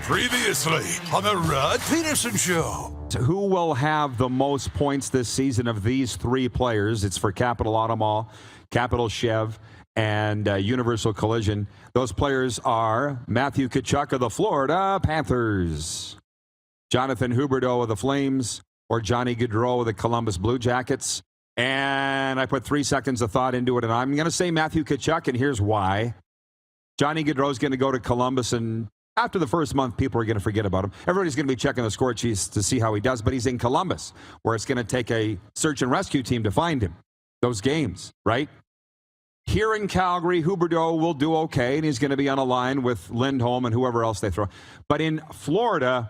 Previously on the Rod Pedersen Show. Who will have the most points this season of these three players? It's for Capital Auto Mall, Capital Chev, and Universal Collision. Those players are Matthew Tkachuk of the Florida Panthers, Jonathan Huberdeau of the Flames, or Johnny Gaudreau of the Columbus Blue Jackets. And I put 3 seconds of thought into it, and I'm going to say Matthew Tkachuk, and here's why. Johnny Gaudreau is going to go to Columbus, and after the first month, people are going to forget about him. Everybody's going to be checking the score sheets to see how he does, but he's in Columbus, where it's going to take a search and rescue team to find him. Those games, right? Here in Calgary, Huberdeau will do okay, and he's going to be on a line with Lindholm and whoever else they throw. But in Florida,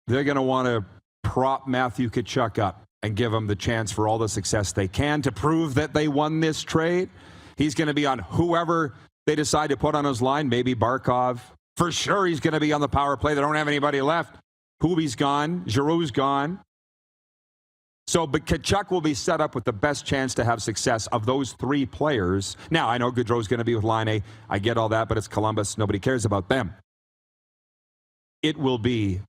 they're going to want to prop Matthew Tkachuk up and give him the chance for all the success they can to prove that they won this trade. He's going to be on whoever they decide to put on his line, maybe Barkov. For sure, he's going to be on the power play. They don't have anybody left. Huber's gone. Giroux's gone. But Tkachuk will be set up with the best chance to have success of those three players. Now, I know Gaudreau's going to be with Line A. I get all that, but it's Columbus. Nobody cares about them. It will be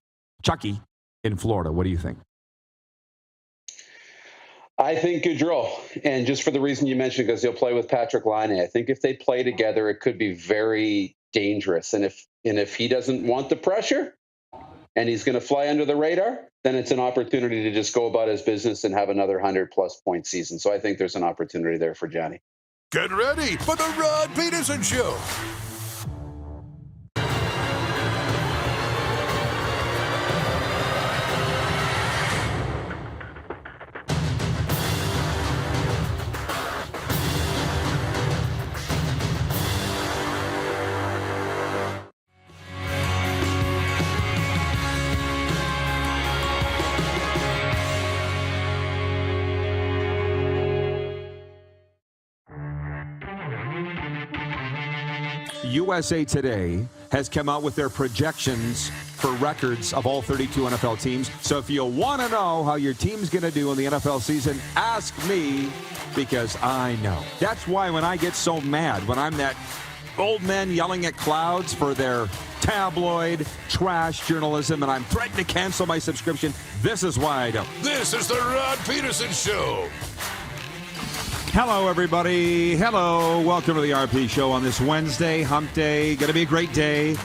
Chucky in Florida. What do you think? I think Gaudreau, and just for the reason you mentioned, because he'll play with Patrick Laine. I think if they play together, it could be very dangerous. And if he doesn't want the pressure and he's going to fly under the radar, then it's an opportunity to just go about his business and have another 100-plus point season. So I think there's an opportunity there for Johnny. Get ready for the Rod Pedersen Show. USA Today has come out with their projections for records of all 32 NFL teams. So if you want to know how your team's going to do in the NFL season, ask me, because I know. That's why when I get so mad, when I'm that old man yelling at clouds for their tabloid trash journalism and I'm threatening to cancel my subscription, this is why I don't. This is the Rod Pedersen Show. Hello, everybody. Hello. Welcome to the RP Show on this Wednesday, hump day. Going to be a great day.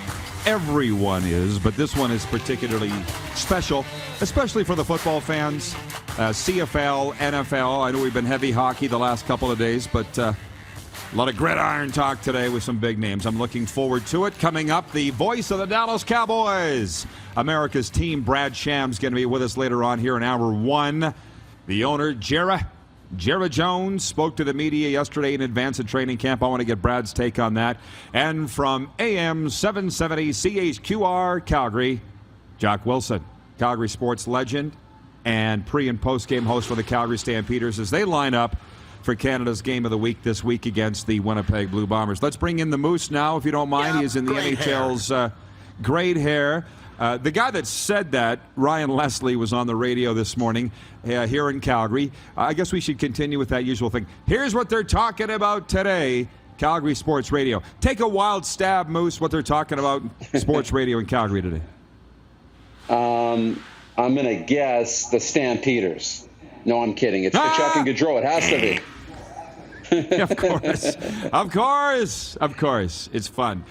Everyone is, but this one is particularly special, especially for the football fans. CFL, NFL. I know we've been heavy hockey the last couple of days, but a lot of gridiron talk today with some big names. I'm looking forward to it. Coming up, the voice of the Dallas Cowboys, America's team, Brad Sham, is going to be with us later on here in hour one. The owner, Julio Jones, spoke to the media yesterday in advance of training camp. I want to get Brad's take on that. And from AM 770 CHQR Calgary, Jock Wilson, Calgary sports legend and pre- and post-game host for the Calgary Stampeders as they line up for Canada's Game of the Week this week against the Winnipeg Blue Bombers. Let's bring in the Moose now, if you don't mind. He is in the NHL's great hair. The guy that said that, Ryan Leslie, was on the radio this morning here in Calgary. I guess we should continue with that usual thing. Here's what they're talking about today, Calgary Sports Radio. Take a wild stab, Moose, what they're talking about sports radio in Calgary today. I'm going to guess the Stampeders. No, I'm kidding. It's Tkachuk and Gaudreau. It has to be. Of course. It's fun.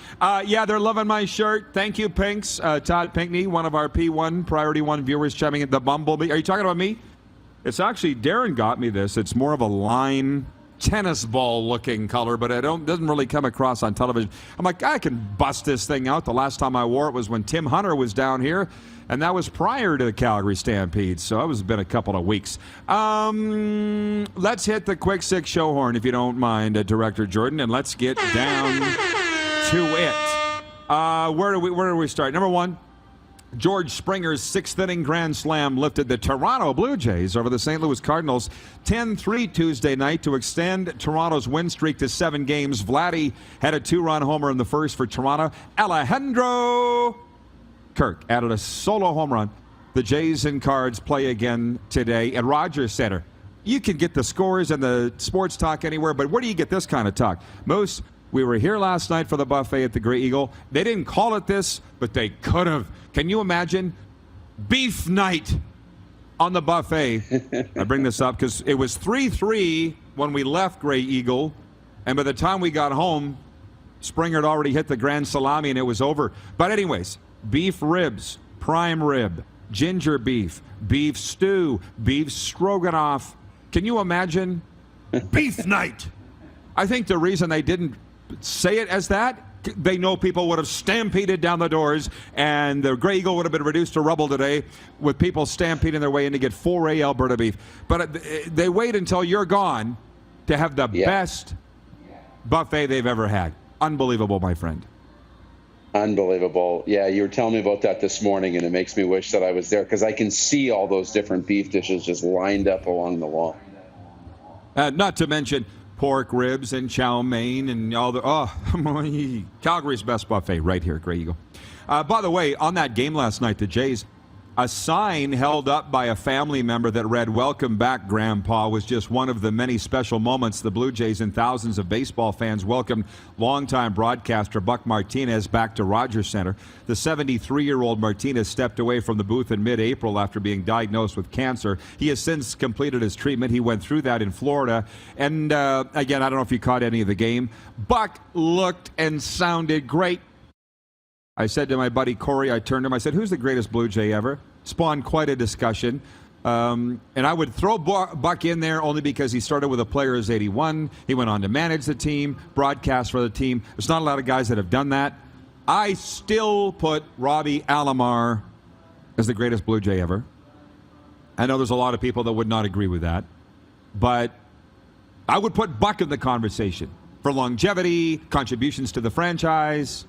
Yeah, they're loving my shirt. Thank you, Pinks. Todd Pinkney, one of our P1, Priority 1 viewers chiming in. The Bumblebee. Are you talking about me? It's actually, Darren got me this. It's more of a lime tennis ball looking color, but it doesn't really come across on television. I'm like, I can bust this thing out. The last time I wore it was when Tim Hunter was down here, and that was prior to the Calgary Stampede, so it's been a couple of weeks. Let's hit the quick six show horn, if you don't mind, Director Jordan, and let's get down to it. Where do we start? Number one, George Springer's sixth-inning grand slam lifted the Toronto Blue Jays over the St. Louis Cardinals 10-3 Tuesday night to extend Toronto's win streak to 7 games. Vladdy had a 2-run homer in the first for Toronto. Alejandro Kirk added a solo home run. The Jays and Cards play again today at Rogers Center. You can get the scores and the sports talk anywhere, but where do you get this kind of talk? Moose, We were here last night for the buffet at the Grey Eagle. They didn't call it this, but they could have. Can you imagine? Beef night on the buffet. I bring this up because it was 3-3 when we left Grey Eagle, and by the time we got home, Springer had already hit the grand salami and it was over. But anyways, beef ribs, prime rib, ginger beef, beef stew, beef stroganoff. Can you imagine? Beef night. I think the reason they didn't say it as that, they know people would have stampeded down the doors, and the Grey Eagle would have been reduced to rubble today with people stampeding their way in to get 4A Alberta beef. But they wait until you're gone to have the best buffet they've ever had. Unbelievable, my friend. Unbelievable. Yeah, you were telling me about that this morning, and it makes me wish that I was there because I can see all those different beef dishes just lined up along the wall. Not to mention pork ribs and chow mein and all the Calgary's best buffet right here, Grey Eagle. By the way, on that game last night, the Jays, a sign held up by a family member that read, "Welcome back, Grandpa," was just one of the many special moments the Blue Jays and thousands of baseball fans welcomed longtime broadcaster Buck Martinez back to Rogers Center. The 73-year-old Martinez stepped away from the booth in mid-April after being diagnosed with cancer. He has since completed his treatment. He went through that in Florida. And again, I don't know if you caught any of the game. Buck looked and sounded great. I said to my buddy Corey, I turned to him, I said, "Who's the greatest Blue Jay ever?" Spawned quite a discussion. And I would throw Buck in there only because he started with a Players 81. He went on to manage the team, broadcast for the team. There's not a lot of guys that have done that. I still put Robbie Alomar as the greatest Blue Jay ever. I know there's a lot of people that would not agree with that. But I would put Buck in the conversation for longevity, contributions to the franchise.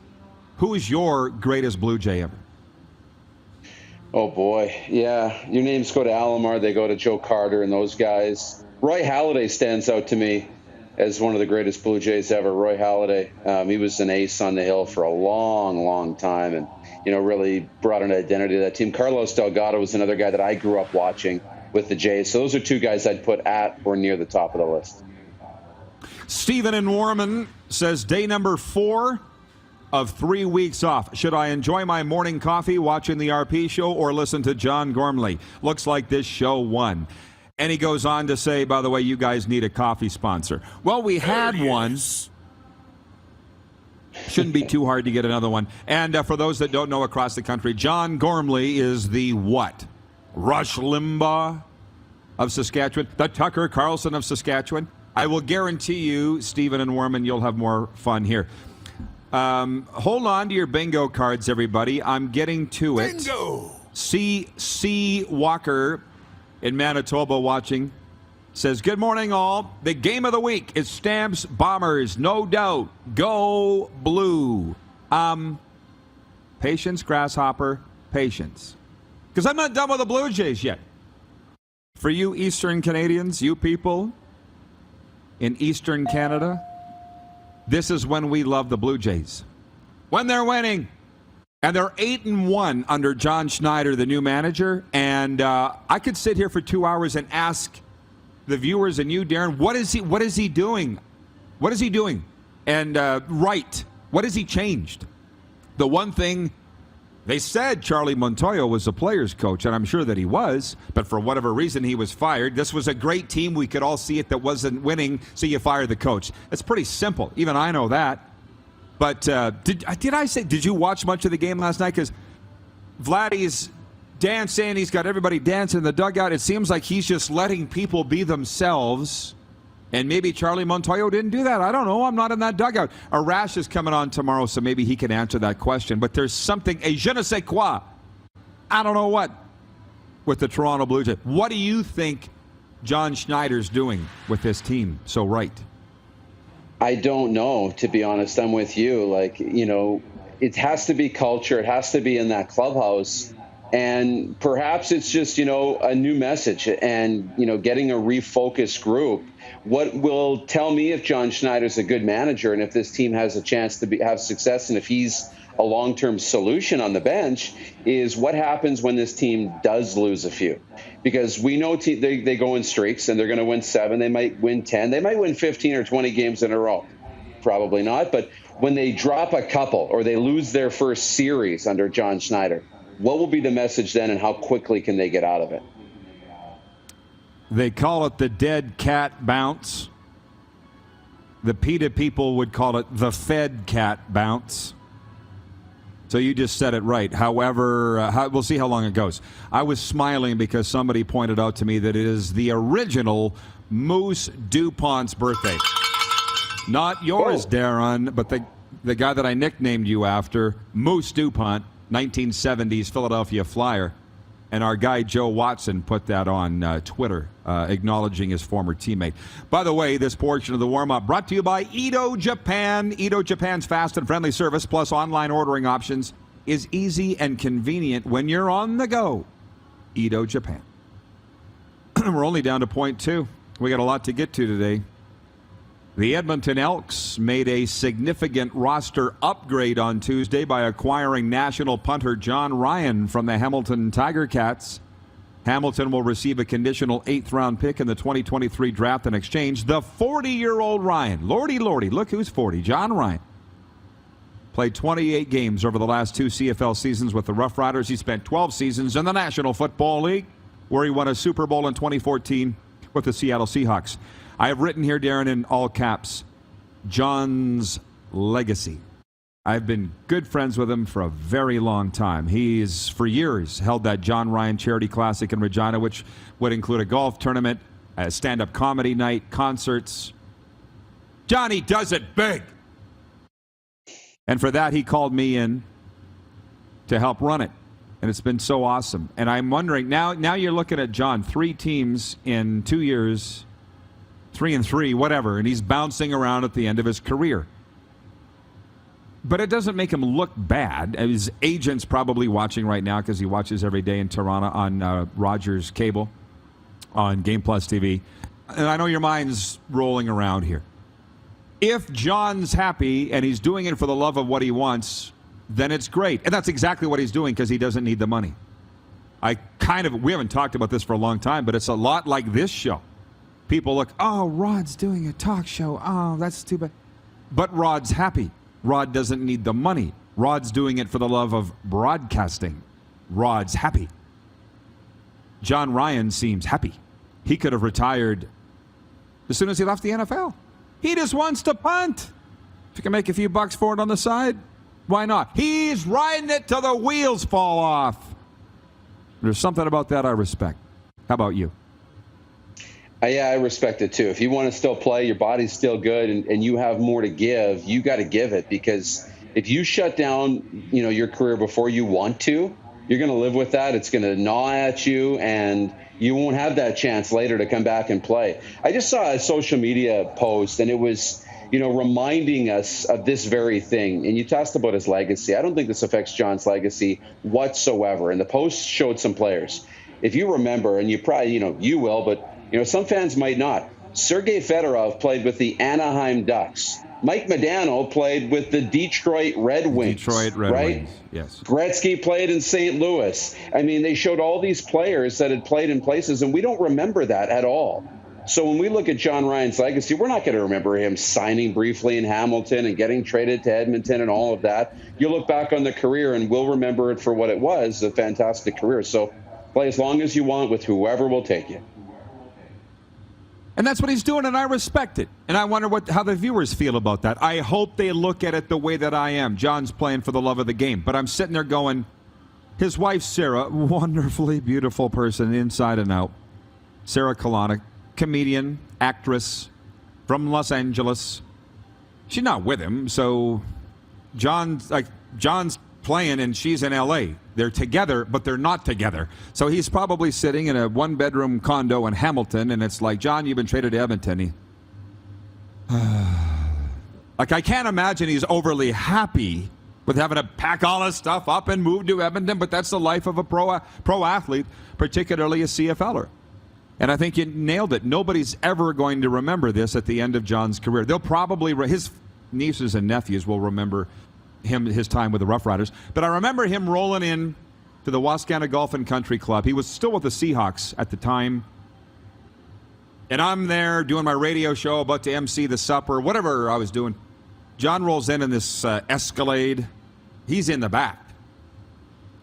Who is your greatest Blue Jay ever? Oh, boy. Yeah. Your names go to Alomar. They go to Joe Carter and those guys. Roy Halladay stands out to me as one of the greatest Blue Jays ever. Roy Halladay. He was an ace on the hill for a long, long time and, really brought an identity to that team. Carlos Delgado was another guy that I grew up watching with the Jays. So those are two guys I'd put at or near the top of the list. Stephen in Warman says, day number 4 of 3 weeks off. Should I enjoy my morning coffee watching the RP show or listen to John Gormley? Looks like this show won. And he goes on to say, by the way, you guys need a coffee sponsor. Well, we had one. Shouldn't be too hard to get another one. And for those that don't know across the country, John Gormley is the what? Rush Limbaugh of Saskatchewan? The Tucker Carlson of Saskatchewan? I will guarantee you, Stephen and Warman, you'll have more fun here. Hold on to your bingo cards, everybody. I'm getting to it. Bingo! C. Walker in Manitoba watching says, good morning, all. The game of the week is Stamps Bombers, no doubt. Go Blue. Patience, Grasshopper, patience. Because I'm not done with the Blue Jays yet. For you Eastern Canadians, you people in Eastern Canada, this is when we love the Blue Jays. When they're winning. And they're 8-1 under John Schneider, the new manager. And I could sit here for 2 hours and ask the viewers and you, Darren, what is he doing? What is he doing? And what has he changed? The one thing they said Charlie Montoyo was a player's coach, and I'm sure that he was, but for whatever reason he was fired. This was a great team. We could all see it that wasn't winning, so you fire the coach. It's pretty simple. Even I know that. But did you watch much of the game last night? Because Vladdy's dancing. He's got everybody dancing in the dugout. It seems like he's just letting people be themselves. And maybe Charlie Montoyo didn't do that. I don't know. I'm not in that dugout. Arash is coming on tomorrow, so maybe he can answer that question. But there's something, a je ne sais quoi, I don't know what, with the Toronto Blue Jays. What do you think John Schneider's doing with this team so right? I don't know, to be honest. I'm with you. It has to be culture. It has to be in that clubhouse. And perhaps it's just, a new message and, getting a refocused group. What will tell me if John Schneider's a good manager and if this team has a chance to have success and if he's a long-term solution on the bench is what happens when this team does lose a few. Because we know they go in streaks and they're going to win 7. They might win 10. They might win 15 or 20 games in a row. probably not. But when they drop a couple or they lose their first series under John Schneider, what will be the message then, and how quickly can they get out of it? They call it the dead cat bounce. The PETA people would call it the fed cat bounce. So you just said it right. However, we'll see how long it goes. I was smiling because somebody pointed out to me that it is the original Moose DuPont's birthday. Not yours, Darren, but the guy that I nicknamed you after, Moose DuPont, 1970s Philadelphia Flyer. And our guy Joe Watson put that on Twitter, acknowledging his former teammate. By the way, this portion of the warm-up brought to you by Edo Japan. Edo Japan's fast and friendly service plus online ordering options is easy and convenient when you're on the go. Edo Japan. We're only down to point 2. We got a lot to get to today. The Edmonton Elks made a significant roster upgrade on Tuesday by acquiring national punter John Ryan from the Hamilton Tiger Cats. Hamilton will receive a conditional 8th-round pick in the 2023 draft in exchange. The 40-year-old Ryan, lordy, look who's 40, John Ryan, played 28 games over the last 2 CFL seasons with the Rough Riders. He spent 12 seasons in the National Football League, where he won a Super Bowl in 2014 with the Seattle Seahawks. I have written here, Darren, in all caps, John's legacy. I've been good friends with him for a very long time. He's, for years, held that John Ryan Charity Classic in Regina, which would include a golf tournament, a stand-up comedy night, concerts. Johnny does it big. And for that, he called me in to help run it. And it's been so awesome. And I'm wondering, now you're looking at John, 3 teams in 2 years, 3-3, whatever, and he's bouncing around at the end of his career. But it doesn't make him look bad. His agent's probably watching right now because he watches every day in Toronto on Rogers Cable on Game Plus TV. And I know your mind's rolling around here. If John's happy and he's doing it for the love of what he wants, then it's great. And that's exactly what he's doing because he doesn't need the money. We haven't talked about this for a long time, but it's a lot like this show. People look, oh, Rod's doing a talk show. Oh, that's too bad. But Rod's happy. Rod doesn't need the money. Rod's doing it for the love of broadcasting. Rod's happy. John Ryan seems happy. He could have retired as soon as he left the NFL. He just wants to punt. If you can make a few bucks for it on the side, why not? He's riding it till the wheels fall off. There's something about that I respect. How about you? Yeah, I respect it too. If you want to still play, your body's still good, and you have more to give, you got to give it, because if you shut down, your career before you want to, you're going to live with that. It's going to gnaw at you, and you won't have that chance later to come back and play. I just saw a social media post, and it was, reminding us of this very thing. And you talked about his legacy. I don't think this affects John's legacy whatsoever. And the post showed some players. If you remember, and you probably, you will, but some fans might not. Sergei Fedorov played with the Anaheim Ducks. Mike Modano played with the Detroit Red Wings. Detroit Red Wings, yes. Gretzky played in St. Louis. I mean, they showed all these players that had played in places, and we don't remember that at all. So when we look at John Ryan's legacy, we're not going to remember him signing briefly in Hamilton and getting traded to Edmonton and all of that. You look back on the career, and we'll remember it for what it was, a fantastic career. So play as long as you want with whoever will take you. And that's what he's doing, and I respect it. And I wonder how the viewers feel about that. I hope they look at it the way that I am. John's playing for the love of the game. But I'm sitting there going, his wife, Sarah, wonderfully beautiful person inside and out. Sarah Kalanick, comedian, actress from Los Angeles. She's not with him, so John's playing and she's in L.A. They're together, but they're not together. So he's probably sitting in a one-bedroom condo in Hamilton, and it's like, John, you've been traded to Edmonton. I can't imagine he's overly happy with having to pack all his stuff up and move to Edmonton, but that's the life of a pro athlete, particularly a CFLer. And I think you nailed it. Nobody's ever going to remember this at the end of John's career. They'll probably, his nieces and nephews will remember his time with the Rough Riders. But I remember him rolling in to the Wascana Golf and Country Club. He was still with the Seahawks at the time. And I'm there doing my radio show, about to MC the supper, whatever I was doing. John rolls in this Escalade. He's in the back.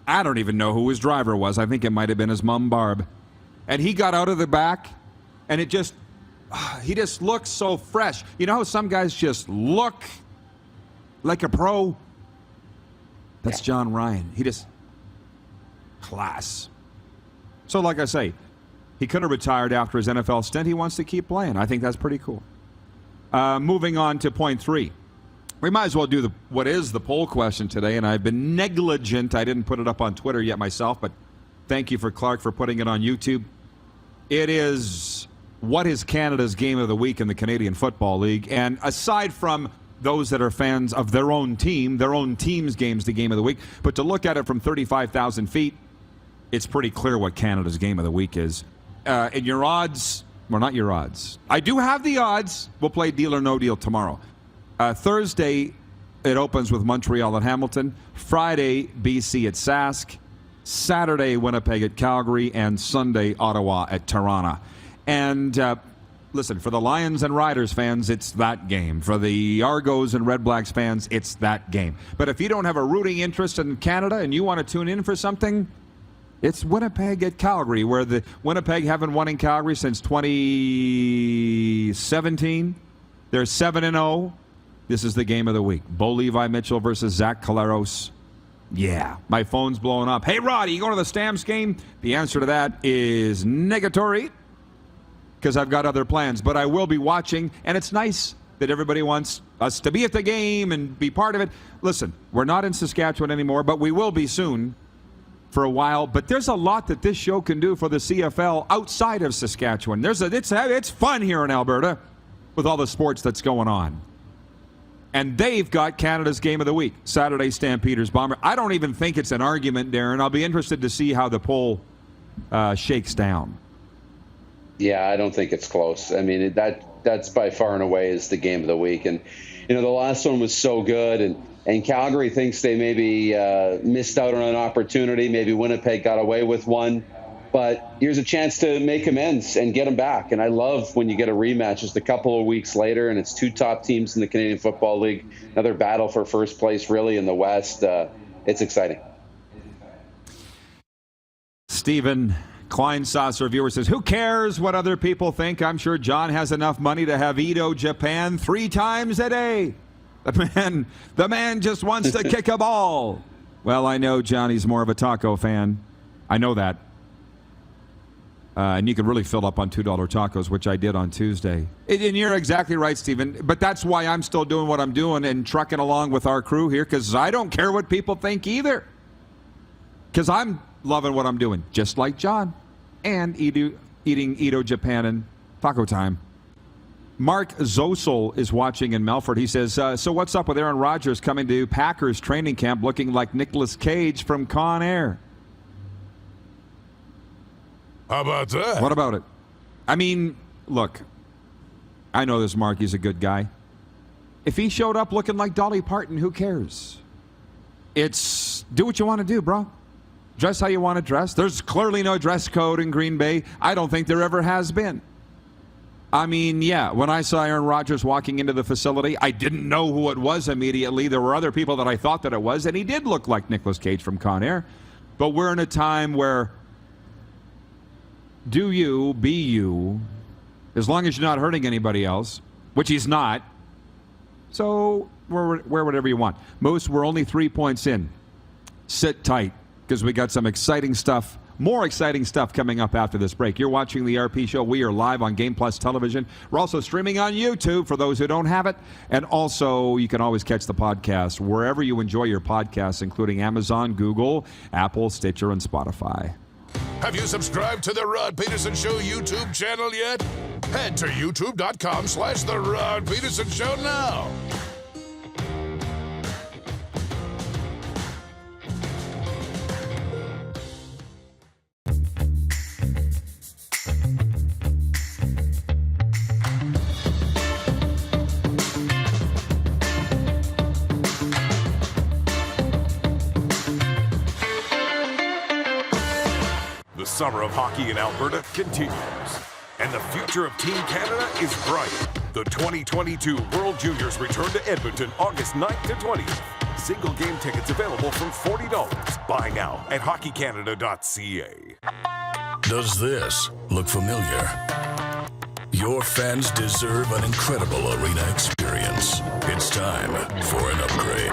I don't even know who his driver was. I think it might have been his mom, Barb. And he got out of the back, and he just looks so fresh. You know how some guys just look like a pro? That's John Ryan. He just, class. So like I say, he could have retired after his NFL stint. He wants to keep playing. I think that's pretty cool. Moving on to point 3. We might as well do what is the poll question today, and I've been negligent. I didn't put it up on Twitter yet myself, but thank you for Clark for putting it on YouTube. It is, what is Canada's game of the week in the Canadian Football League? And aside from those that are fans of their own team, their own team's game's the game of the week, but to look at it from 35,000 feet, it's pretty clear what Canada's game of the week is. And your odds, well, not your odds. I do have the odds. We'll play Deal or No Deal tomorrow. Thursday, it opens with Montreal at Hamilton. Friday, BC at Sask. Saturday, Winnipeg at Calgary. And Sunday, Ottawa at Toronto. And listen, for the Lions and Riders fans, it's that game. For the Argos and Red Blacks fans, it's that game. But if you don't have a rooting interest in Canada and you want to tune in for something, it's Winnipeg at Calgary, where the Winnipeg haven't won in Calgary since 2017. They're 7-0. This is the game of the week. Bo Levi Mitchell versus Zach Collaros. Yeah, my phone's blowing up. Hey, Rod, are you going to the Stamps game? The answer to that is negatory, because I've got other plans. But I will be watching, and it's nice that everybody wants us to be at the game and be part of it. Listen, we're not in Saskatchewan anymore, but we will be soon for a while. But there's a lot that this show can do for the CFL outside of Saskatchewan. It's fun here in Alberta with all the sports that's going on. And they've got Canada's game of the week, Saturday Stampeders Bomber. I don't even think it's an argument, Darren. I'll be interested to see how the poll shakes down. Yeah, I don't think it's close. I mean, that's by far and away is the game of the week. And, the last one was so good. And Calgary thinks they maybe missed out on an opportunity. Maybe Winnipeg got away with one. But here's a chance to make amends and get them back. And I love when you get a rematch just a couple of weeks later, and it's two top teams in the Canadian Football League. Another battle for first place, really, in the West. It's exciting. Stephen Kleinsasser, viewer, says, who cares what other people think? I'm sure John has enough money to have Edo Japan 3 times a day. The man just wants to kick a ball. Well, I know Johnny's more of a taco fan. I know that. And you can really fill up on $2 tacos, which I did on Tuesday. And you're exactly right, Stephen. But that's why I'm still doing what I'm doing and trucking along with our crew here, because I don't care what people think either. Because I'm loving what I'm doing, just like John. And eating Edo Japan and taco time. Mark Zosel is watching in Melfort. He says, so what's up with Aaron Rodgers coming to Packers training camp looking like Nicolas Cage from Con Air? How about that? What about it? I mean, look, I know this Mark, he's a good guy. If he showed up looking like Dolly Parton, who cares? It's do what you want to do, bro. Dress how you want to dress. There's clearly no dress code in Green Bay. I don't think there ever has been. I mean, yeah, when I saw Aaron Rodgers walking into the facility, I didn't know who it was immediately. There were other people that I thought that it was, and he did look like Nicolas Cage from Con Air. But we're in a time where do you, be you, as long as you're not hurting anybody else, which he's not. So wear whatever you want. Moose, we're only 3 points in. Sit tight, because we got some exciting stuff, more exciting stuff coming up after this break. You're watching the RP Show. We are live on Game Plus Television. We're also streaming on YouTube for those who don't have it. And also, you can always catch the podcast wherever you enjoy your podcasts, including Amazon, Google, Apple, Stitcher, and Spotify. Have you subscribed to the Rod Pedersen Show YouTube channel yet? Head to youtube.com/The Rod Pedersen Show now. The summer of hockey in Alberta continues, and the future of Team Canada is bright. The 2022 World Juniors return to Edmonton August 9th to 20th. Single game tickets available from $40. Buy now at hockeycanada.ca. Does this look familiar? Your fans deserve an incredible arena experience. It's time for an upgrade.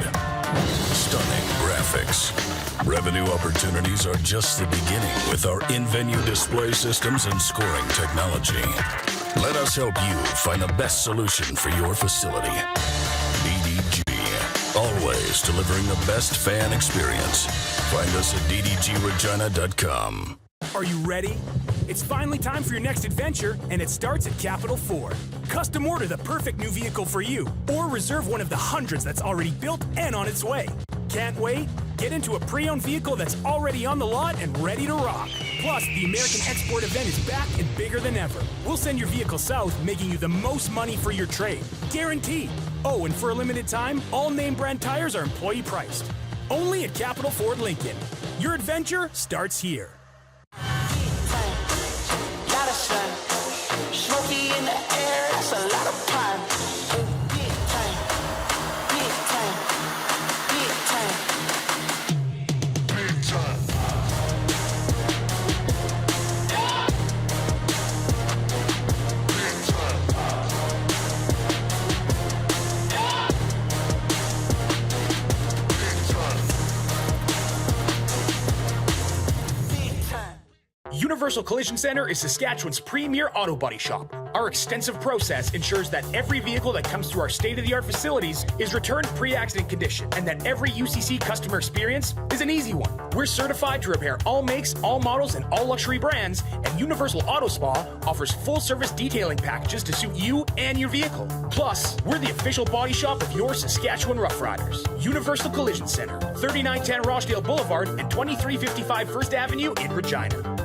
Stunning graphics. Revenue opportunities are just the beginning with our in-venue display systems and scoring technology. Let us help you find the best solution for your facility. DDG. Always delivering the best fan experience. Find us at ddgregina.com. Are you ready? It's finally time for your next adventure, and it starts at Capital Ford. Custom order the perfect new vehicle for you, or reserve one of the hundreds that's already built and on its way. Can't wait? Get into a pre-owned vehicle that's already on the lot and ready to rock. Plus, the American Export event is back and bigger than ever. We'll send your vehicle south, making you the most money for your trade. Guaranteed. Oh, and for a limited time, all name brand tires are employee priced. Only at Capital Ford Lincoln. Your adventure starts here. Smoky in the air, that's a lot of pine. Big time, big time, big time, big time. Universal Collision Center is Saskatchewan's premier auto body shop. Our extensive process ensures that every vehicle that comes through our state-of-the-art facilities is returned pre-accident condition, and that every UCC customer experience is an easy one. We're certified to repair all makes, all models, and all luxury brands, and Universal Auto Spa offers full-service detailing packages to suit you and your vehicle. Plus, we're the official body shop of your Saskatchewan Rough Riders. Universal Collision Center, 3910 Rochdale Boulevard and 2355 First Avenue in Regina.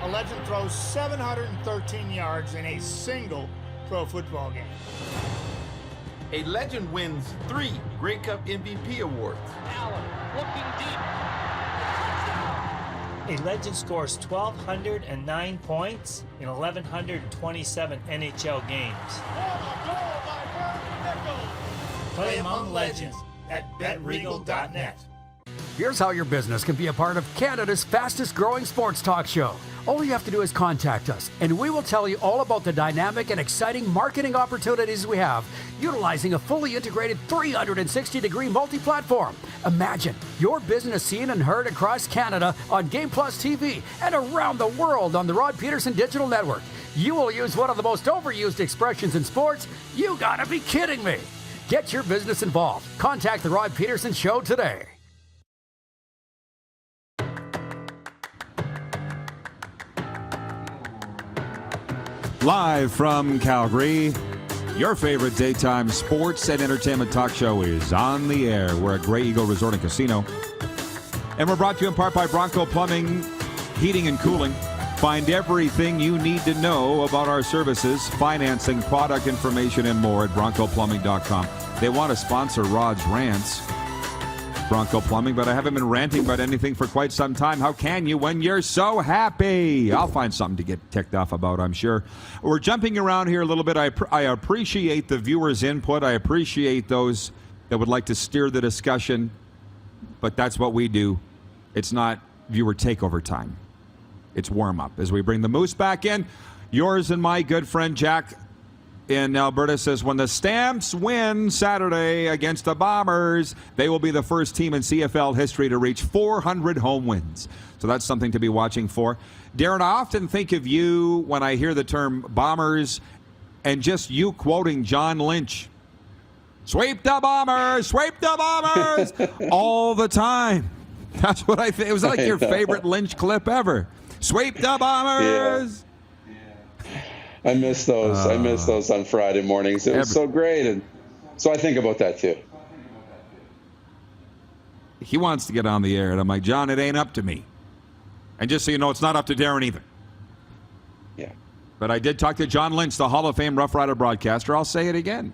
A legend throws 713 yards in a single pro football game. A legend wins 3 Grey Cup MVP awards. Allen looking deep. A legend scores 1,209 points in 1,127 NHL games. Play among legends at betregal.net. Here's how your business can be a part of Canada's fastest growing sports talk show. All you have to do is contact us, and we will tell you all about the dynamic and exciting marketing opportunities we have, utilizing a fully integrated 360-degree multi-platform. Imagine your business seen and heard across Canada on Game Plus TV and around the world on the Rod Pedersen Digital Network. You will use one of the most overused expressions in sports. You gotta be kidding me. Get your business involved. Contact the Rod Pedersen Show today. Live from Calgary, your favorite daytime sports and entertainment talk show is on the air. We're at Grey Eagle Resort and Casino. And we're brought to you in part by Bronco Plumbing, Heating and Cooling. Find everything you need to know about our services, financing, product information, and more at broncoplumbing.com. They want to sponsor Rod's Rants, Bronco Plumbing, but I haven't been ranting about anything for quite some time. How can you when you're so happy? I'll find something to get ticked off about, I'm sure. We're jumping around here a little bit. I appreciate the viewers' input. I appreciate those that would like to steer the discussion, but that's what we do. It's not viewer takeover time. It's warm-up. As we bring the Moose back in, yours and my good friend Jack in Alberta says, when the Stamps win Saturday against the Bombers, they will be the first team in CFL history to reach 400 home wins. So that's something to be watching for. Darren, I often think of you when I hear the term Bombers and just you quoting John Lynch. Sweep the Bombers! Sweep the Bombers! All the time. That's what I think. It was like your favorite Lynch clip ever. Sweep the Bombers! Yeah. I miss those. I miss those on Friday mornings. It was so great, and so I think about that too. He wants to get on the air, and I'm like, John, it ain't up to me. And just so you know, it's not up to Darren either. Yeah. But I did talk to John Lynch, the Hall of Fame Rough Rider broadcaster. I'll say it again.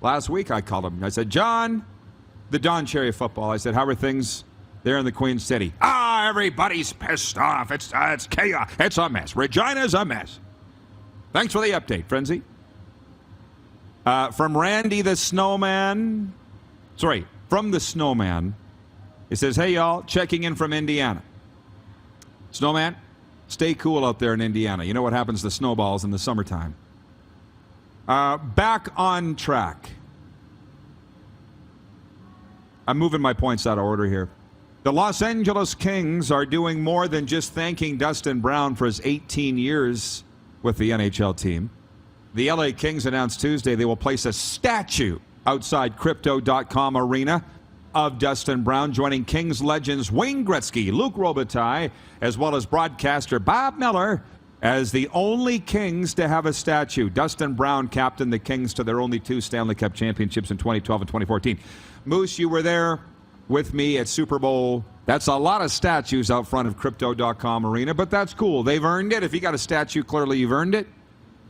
Last week I called him. I said, John, the Don Cherry football. I said, how are things there in the Queen City? Everybody's pissed off. It's chaos. It's a mess. Regina's a mess. Thanks for the update, Frenzy. From Randy the Snowman. Sorry, from the Snowman. He says, hey, y'all, checking in from Indiana. Snowman, stay cool out there in Indiana. You know what happens to snowballs in the summertime. Back on track. I'm moving my points out of order here. The Los Angeles Kings are doing more than just thanking Dustin Brown for his 18 years with the NHL team. The LA Kings announced Tuesday they will place a statue outside Crypto.com arena of Dustin Brown, joining Kings legends Wayne Gretzky, Luc Robitaille, as well as broadcaster Bob Miller as the only Kings to have a statue. Dustin Brown captained the Kings to their only 2 Stanley Cup championships in 2012 and 2014. Moose, you were there with me at Super Bowl. That's a lot of statues out front of Crypto.com arena, but that's cool. They've earned it. If you got a statue, clearly you've earned it.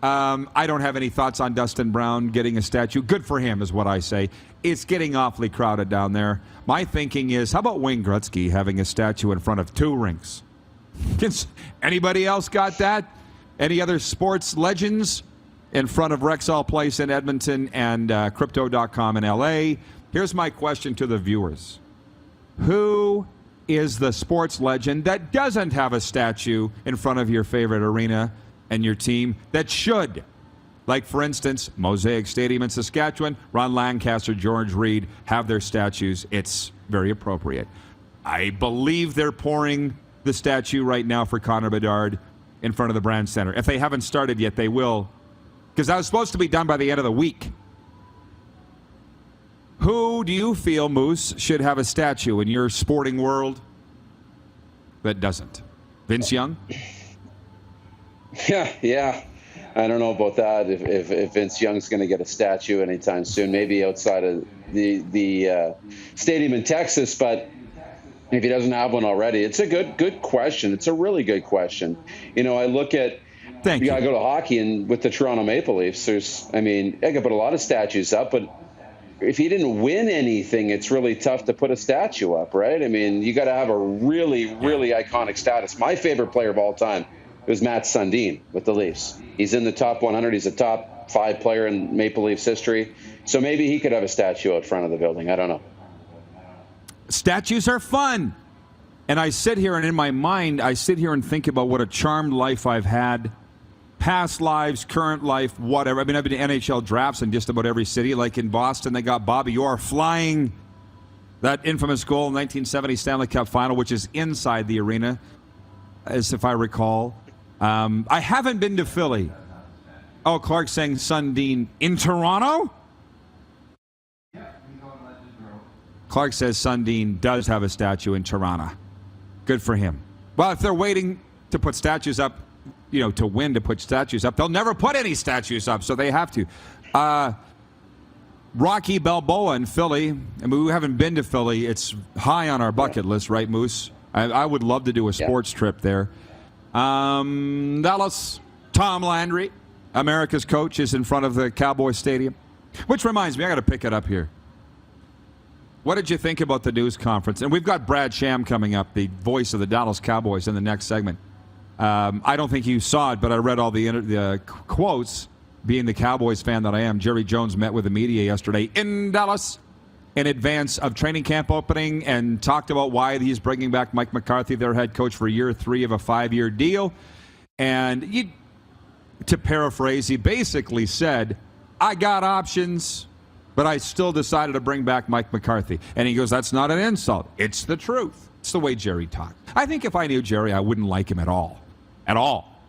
I don't have any thoughts on Dustin Brown getting a statue. Good for him is what I say. It's getting awfully crowded down there. My thinking is, how about Wayne Gretzky having a statue in front of 2 rinks? Anybody else got that? Any other sports legends in front of Rexall Place in Edmonton and Crypto.com in LA? Here's my question to the viewers. Who is the sports legend that doesn't have a statue in front of your favorite arena and your team that should? Like, for instance, Mosaic Stadium in Saskatchewan, Ron Lancaster, George Reed have their statues. It's very appropriate. I believe they're pouring the statue right now for Connor Bedard in front of the Brand Center. If they haven't started yet, they will, because that was supposed to be done by the end of the week. Who do you feel, Moose, should have a statue in your sporting world that doesn't? Vince Young? Yeah. I don't know about that. If Vince Young's going to get a statue anytime soon, maybe outside of the stadium in Texas, but if he doesn't have one already, it's a good question. It's a really good question. I look at. You got to go to hockey, and with the Toronto Maple Leafs, I could put a lot of statues up, but if he didn't win anything, it's really tough to put a statue up, right? You got to have a really, really iconic status. My favorite player of all time was Matt Sundin with the Leafs. He's in the top 100. He's a top 5 player in Maple Leafs history. So maybe he could have a statue out front of the building. I don't know. Statues are fun. And I sit here, and in my mind, I sit here and think about what a charmed life I've had. Past lives, current life, whatever. I've been to NHL drafts in just about every city. Like in Boston, they got Bobby Orr flying that infamous goal in 1970 Stanley Cup Final, which is inside the arena, as if I recall. I haven't been to Philly. Oh, Clark saying Sundin in Toronto? Clark says Sundin does have a statue in Toronto. Good for him. Well, if they're waiting to put statues up, to win to put statues up, they'll never put any statues up, so they have to. Rocky Balboa in Philly. We haven't been to Philly. It's high on our bucket list, right, Moose? I would love to do a sports trip there. Dallas, Tom Landry, America's coach, is in front of the Cowboys Stadium. Which reminds me, I got to pick it up here. What did you think about the news conference? And we've got Brad Sham coming up, the voice of the Dallas Cowboys, in the next segment. I don't think you saw it, but I read all the quotes. Being the Cowboys fan that I am, Jerry Jones met with the media yesterday in Dallas in advance of training camp opening and talked about why he's bringing back Mike McCarthy, their head coach, for year 3 of a 5-year deal. And to paraphrase, he basically said, I got options, but I still decided to bring back Mike McCarthy. And he goes, that's not an insult. It's the truth. It's the way Jerry talked. I think if I knew Jerry, I wouldn't like him at all. At all.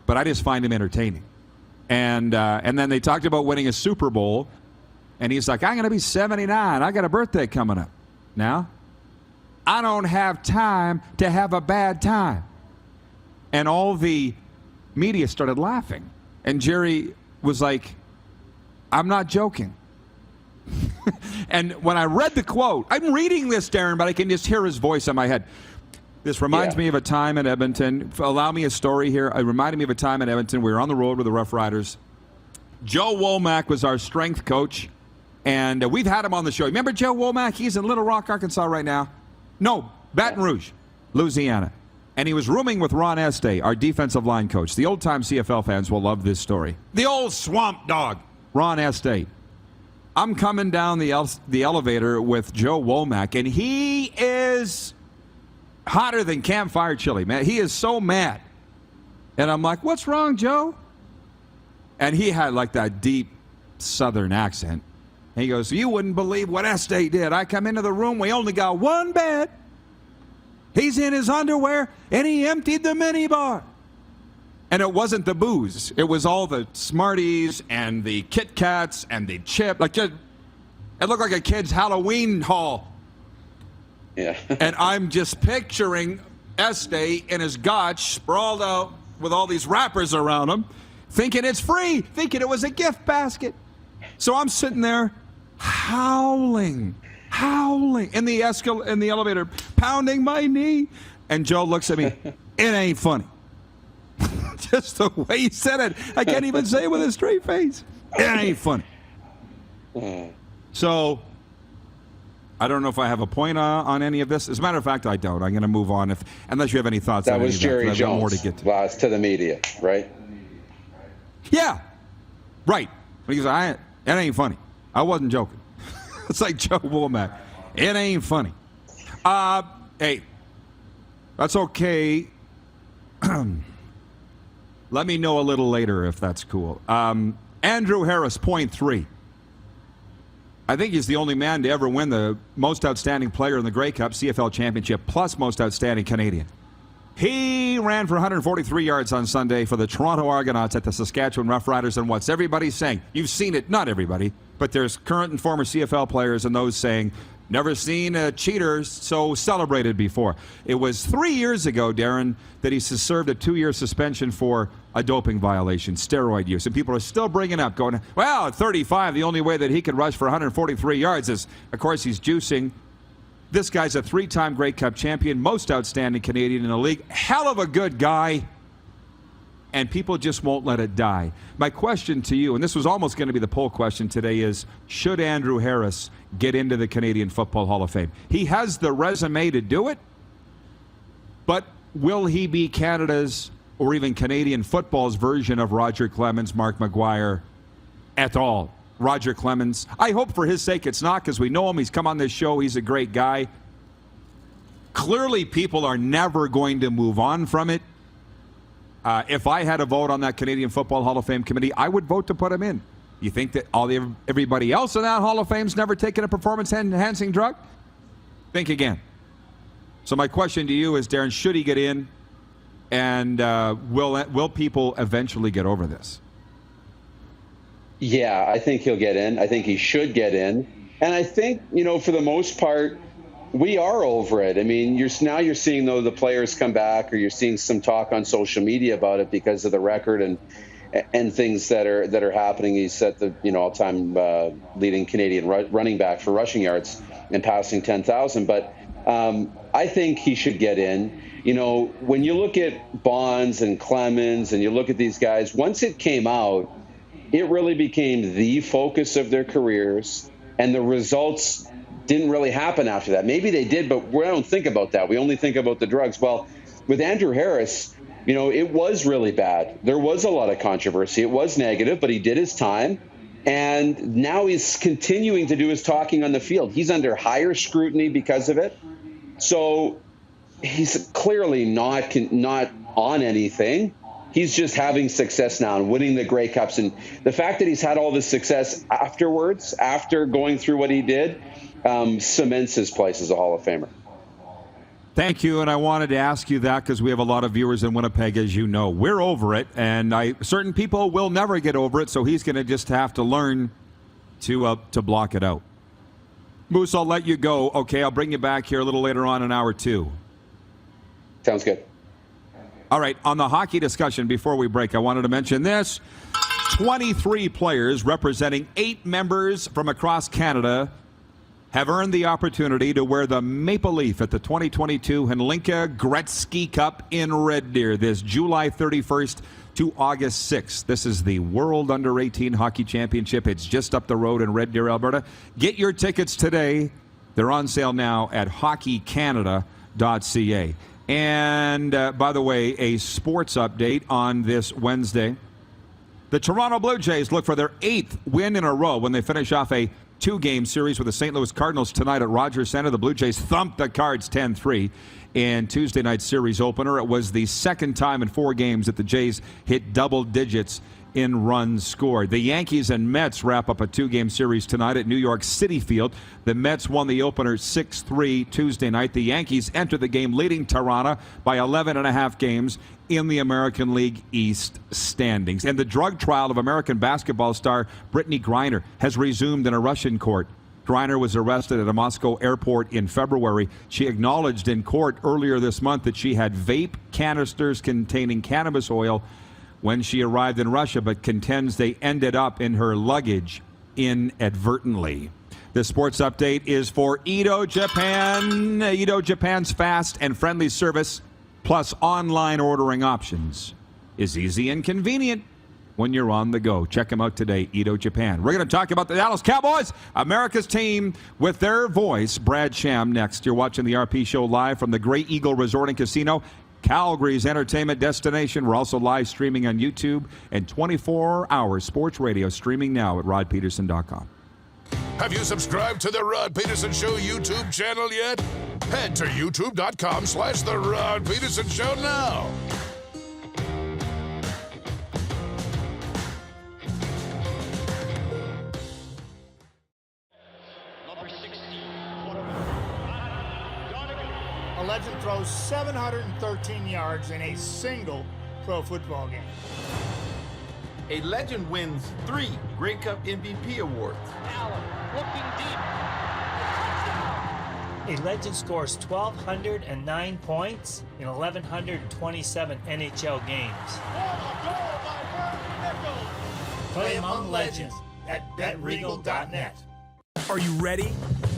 But I just find him entertaining. And then they talked about winning a Super Bowl, and he's like, I'm going to be 79. I got a birthday coming up. Now, I don't have time to have a bad time. And all the media started laughing. And Jerry was like, I'm not joking. And when I read the quote, I'm reading this, Darren, but I can just hear his voice in my head. This reminds me of a time in Edmonton. Allow me a story here. It reminded me of a time in Edmonton. We were on the road with the Rough Riders. Joe Womack was our strength coach, and we've had him on the show. Remember Joe Womack? He's in Little Rock, Arkansas right now. No, Baton Rouge. Louisiana. And he was rooming with Ron Estee, our defensive line coach. The old-time CFL fans will love this story. The old swamp dog, Ron Estee. I'm coming down the elevator with Joe Womack, and he is hotter than campfire chili, man. He is so mad. And I'm like, what's wrong, Joe? And he had like that deep southern accent. And he goes, you wouldn't believe what Estee did. I come into the room, we only got one bed. He's in his underwear, and he emptied the minibar. And it wasn't the booze. It was all the Smarties and the Kit Kats and the chip. Like it looked like a kid's Halloween haul. Yeah. And I'm just picturing Estee in his gotch, sprawled out with all these wrappers around him, thinking it's free, thinking it was a gift basket. So I'm sitting there howling in the elevator, pounding my knee. And Joe looks at me, it ain't funny. Just the way he said it. I can't even say it with a straight face. It ain't funny. So, I don't know if I have a point on any of this. As a matter of fact, I don't. I'm going to move on unless you have any thoughts on that any was of that. Jerry I've got Jones. more to get to. Last to the media, right? Yeah. Right. He goes, it ain't funny. I wasn't joking. It's like Joe Womack. It ain't funny. Hey, that's okay. Let me know a little later if that's cool. Andrew Harris, .3. I think he's the only man to ever win the most outstanding player in the Grey Cup CFL Championship plus most outstanding Canadian. He ran for 143 yards on Sunday for the Toronto Argonauts at the Saskatchewan Roughriders. And what's everybody saying? You've seen it, not everybody, but there's current and former CFL players and those saying, never seen a cheater so celebrated before. It was 3 years ago, Darren, that he served a 2-year suspension for a doping violation, steroid use. And people are still bringing up, going, well, at 35, the only way that he could rush for 143 yards is, of course, he's juicing. This guy's a 3-time Grey Cup champion, most outstanding Canadian in the league. Hell of a good guy. And people just won't let it die. My question to you, and this was almost going to be the poll question today, is should Andrew Harris get into the Canadian Football Hall of Fame? He has the resume to do it, but will he be Canada's or even Canadian football's version of Roger Clemens, Mark McGuire, et al.? Roger Clemens. I hope for his sake it's not, because we know him. He's come on this show. He's a great guy. Clearly, people are never going to move on from it. If I had a vote on that Canadian Football Hall of Fame committee, I would vote to put him in. You think that everybody else in that Hall of Fame's never taken a performance-enhancing drug? Think again. So my question to you is, Darren, should he get in? And will people eventually get over this? Yeah, I think he'll get in. I think he should get in. And I think, for the most part, we are over it. I mean, you're seeing, though, the players come back, or you're seeing some talk on social media about it because of the record and things that are happening. He's set the all-time leading Canadian running back for rushing yards and passing 10,000. But I think he should get in. When you look at Bonds and Clemens and you look at these guys, once it came out, it really became the focus of their careers, and the results didn't really happen after that. Maybe they did, but we don't think about that. We only think about the drugs. Well, with Andrew Harris, it was really bad. There was a lot of controversy. It was negative, but he did his time, and now he's continuing to do his talking on the field. He's under higher scrutiny because of it. So he's clearly not on anything. He's just having success now and winning the Grey Cups. And the fact that he's had all this success afterwards, after going through what he did, cements his place as a Hall of Famer. Thank you, and I wanted to ask you that because we have a lot of viewers in Winnipeg, as you know. We're over it, and certain people will never get over it, so he's going to just have to learn to block it out. Moose, I'll let you go. Okay, I'll bring you back here a little later on in hour 2. Sounds good. All right, on the hockey discussion before we break, I wanted to mention this. 23 players representing 8 members from across Canada have earned the opportunity to wear the maple leaf at the 2022 Hlinka Gretzky Cup in Red Deer this July 31st to August 6th. This is the World Under-18 Hockey Championship. It's just up the road in Red Deer, Alberta. Get your tickets today. They're on sale now at hockeycanada.ca. And by the way, a sports update on this Wednesday. The Toronto Blue Jays look for their 8th win in a row when they finish off a 2-game series with the St. Louis Cardinals tonight at Rogers Center. The Blue Jays thumped the Cards 10-3 in Tuesday night's series opener. It was the second time in 4 games that the Jays hit double digits in runs scored. The Yankees and Mets wrap up a 2-game series tonight at New York City Field. The Mets won the opener 6-3 Tuesday night. The Yankees entered the game leading Toronto by 11.5 games in the American League East standings. And the drug trial of American basketball star Brittany Griner has resumed in a Russian court. Griner was arrested at a Moscow airport in February. She acknowledged in court earlier this month that she had vape canisters containing cannabis oil when she arrived in Russia, but contends they ended up in her luggage inadvertently. The sports update is for Edo Japan. Edo Japan's fast and friendly service plus online ordering options is easy and convenient when you're on the go. Check them out today, Edo Japan. We're going to talk about the Dallas Cowboys, America's team, with their voice, Brad Sham, next. You're watching the RP Show live from the Grey Eagle Resort and Casino, Calgary's entertainment destination. We're also live streaming on YouTube and 24-hour sports radio streaming now at rodpeterson.com. Have you subscribed to the Rod Peterson Show YouTube channel yet? Head to youtube.com/The Rod Peterson Show now. A legend throws 713 yards in a single pro football game. A legend wins 3 Grey Cup MVP awards. Allen looking deep. A legend scores 1,209 points in 1,127 NHL games. Play among legends at betregal.net. Are you ready?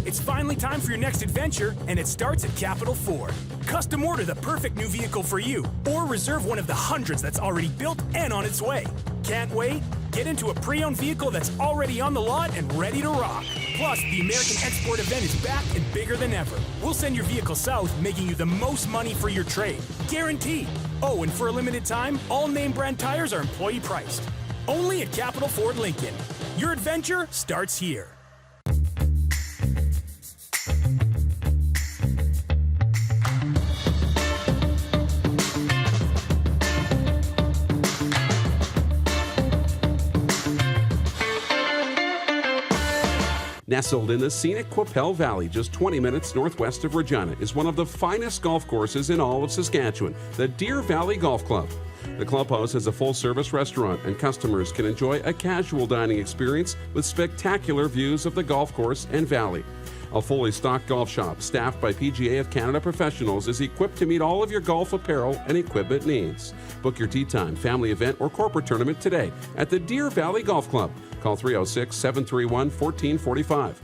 It's finally time for your next adventure, and it starts at Capital Ford. Custom order the perfect new vehicle for you, or reserve one of the hundreds that's already built and on its way. Can't wait? Get into a pre-owned vehicle that's already on the lot and ready to rock. Plus, the American Export event is back and bigger than ever. We'll send your vehicle south, making you the most money for your trade. Guaranteed. Oh, and for a limited time, all name brand tires are employee priced. Only at Capital Ford Lincoln. Your adventure starts here. Nestled in the scenic Qu'Appelle Valley, just 20 minutes northwest of Regina, is one of the finest golf courses in all of Saskatchewan, the Deer Valley Golf Club. The clubhouse has a full-service restaurant, and customers can enjoy a casual dining experience with spectacular views of the golf course and valley. A fully stocked golf shop, staffed by PGA of Canada professionals, is equipped to meet all of your golf apparel and equipment needs. Book your tee time, family event, or corporate tournament today at the Deer Valley Golf Club. Call 306-731-1445.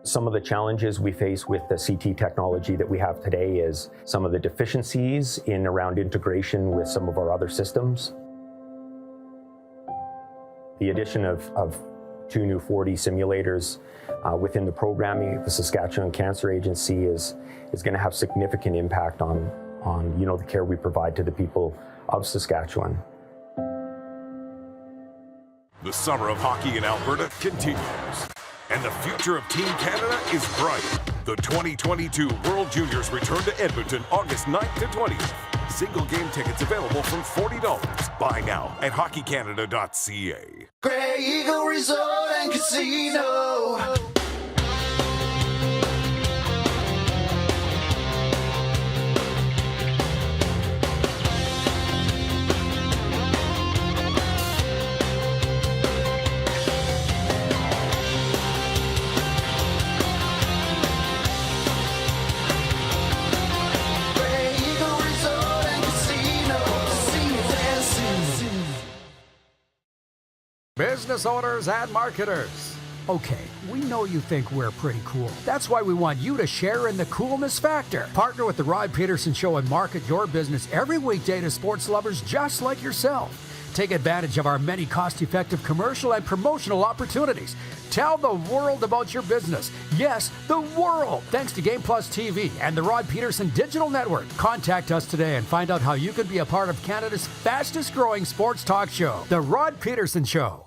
Some of the challenges we face with the CT technology that we have today is some of the deficiencies in around integration with some of our other systems. The addition of 2 new 4D simulators within the programming of the Saskatchewan Cancer Agency is going to have significant impact on the care we provide to the people of Saskatchewan. The summer of hockey in Alberta continues, and the future of Team Canada is bright. The 2022 World Juniors return to Edmonton August 9th to 20th. Single game tickets available from $40. Buy now at hockeycanada.ca. Grey Eagle Resort and Casino. Business owners and marketers. Okay, we know you think we're pretty cool. That's why we want you to share in the coolness factor. Partner with the Rod Peterson Show and market your business every weekday to sports lovers just like yourself. Take advantage of our many cost-effective commercial and promotional opportunities. Tell the world about your business. Yes, the world. Thanks to Game Plus TV and the Rod Pedersen Digital Network. Contact us today and find out how you can be a part of Canada's fastest-growing sports talk show, The Rod Pedersen Show.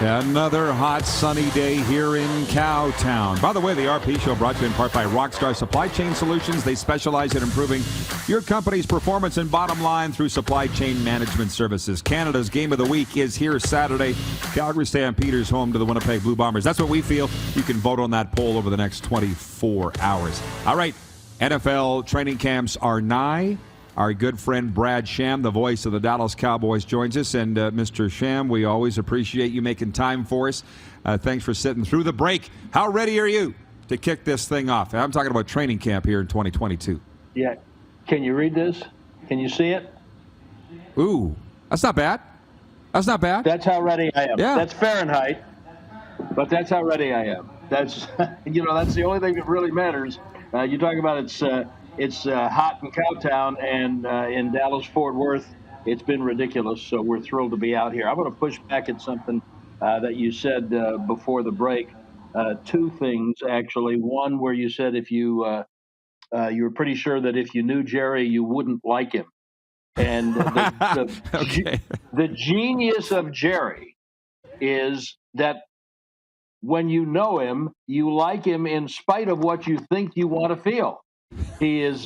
Another hot, sunny day here in Cowtown. By the way, the RP Show brought to you in part by Rockstar Supply Chain Solutions. They specialize in improving your company's performance and bottom line through supply chain management services. Canada's Game of the Week is here Saturday. Calgary Stampeders home to the Winnipeg Blue Bombers. That's what we feel. You can vote on that poll over the next 24 hours. All right, NFL training camps are nigh. Our good friend Brad Sham, the voice of the Dallas Cowboys, joins us. And Mr. Sham, we always appreciate you making time for us. Thanks for sitting through the break. How ready are you to kick this thing off? I'm talking about training camp here in 2022. Yeah. Can you read this? Can you see it? Ooh, that's not bad. That's not bad. That's how ready I am. Yeah. That's Fahrenheit, but that's how ready I am. That's, that's the only thing that really matters. You talk about it's hot in Cowtown, and in Dallas-Fort Worth, it's been ridiculous, so we're thrilled to be out here. I'm going to push back at something that you said before the break. Two things, actually. One, where you said if you were pretty sure that if you knew Jerry, you wouldn't like him. And Okay. the genius of Jerry is that when you know him, you like him in spite of what you think you want to feel. He's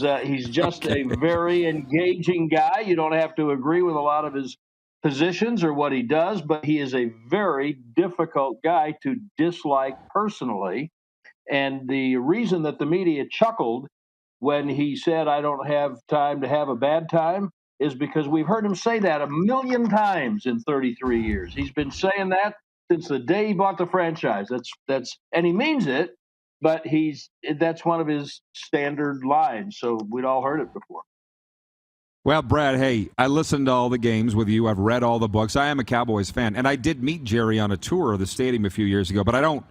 just a very engaging guy. You don't have to agree with a lot of his positions or what he does, but he is a very difficult guy to dislike personally. And the reason that the media chuckled when he said, "I don't have time to have a bad time," is because we've heard him say that 1,000,000 times in 33 years. He's been saying that since the day he bought the franchise. And he means it. But that's one of his standard lines, so we'd all heard it before. Well, Brad, hey, I listened to all the games with you. I've read all the books. I am a Cowboys fan, and I did meet Jerry on a tour of the stadium a few years ago, but I don't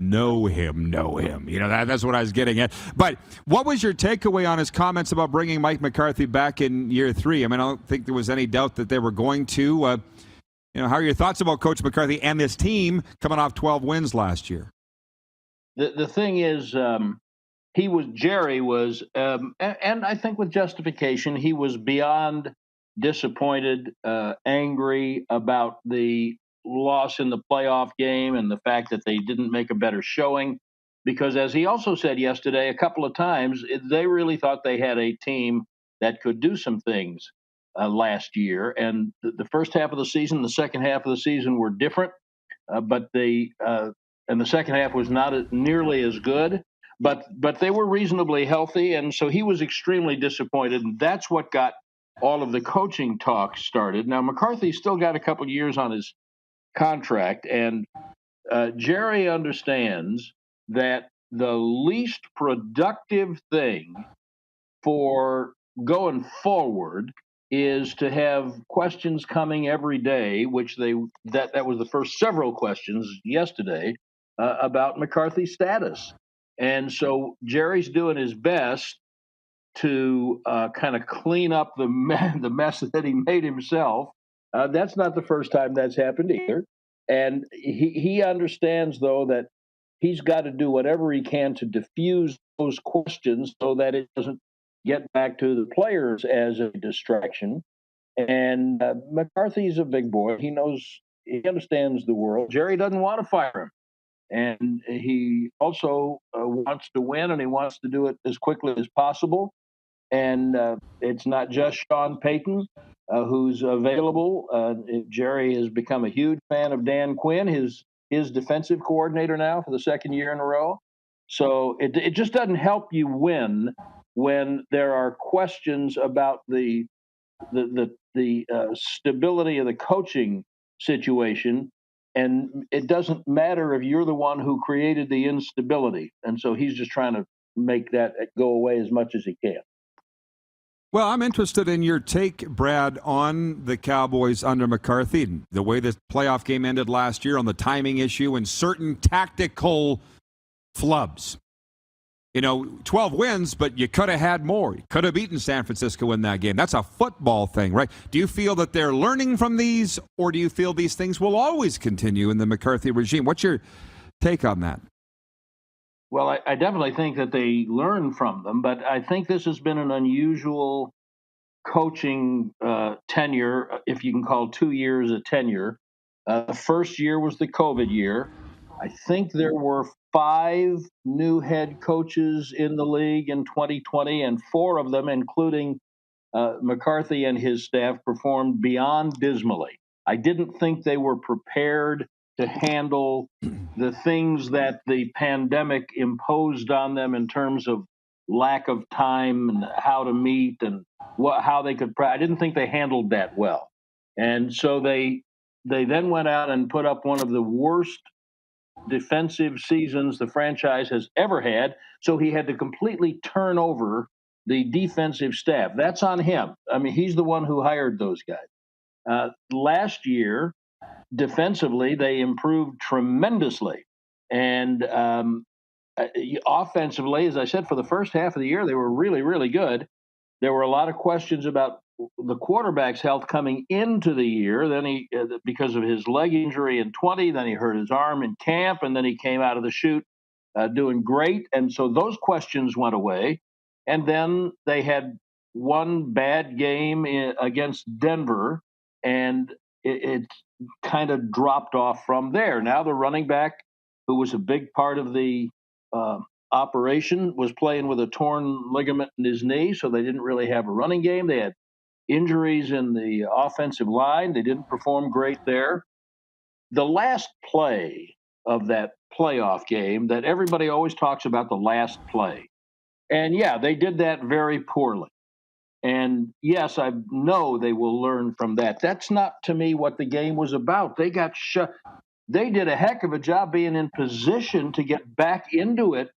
know him. That's what I was getting at. But what was your takeaway on his comments about bringing Mike McCarthy back in year 3? I mean, I don't think there was any doubt that they were going to. How are your thoughts about Coach McCarthy and this team coming off 12 wins last year? The thing is, Jerry was, and I think with justification, he was beyond disappointed, angry about the loss in the playoff game and the fact that they didn't make a better showing. Because as he also said yesterday a couple of times, they really thought they had a team that could do some things last year. And the first half of the season, the second half of the season were different, but and the second half was not nearly as good, but they were reasonably healthy, and so he was extremely disappointed, and that's what got all of the coaching talk started. Now, McCarthy's still got a couple years on his contract, and Jerry understands that the least productive thing for going forward is to have questions coming every day, which that was the first several questions yesterday, about McCarthy's status. And so Jerry's doing his best to kind of clean up the mess that he made himself. That's not the first time that's happened either. And he understands, though, that he's got to do whatever he can to diffuse those questions so that it doesn't get back to the players as a distraction. And McCarthy's a big boy. He understands the world. Jerry doesn't want to fire him. And he also wants to win, and he wants to do it as quickly as possible. And it's not just Sean Payton who's available. Jerry has become a huge fan of Dan Quinn, his defensive coordinator now for the second year in a row. So it just doesn't help you win when there are questions about the stability of the coaching situation. And it doesn't matter if you're the one who created the instability. And so he's just trying to make that go away as much as he can. Well, I'm interested in your take, Brad, on the Cowboys under McCarthy, the way the playoff game ended last year, on the timing issue and certain tactical flubs. 12 wins, but you could have had more. You could have beaten San Francisco in that game. That's a football thing, right? Do you feel that they're learning from these, or do you feel these things will always continue in the McCarthy regime? What's your take on that? Well, I definitely think that they learn from them, but I think this has been an unusual coaching tenure, if you can call 2 years a tenure. The first year was the COVID year. I think there were 5 new head coaches in the league in 2020, and 4 of them, including McCarthy and his staff, performed beyond dismally. I didn't think they were prepared to handle the things that the pandemic imposed on them in terms of lack of time and how to meet and how they could. I didn't think they handled that well, and so they then went out and put up one of the worst defensive seasons the franchise has ever had. So he had to completely turn over the defensive staff. That's on him. I mean, he's the one who hired those guys. Last year, defensively, they improved tremendously. And offensively, as I said, for the first half of the year, they were really, really good. There were a lot of questions about the quarterback's health coming into the year. Then he, because of his leg injury in 20, then he hurt his arm in camp, and then he came out of the chute doing great. And so those questions went away. And then they had one bad game against Denver, and it kind of dropped off from there. Now the running back, who was a big part of the operation, was playing with a torn ligament in his knee, so they didn't really have a running game. They had injuries in the offensive line. They didn't perform great there. The last play of that playoff game that everybody always talks about, the last play. And yeah, they did that very poorly. And yes, I know they will learn from that. That's not, to me, what the game was about. They got They did a heck of a job being in position to get back into it.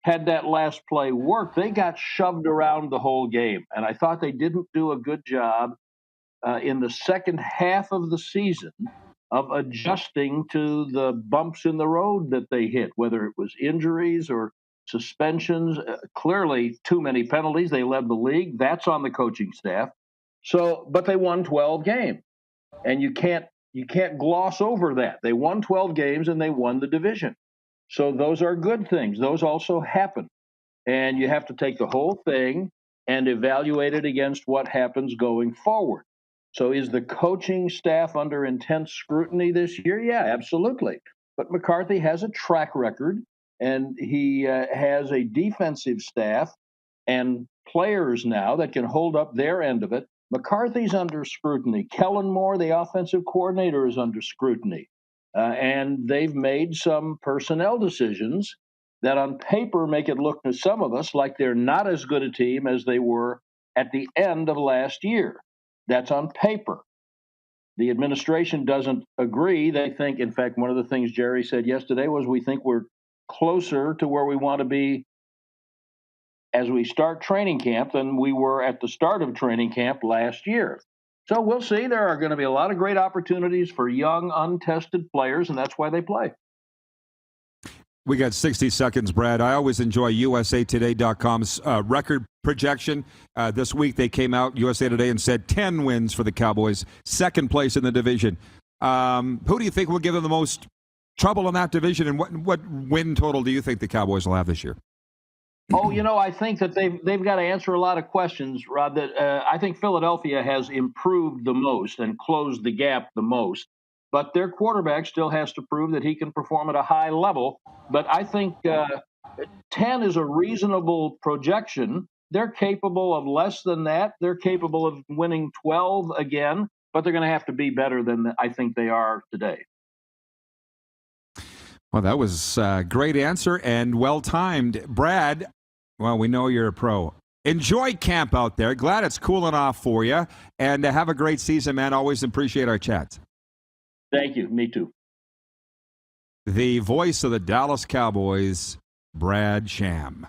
Had that last play worked, they got shoved around the whole game. And I thought they didn't do a good job in the second half of the season of adjusting to the bumps in the road that they hit, whether it was injuries or suspensions. Clearly, too many penalties. They led the league. That's on the coaching staff. So, but they won 12 games, and you can't gloss over that. They won 12 games and they won the division. So those are good things. Those also happen. And you have to take the whole thing and evaluate it against what happens going forward. So is the coaching staff under intense scrutiny this year? Yeah, absolutely. But McCarthy has a track record, and he has a defensive staff and players now that can hold up their end of it. McCarthy's under scrutiny. Kellen Moore, the offensive coordinator, is under scrutiny. And they've made some personnel decisions that on paper make it look to some of us like they're not as good a team as they were at the end of last year. That's on paper. The administration doesn't agree. They think, in fact, one of the things Jerry said yesterday was, we think we're closer to where we want to be as we start training camp than we were at the start of training camp last year. So we'll see. There are going to be a lot of great opportunities for young, untested players, and that's why they play. We got 60 seconds, Brad. I always enjoy USAToday.com's record projection. This week they came out, USA Today, and said 10 wins for the Cowboys, second place in the division. Who do you think will give them the most trouble in that division, and what win total do you think the Cowboys will have this year? Oh, I think that they've got to answer a lot of questions, Rod. That I think Philadelphia has improved the most and closed the gap the most. But their quarterback still has to prove that he can perform at a high level. But I think 10 is a reasonable projection. They're capable of less than that. They're capable of winning 12 again, but they're going to have to be better than I think they are today. Well, that was a great answer and well-timed. Brad, well, we know you're a pro. Enjoy camp out there. Glad it's cooling off for you. And have a great season, man. Always appreciate our chats. Thank you. Me too. The voice of the Dallas Cowboys, Brad Sham.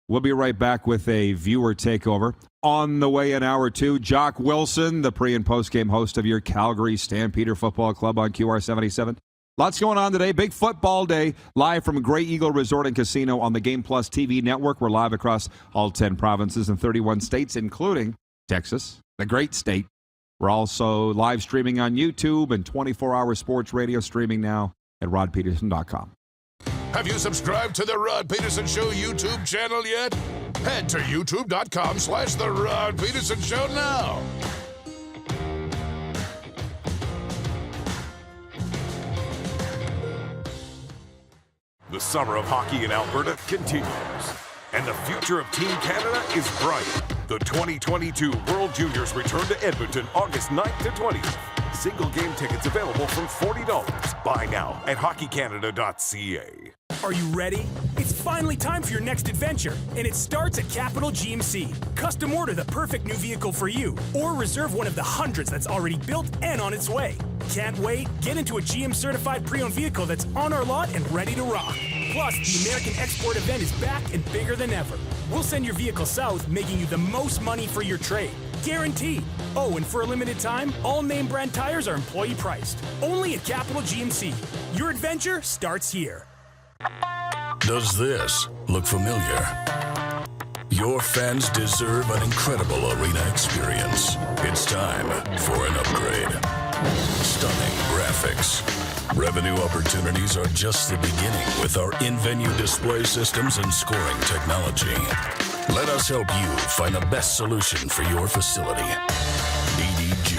We'll be right back with a viewer takeover. On the way in hour 2, Jock Wilson, the pre- and post-game host of your Calgary Stampeder Football Club on QR77. Lots going on today. Big football day, live from Grey Eagle Resort and Casino on the Game Plus TV network. We're live across all 10 provinces and 31 states, including Texas, the great state. We're also live streaming on YouTube and 24-hour sports radio streaming now at rodpeterson.com. Have you subscribed to the Rod Peterson Show YouTube channel yet? Head to youtube.com/The Rod Peterson Show now. The summer of hockey in Alberta continues, and the future of Team Canada is bright. The 2022 World Juniors return to Edmonton August 9th to 20th. Single game tickets available from $40. Buy now at hockeycanada.ca. Are you ready? It's finally time for your next adventure, and it starts at Capital GMC. Custom order the perfect new vehicle for you, or reserve one of the hundreds that's already built and on its way. Can't wait? Get into a GM certified pre-owned vehicle that's on our lot and ready to rock. Plus, the American Export event is back and bigger than ever. We'll send your vehicle south, making you the most money for your trade. Guaranteed. Oh, and for a limited time, all name brand tires are employee priced. Only at Capital GMC. Your adventure starts here. Does this look familiar? Your fans deserve an incredible arena experience. It's time for an upgrade. Stunning graphics. Revenue opportunities are just the beginning with our in-venue display systems and scoring technology. Let us help you find the best solution for your facility. DDG.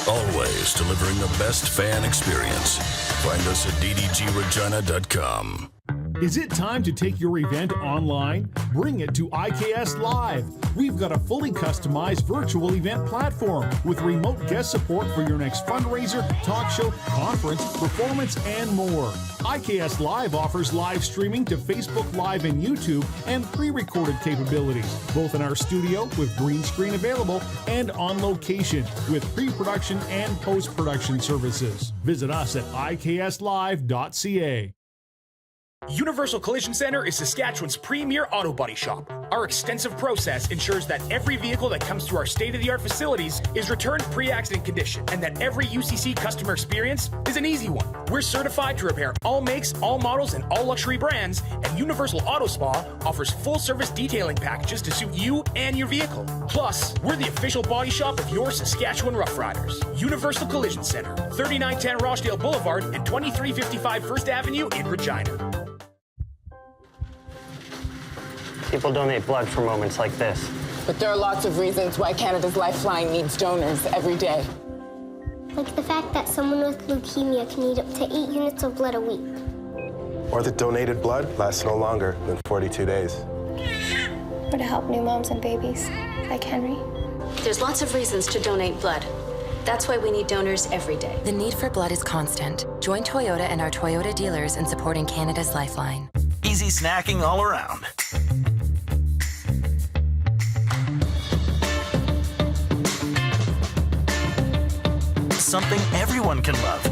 Always delivering the best fan experience. Find us at ddgregina.com. Is it time to take your event online? Bring it to IKS Live. We've got a fully customized virtual event platform with remote guest support for your next fundraiser, talk show, conference, performance, and more. IKS Live offers live streaming to Facebook Live and YouTube and pre-recorded capabilities, both in our studio with green screen available and on location with pre-production and post-production services. Visit us at ikslive.ca. Universal Collision Center is Saskatchewan's premier auto body shop. Our extensive process ensures that every vehicle that comes through our state-of-the-art facilities is returned pre-accident condition, and that every UCC customer experience is an easy one. We're certified to repair all makes, all models, and all luxury brands, and Universal Auto Spa offers full-service detailing packages to suit you and your vehicle. Plus, we're the official body shop of your Saskatchewan Rough Riders. Universal Collision Center, 3910 Rochdale Boulevard and 2355 First Avenue in Regina. People donate blood for moments like this. But there are lots of reasons why Canada's Lifeline needs donors every day. Like the fact that someone with leukemia can need up to 8 units of blood a week. Or that donated blood lasts no longer than 42 days. Or to help new moms and babies, like Henry. There's lots of reasons to donate blood. That's why we need donors every day. The need for blood is constant. Join Toyota and our Toyota dealers in supporting Canada's Lifeline. Easy snacking all around. Something everyone can love.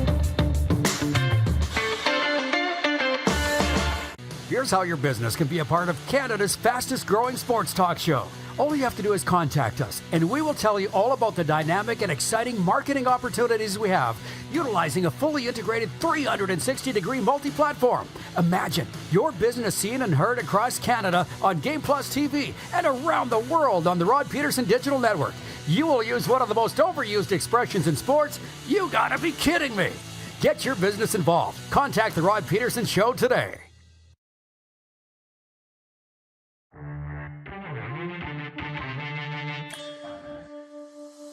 Here's how your business can be a part of Canada's fastest growing sports talk show. All you have to do is contact us, and we will tell you all about the dynamic and exciting marketing opportunities we have, utilizing a fully integrated 360-degree multi-platform. Imagine your business seen and heard across Canada on Game Plus TV and around the world on the Rod Peterson Digital Network. You will use one of the most overused expressions in sports. You gotta be kidding me. Get your business involved. Contact the Rod Peterson Show today.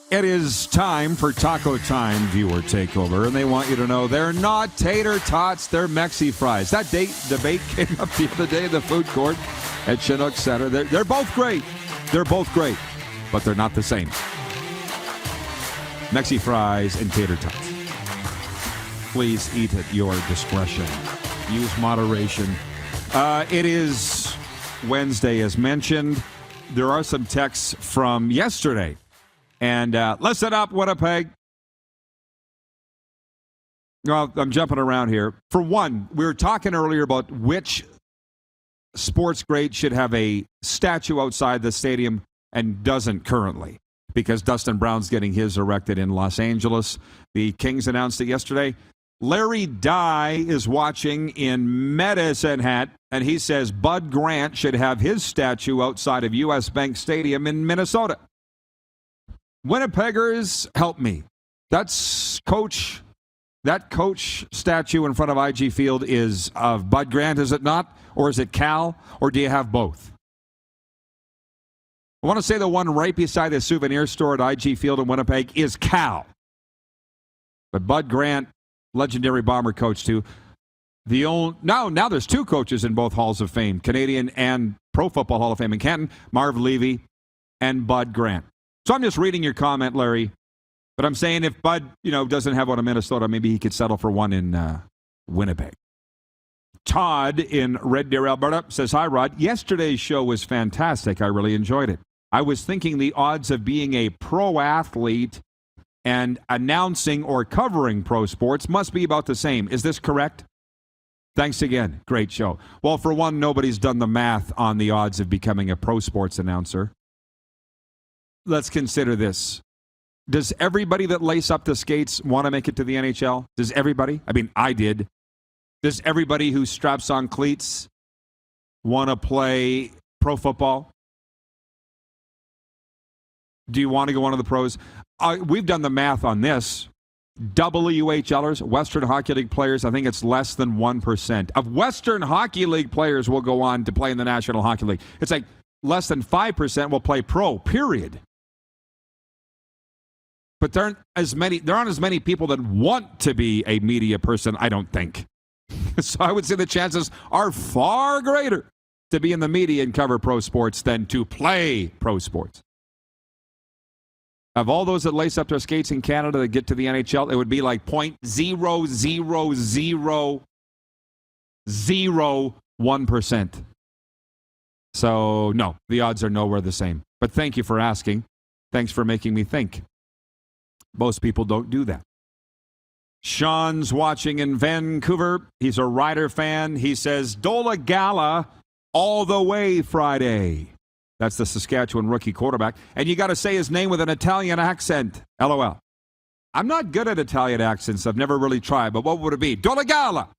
It is time for Taco Time Viewer Takeover, and they want you to know they're not tater tots, they're Mexi fries. That debate came up the other day in the food court at Chinook Center. They're both great. They're both great, but they're not the same. Mexi fries and tater tots. Please eat at your discretion. Use moderation. It is Wednesday, as mentioned. There are some texts from yesterday. And listen up, Winnipeg. Well, I'm jumping around here. For one, we were talking earlier about which sports great should have a statue outside the stadium and doesn't currently, because Dustin Brown's getting his erected in Los Angeles. The Kings announced it yesterday. Larry Dye is watching in Medicine Hat, and he says Bud Grant should have his statue outside of U.S. Bank Stadium in Minnesota. Winnipeggers, help me. That coach statue in front of IG Field is of Bud Grant, is it not? Or is it Cal? Or do you have both? I want to say the one right beside the souvenir store at IG Field in Winnipeg is Cal. But Bud Grant, legendary Bomber coach too. Now there's two coaches in both Halls of Fame, Canadian and Pro Football Hall of Fame in Canton, Marv Levy and Bud Grant. So I'm just reading your comment, Larry. But I'm saying if Bud, doesn't have one in Minnesota, maybe he could settle for one in Winnipeg. Todd in Red Deer, Alberta says, "Hi, Rod. Yesterday's show was fantastic. I really enjoyed it. I was thinking the odds of being a pro athlete and announcing or covering pro sports must be about the same. Is this correct? Thanks again. Great show." Well, for one, nobody's done the math on the odds of becoming a pro sports announcer. Let's consider this. Does everybody that lace up the skates want to make it to the NHL? Does everybody? I mean, I did. Does everybody who straps on cleats want to play pro football? Do you want to go on to the pros? We've done the math on this. WHLers, Western Hockey League players, I think it's less than 1% of Western Hockey League players will go on to play in the National Hockey League. It's like less than 5% will play pro, period. But there aren't as many people that want to be a media person, I don't think. So I would say the chances are far greater to be in the media and cover pro sports than to play pro sports. Of all those that lace up their skates in Canada that get to the NHL, it would be like 0.00001%. So, no, the odds are nowhere the same. But thank you for asking. Thanks for making me think. Most people don't do that. Sean's watching in Vancouver. He's a Rider fan. He says, Dola Gala all the way Friday. That's the Saskatchewan rookie quarterback. And you got to say his name with an Italian accent. LOL. I'm not good at Italian accents. I've never really tried. But what would it be? Dola Gala.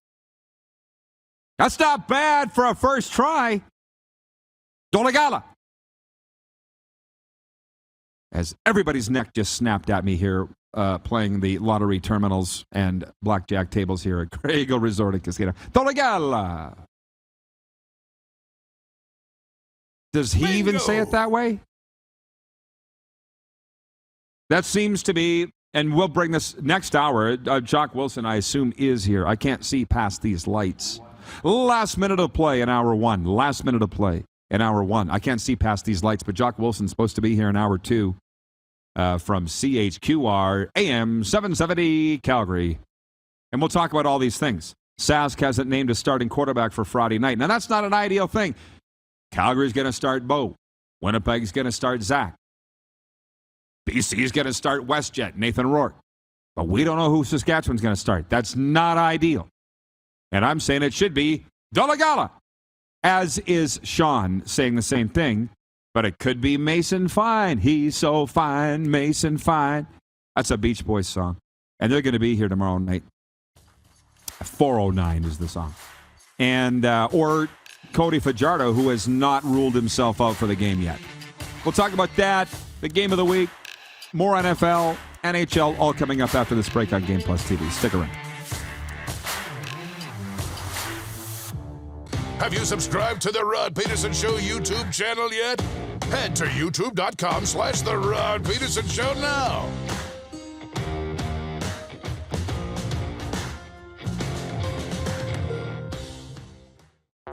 That's not bad for a first try. Dola Gala. As everybody's neck just snapped at me here playing the lottery terminals and blackjack tables here at Grey Eagle Resort and Casino. Dola Gala. Does he even say it that way? That seems to be, and we'll bring this next hour. Jock Wilson, I assume, is here. I can't see past these lights. Last minute of play in hour one. Last minute of play in hour one. I can't see past these lights, but Jock Wilson's supposed to be here in hour two from CHQR AM 770 Calgary. And we'll talk about all these things. Sask hasn't named a starting quarterback for Friday night. Now, that's not an ideal thing. Calgary's going to start Bo. Winnipeg's going to start Zach. BC's going to start WestJet, Nathan Rourke. But we don't know who Saskatchewan's going to start. That's not ideal. And I'm saying it should be Dola Gala, as is Sean saying the same thing. But it could be Mason Fine. He's so fine, Mason Fine. That's a Beach Boys song. And they're going to be here tomorrow night. 4:09 is the song. And, or Cody Fajardo, who has not ruled himself out for the game yet. We'll talk about that, the game of the week, more NFL, NHL, all coming up after this break on Game Plus TV. Stick around. Have you subscribed to the Rod Pedersen Show YouTube channel yet? Head to youtube.com/The Rod Pedersen Show now.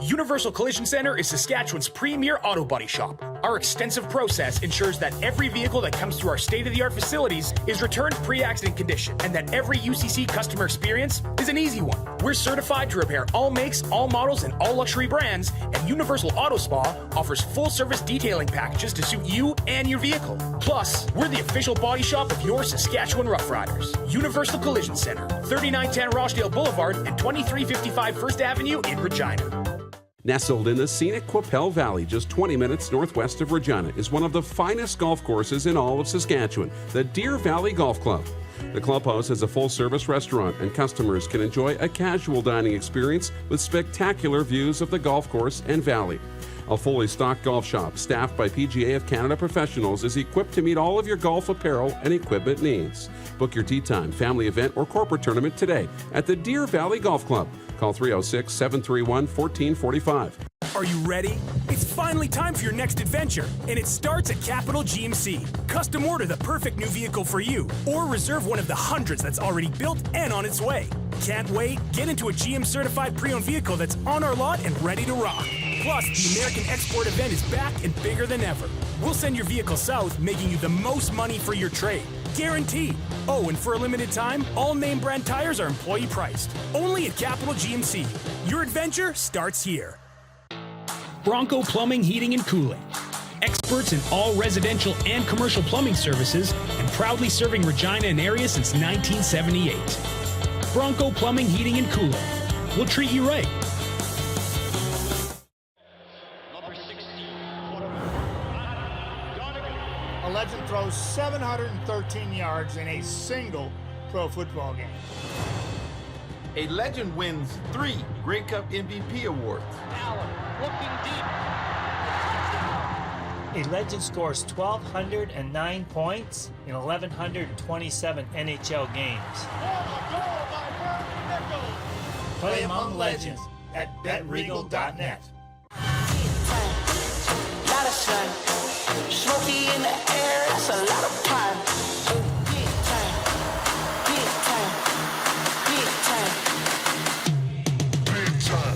Universal Collision Center is Saskatchewan's premier auto body shop. Our extensive process ensures that every vehicle that comes through our state-of-the-art facilities is returned pre-accident condition, and that every UCC customer experience is an easy one. We're certified to repair all makes, all models, and all luxury brands, and Universal Auto Spa offers full-service detailing packages to suit you and your vehicle. Plus, we're the official body shop of your Saskatchewan Rough Riders. Universal Collision Center, 3910 Rochdale Boulevard and 2355 First Avenue in Regina. Nestled in the scenic Qu'Appelle Valley, just 20 minutes northwest of Regina, is one of the finest golf courses in all of Saskatchewan, the Deer Valley Golf Club. The clubhouse has a full-service restaurant, and customers can enjoy a casual dining experience with spectacular views of the golf course and valley. A fully stocked golf shop staffed by PGA of Canada professionals is equipped to meet all of your golf apparel and equipment needs. Book your tee time, family event, or corporate tournament today at the Deer Valley Golf Club. Call 306-731-1445. Are you ready? It's finally time for your next adventure, and it starts at Capital GMC. Custom order the perfect new vehicle for you, or reserve one of the hundreds that's already built and on its way. Can't wait? Get into a GM certified pre-owned vehicle that's on our lot and ready to rock. Plus, the American Export event is back and bigger than ever. We'll send your vehicle south, making you the most money for your trade. Guaranteed. Oh, and for a limited time, all name brand tires are employee priced. Only at Capital GMC. Your adventure starts here. Bronco Plumbing, Heating, and Cooling. Experts in all residential and commercial plumbing services, and proudly serving Regina and area since 1978. Bronco Plumbing, Heating, and Cooling. We'll treat you right. A legend throws 713 yards in a single pro football game. A legend wins 3 Grey Cup MVP awards. Allen looking deep. A legend scores 1,209 points in 1,127 NHL games. Play among legends at betregal.net. Lot of sun, smoky in the air, that's a lot of pine. Big time, big time, big time, big time.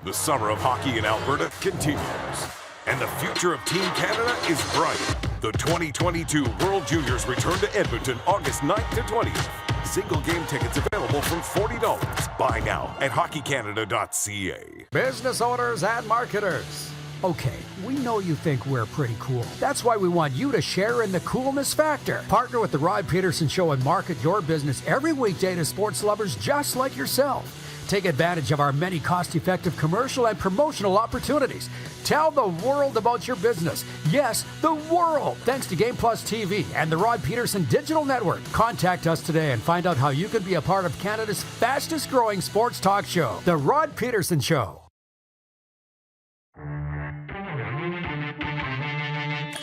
The summer of hockey in Alberta continues, and the future of Team Canada is bright. The 2022 World Juniors return to Edmonton August 9th to 20th. Single game tickets available from $40. Buy now at hockeycanada.ca. Business owners and marketers. Okay, we know you think we're pretty cool. That's why we want you to share in the coolness factor. Partner with the Rod Pedersen Show and market your business every weekday to sports lovers just like yourself. Take advantage of our many cost-effective commercial and promotional opportunities. Tell the world about your business. Yes, the world. Thanks to Game Plus TV and the Rod Pedersen Digital Network. Contact us today and find out how you can be a part of Canada's fastest-growing sports talk show, The Rod Pedersen Show.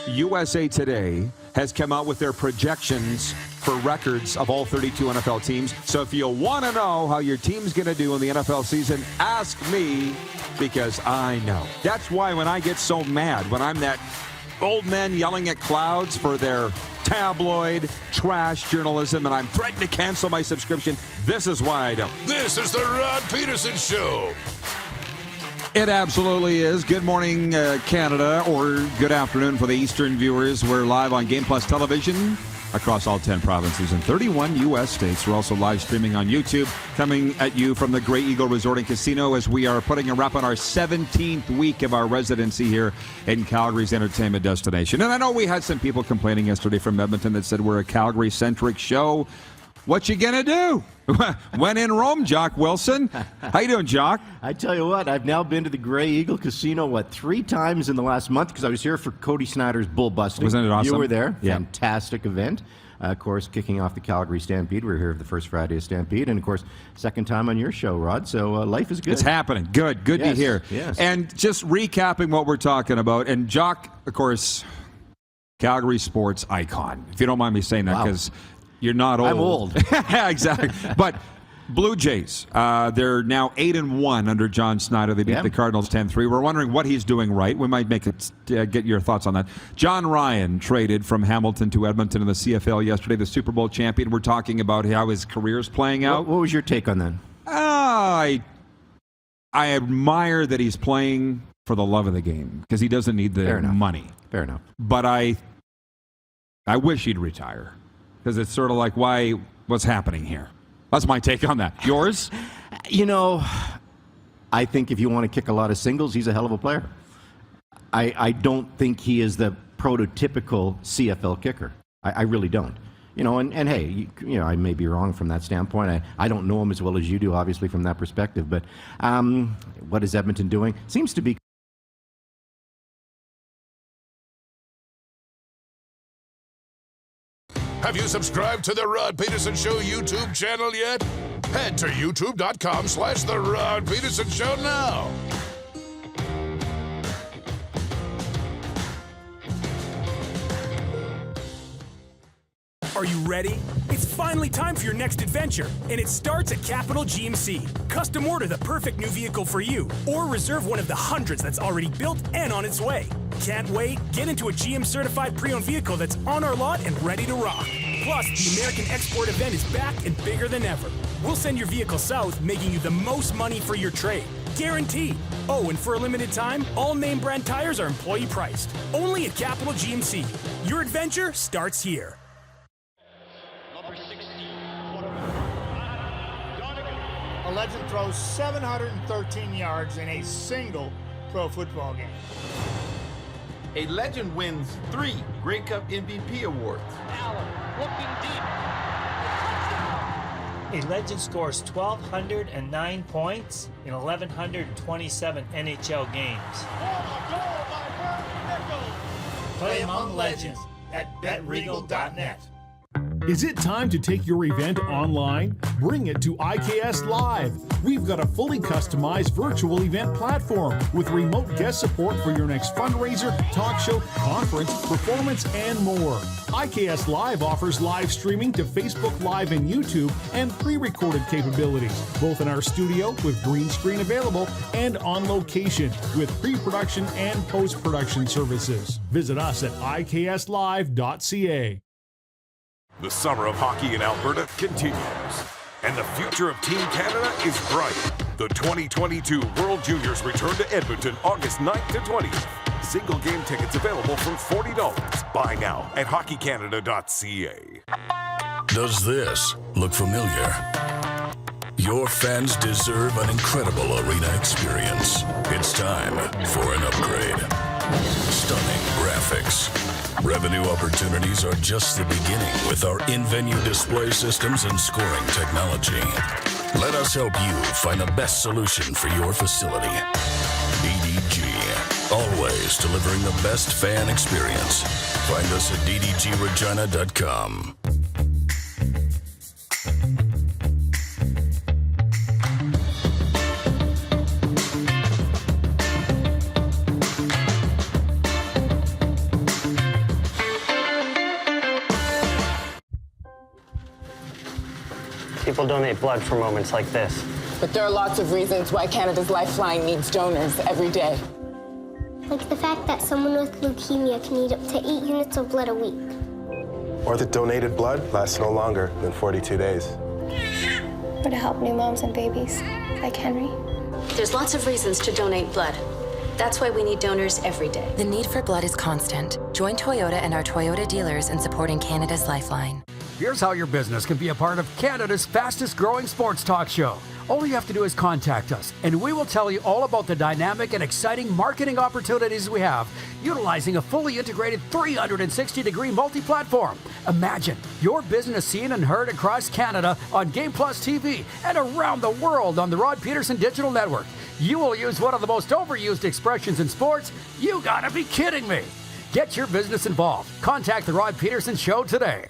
USA Today has come out with their projections for records of all 32 NFL teams. So if you want to know how your team's going to do in the NFL season, ask me, because I know. That's why when I get so mad, when I'm that old man yelling at clouds for their tabloid trash journalism and I'm threatened to cancel my subscription, this is why I don't. This is the Rod Pedersen Show. It absolutely is. Good morning, Canada, or good afternoon for the Eastern viewers. We're live on Game Plus Television across all 10 provinces and 31 U.S. states. We're also live streaming on YouTube, coming at you from the Grey Eagle Resort and Casino as we are putting a wrap on our 17th week of our residency here in Calgary's entertainment destination. And I know we had some people complaining yesterday from Edmonton that said we're a Calgary-centric show. What you gonna do? When in Rome, Jock Wilson. How you doing, Jock? I tell you what, I've now been to the Grey Eagle Casino, 3 times in the last month, because I was here for Cody Snyder's bull busting. Wasn't it awesome? You were there. Yeah. Fantastic event. Of course, kicking off the Calgary Stampede. We were here for the first Friday of Stampede. And, of course, second time on your show, Rod. So life is good. It's happening. Good to hear. Yes. And just recapping what we're talking about. And Jock, of course, Calgary sports icon. If you don't mind me saying that, because you're not old. I'm old. Yeah, exactly. But Blue Jays, they're now 8-1 under John Snyder. They beat the Cardinals 10-3. We're wondering what he's doing right. We might make it get your thoughts on that. John Ryan traded from Hamilton to Edmonton in the CFL yesterday, the Super Bowl champion. We're talking about how his career's playing out. What was your take on that? I admire that he's playing for the love of the game because he doesn't need the money. Fair enough. But I wish he'd retire because it's sort of like, what's happening here? That's my take on that. Yours? I think if you want to kick a lot of singles, he's a hell of a player. I don't think he is the prototypical CFL kicker. I really don't. And hey, I may be wrong from that standpoint. I don't know him as well as you do, obviously, from that perspective. But what is Edmonton doing? Seems to be. Have you subscribed to the Rod Pedersen Show YouTube channel yet? Head to youtube.com/The Rod Pedersen Show now. Are you ready? It's finally time for your next adventure, and it starts at Capital GMC. Custom order the perfect new vehicle for you, or reserve one of the hundreds that's already built and on its way. Can't wait? Get into a GM certified pre-owned vehicle that's on our lot and ready to rock. Plus, the American Export event is back and bigger than ever. We'll send your vehicle south, making you the most money for your trade. Guaranteed. Oh, and for a limited time, all name brand tires are employee priced. Only at Capital GMC. Your adventure starts here. A legend throws 713 yards in a single pro football game. A legend wins 3 Grey Cup MVP awards. Allen looking deep. A legend scores 1,209 points in 1,127 NHL games. Play among legends at betregal.net. Is it time to take your event online? Bring it to IKS Live. We've got a fully customized virtual event platform with remote guest support for your next fundraiser, talk show, conference, performance, and more. IKS Live offers live streaming to Facebook Live and YouTube and pre-recorded capabilities, both in our studio with green screen available and on location with pre-production and post-production services. Visit us at ikslive.ca. The summer of hockey in Alberta continues, and the future of Team Canada is bright. The 2022 World Juniors return to Edmonton August 9th to 20th. Single game tickets available from $40. Buy now at hockeycanada.ca. Does this look familiar? Your fans deserve an incredible arena experience. It's time for an upgrade. Stunning graphics. Revenue opportunities are just the beginning with our in-venue display systems and scoring technology. Let us help you find the best solution for your facility. DDG, always delivering the best fan experience. Find us at ddgregina.com. People donate blood for moments like this. But there are lots of reasons why Canada's Lifeline needs donors every day. Like the fact that someone with leukemia can need up to 8 units of blood a week. Or that donated blood lasts no longer than 42 days. Or to help new moms and babies, like Henry. There's lots of reasons to donate blood. That's why we need donors every day. The need for blood is constant. Join Toyota and our Toyota dealers in supporting Canada's Lifeline. Here's how your business can be a part of Canada's fastest growing sports talk show. All you have to do is contact us, and we will tell you all about the dynamic and exciting marketing opportunities we have, utilizing a fully integrated 360-degree multi-platform. Imagine your business seen and heard across Canada on Game Plus TV and around the world on the Rod Pedersen Digital Network. You will use one of the most overused expressions in sports. You gotta be kidding me. Get your business involved. Contact the Rod Pedersen Show today.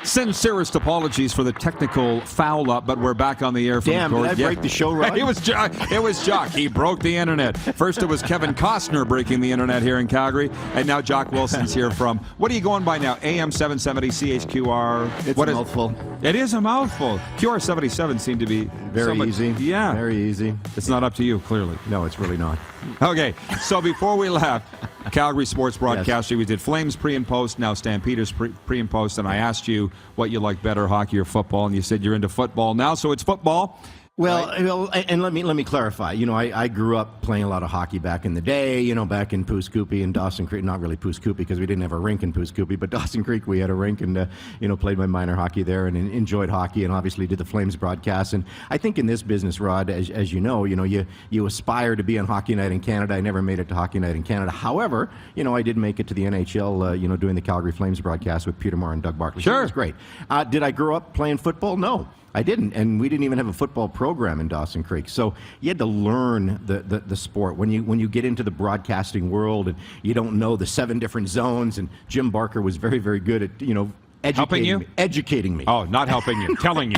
Sincerest apologies for the technical foul up, but we're back on the air. From Damn, the did I break the show, Rod? It was Jock. He broke the internet. First it was Kevin Costner breaking the internet here in Calgary, and now Jock Wilson's here from, what are you going by now? AM 770 CHQR. It's a mouthful. It is a mouthful. QR77 seemed to be very easy. Yeah. Very easy. It's not up to you, clearly. No, it's really not. Okay, so before we left, Calgary Sports Broadcaster, we did Flames pre and post, now Stampeders pre and post, and I asked you what you like better, hockey or football, and you said you're into football now, so it's football. Well, and let me clarify. You know, I grew up playing a lot of hockey back in the day. You know, back in Pouce Coupe and Dawson Creek. Not really Pouce Coupe because we didn't have a rink in Pouce Coupe, but Dawson Creek we had a rink, and played my minor hockey there and enjoyed hockey, and obviously did the Flames broadcast. And I think in this business, Rod, as you know, you aspire to be on Hockey Night in Canada. I never made it to Hockey Night in Canada. However, I did make it to the NHL. Doing the Calgary Flames broadcast with Peter Moore and Doug Barkley. Sure, it was great. Did I grow up playing football? No. I didn't, and we didn't even have a football program in Dawson Creek. So you had to learn the sport. When you get into the broadcasting world and you don't know the 7 different zones, and Jim Barker was very, very good at, educating me. Oh, not helping you, telling you.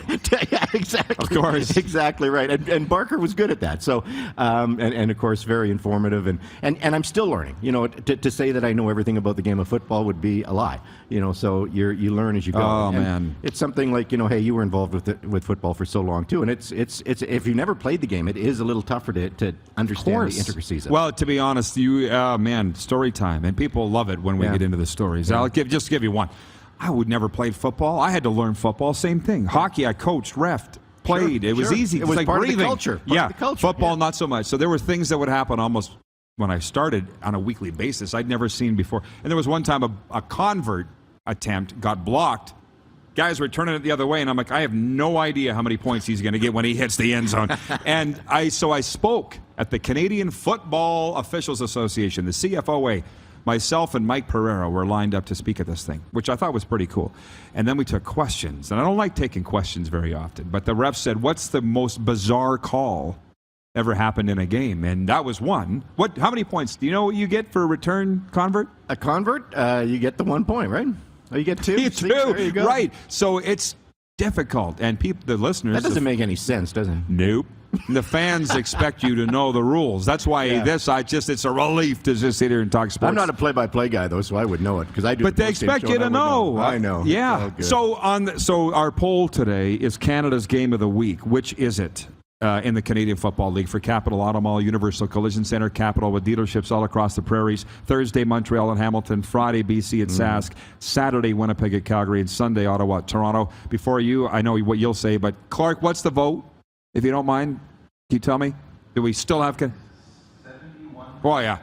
Yeah, exactly. Of course. Exactly right. And Barker was good at that. So, and of course, very informative. And I'm still learning. To say that I know everything about the game of football would be a lie. So you learn as you go. Oh, and man. It's something like, hey, you were involved with football for so long, too. And it's if you've never played the game, it is a little tougher to understand the intricacies of it. Well, to be honest, story time. And people love it when we get into the stories. Yeah. I'll just give you one. I would never play football. I had to learn football. Same thing. Hockey, I coached, reffed, played. Sure, it was easy. It was like part breathing. of the culture. Of the culture. Football, not so much. So there were things that would happen almost when I started on a weekly basis I'd never seen before. And there was one time a convert attempt got blocked. Guys were turning it the other way, and I'm like, I have no idea how many points he's going to get when he hits the end zone. And I spoke at the Canadian Football Officials Association, the CFOA. Myself and Mike Pereira were lined up to speak at this thing, which I thought was pretty cool. And then we took questions. And I don't like taking questions very often, but the ref said, what's the most bizarre call ever happened in a game? And that was one. How many points? Do you know what you get for a return convert? A convert? You get the 1 point, right? Oh, you get 2? You do. There you go. Right. So it's difficult. And the listeners... That doesn't make any sense, does it? Nope. The fans expect you to know the rules. That's why it's a relief to just sit here and talk sports. I'm not a play-by-play guy, though, so I would know it because I do. But they expect you to know. I know. Yeah. So our poll today is Canada's game of the week. Which is it? In the Canadian Football League for Capital Auto Mall, Universal Collision Center, Capital with dealerships all across the prairies. Thursday, Montreal and Hamilton. Friday, BC at Sask. Saturday, Winnipeg at Calgary. And Sunday, Ottawa at Toronto. Before you, I know what you'll say, but Clark, what's the vote? If you don't mind, can you tell me? Do we still have... 71%. Oh, yeah.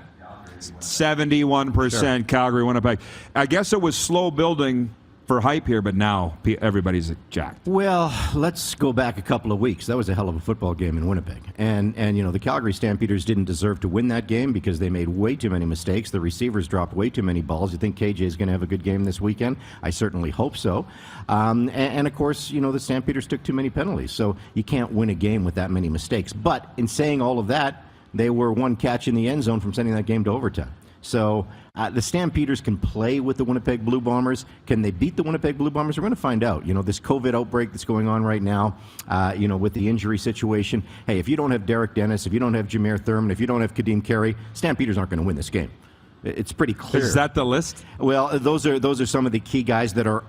71% sure. Calgary, Winnipeg. I guess it was slow building for hype here, but now everybody's jacked. Well, let's go back a couple of weeks. That was a hell of a football game in Winnipeg. And the Calgary Stampeders didn't deserve to win that game because they made way too many mistakes. The receivers dropped way too many balls. You think KJ is going to have a good game this weekend? I certainly hope so. And of course, the Stampeders took too many penalties. So you can't win a game with that many mistakes. But in saying all of that, they were one catch in the end zone from sending that game to overtime. So the Stampeders can play with the Winnipeg Blue Bombers. Can they beat the Winnipeg Blue Bombers? We're going to find out. This COVID outbreak that's going on right now, with the injury situation. Hey, if you don't have Derek Dennis, if you don't have Jameer Thurman, if you don't have Kadeem Carey, Stampeders aren't going to win this game. It's pretty clear. Is that the list? Well, those are some of the key guys that are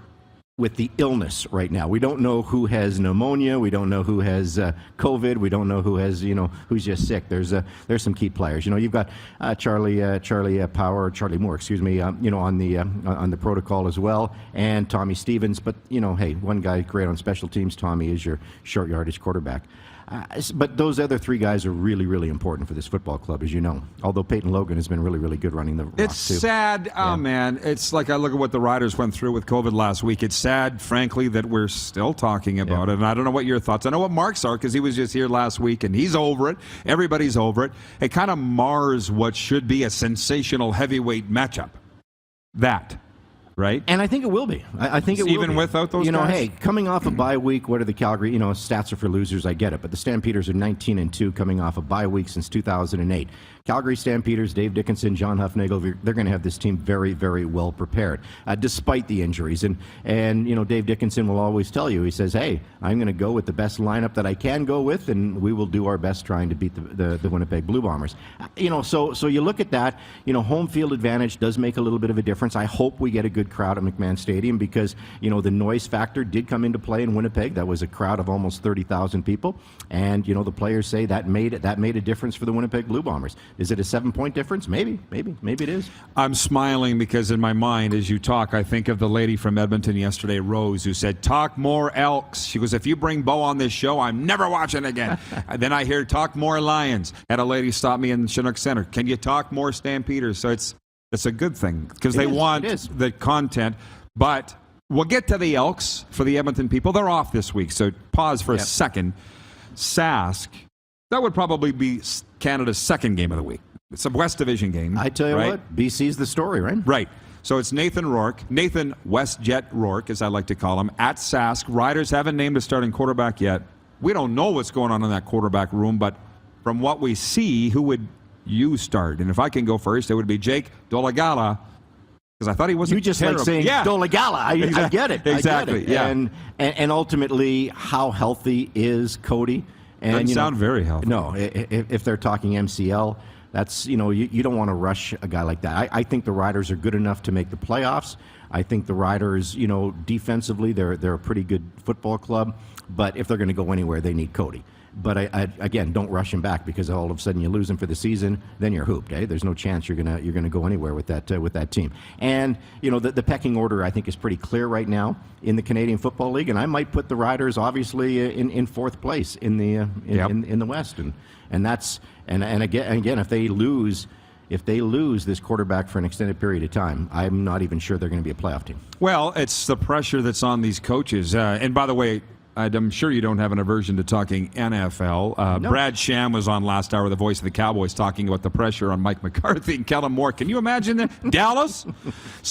with the illness right now. We don't know who has pneumonia. We don't know who has COVID. We don't know who has, who's just sick. There's some key players. You've got Charlie Moore, excuse me, on the protocol as well, and Tommy Stevens. But hey, one guy great on special teams. Tommy is your short yardage quarterback. But those other 3 guys are really, really important for this football club, as you know. Although Peyton Logan has been really, really good running the rock, It's too. sad. Oh, man. It's like I look at what the Riders went through with COVID last week. It's sad, frankly, that we're still talking about it. And I don't know what your thoughts. I know what Mark's are because he was just here last week, and he's over it. Everybody's over it. It kind of mars what should be a sensational heavyweight matchup. That. Right? And I think it will be. I think it will be. Even without those guys? Hey, coming off a bye week, what are the Calgary, stats are for losers, I get it. But the Stampeders are 19-2 coming off a bye week since 2008. Calgary Stampeders, Dave Dickinson, John Huffnagel, they're going to have this team very, very well prepared, despite the injuries. And Dave Dickinson will always tell you, he says, hey, I'm going to go with the best lineup that I can go with, and we will do our best trying to beat the Winnipeg Blue Bombers. So you look at that, home field advantage does make a little bit of a difference. I hope we get a good crowd at McMahon Stadium because, the noise factor did come into play in Winnipeg. That was a crowd of almost 30,000 people. And, the players say that made a difference for the Winnipeg Blue Bombers. Is it a 7-point difference? Maybe it is. I'm smiling because in my mind, as you talk, I think of the lady from Edmonton yesterday, Rose, who said, talk more Elks. She goes, if you bring Bo on this show, I'm never watching again. And then I hear talk more Lions. Had a lady stop me in Chinook Center. Can you talk more Stampeders? So it's a good thing because they want the content. But we'll get to the Elks for the Edmonton people. They're off this week, so pause for a second. Sask, that would probably be Canada's second game of the week. It's a West Division game. I tell you what, BC's the story, right? Right. So it's Nathan WestJet Rourke, as I like to call him, at Sask. Riders haven't named a starting quarterback yet. We don't know what's going on in that quarterback room, but from what we see, who would you start? And if I can go first, it would be Jake Dolegala, because I thought he wasn't You just terrible. like saying Dolegala. I get it. Exactly. I get it. Yeah. And ultimately, how healthy is Cody? And Doesn't sound very healthy. No, if they're talking MCL, that's, you don't want to rush a guy like that. I think the Riders are good enough to make the playoffs. I think the Riders, defensively, they're a pretty good football club. But if they're going to go anywhere, they need Cody. But again, don't rush him back, because all of a sudden you lose him for the season, then you're hooped. There's no chance you're gonna go anywhere with that team. And the pecking order, I think, is pretty clear right now in the Canadian Football League, and I might put the Riders obviously in fourth place in the West, and that's and again if they lose this quarterback for an extended period of time, I'm not even sure they're going to be a playoff team. Well, it's the pressure that's on these coaches. And by the way, I'm sure you don't have an aversion to talking NFL. No. Brad Sham was on last hour, the voice of the Cowboys, talking about the pressure on Mike McCarthy and Kellen Moore. Can you imagine that? Dallas?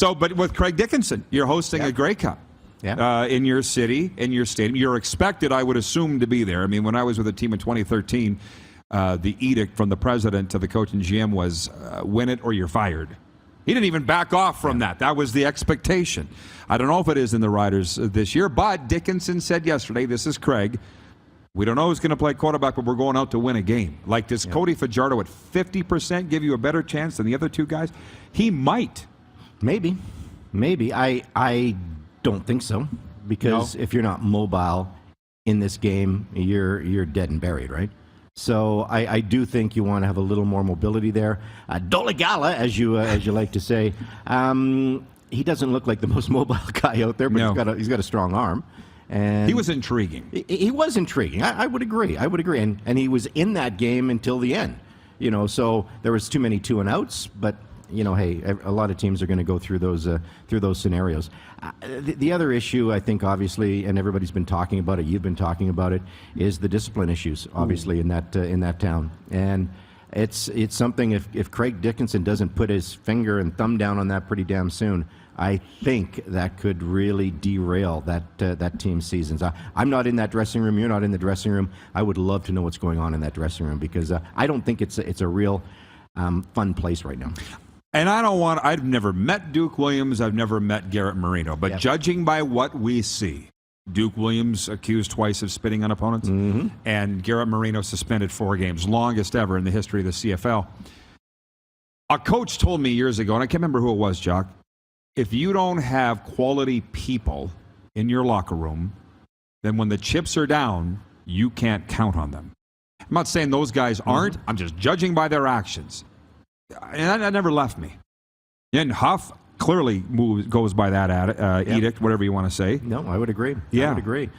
But with Craig Dickinson, you're hosting a Grey Cup in your city, in your stadium. You're expected, I would assume, to be there. I mean, when I was with a team in 2013, the edict from the president to the coach and GM was win it or you're fired. He didn't even back off from that. That was the expectation. I don't know if it is in the Riders this year, but Dickinson said yesterday, this is Craig, we don't know who's going to play quarterback, but we're going out to win a game. Like, does Cody Fajardo at 50% give you a better chance than the other two guys? He might. Maybe. I don't think so, because if you're not mobile in this game, you're dead and buried, right? So I do think you want to have a little more mobility there. Dolegala, as you like to say, he doesn't look like the most mobile guy out there, but he's got a strong arm. And he was intriguing. He was intriguing. I would agree. And he was in that game until the end. So there was too many 2-and-outs, but hey, a lot of teams are going to go through those scenarios. The other issue, I think, obviously, and everybody's been talking about it, you've been talking about it, is the discipline issues, obviously, in that town. And it's something, if Craig Dickinson doesn't put his finger and thumb down on that pretty damn soon, I think that could really derail that team's seasons. I'm not in that dressing room. You're not in the dressing room. I would love to know what's going on in that dressing room, because I don't think it's a real fun place right now. And I've never met Duke Williams. I've never met Garrett Marino. But judging by what we see, Duke Williams accused twice of spitting on opponents, and Garrett Marino suspended 4 games, longest ever in the history of the CFL. A coach told me years ago, and I can't remember who it was, Jock, if you don't have quality people in your locker room, then when the chips are down, you can't count on them. I'm not saying those guys aren't. I'm just judging by their actions. And that never left me. And Huff clearly goes by that edict, whatever you want to say. No, I would agree. Yeah. I would agree.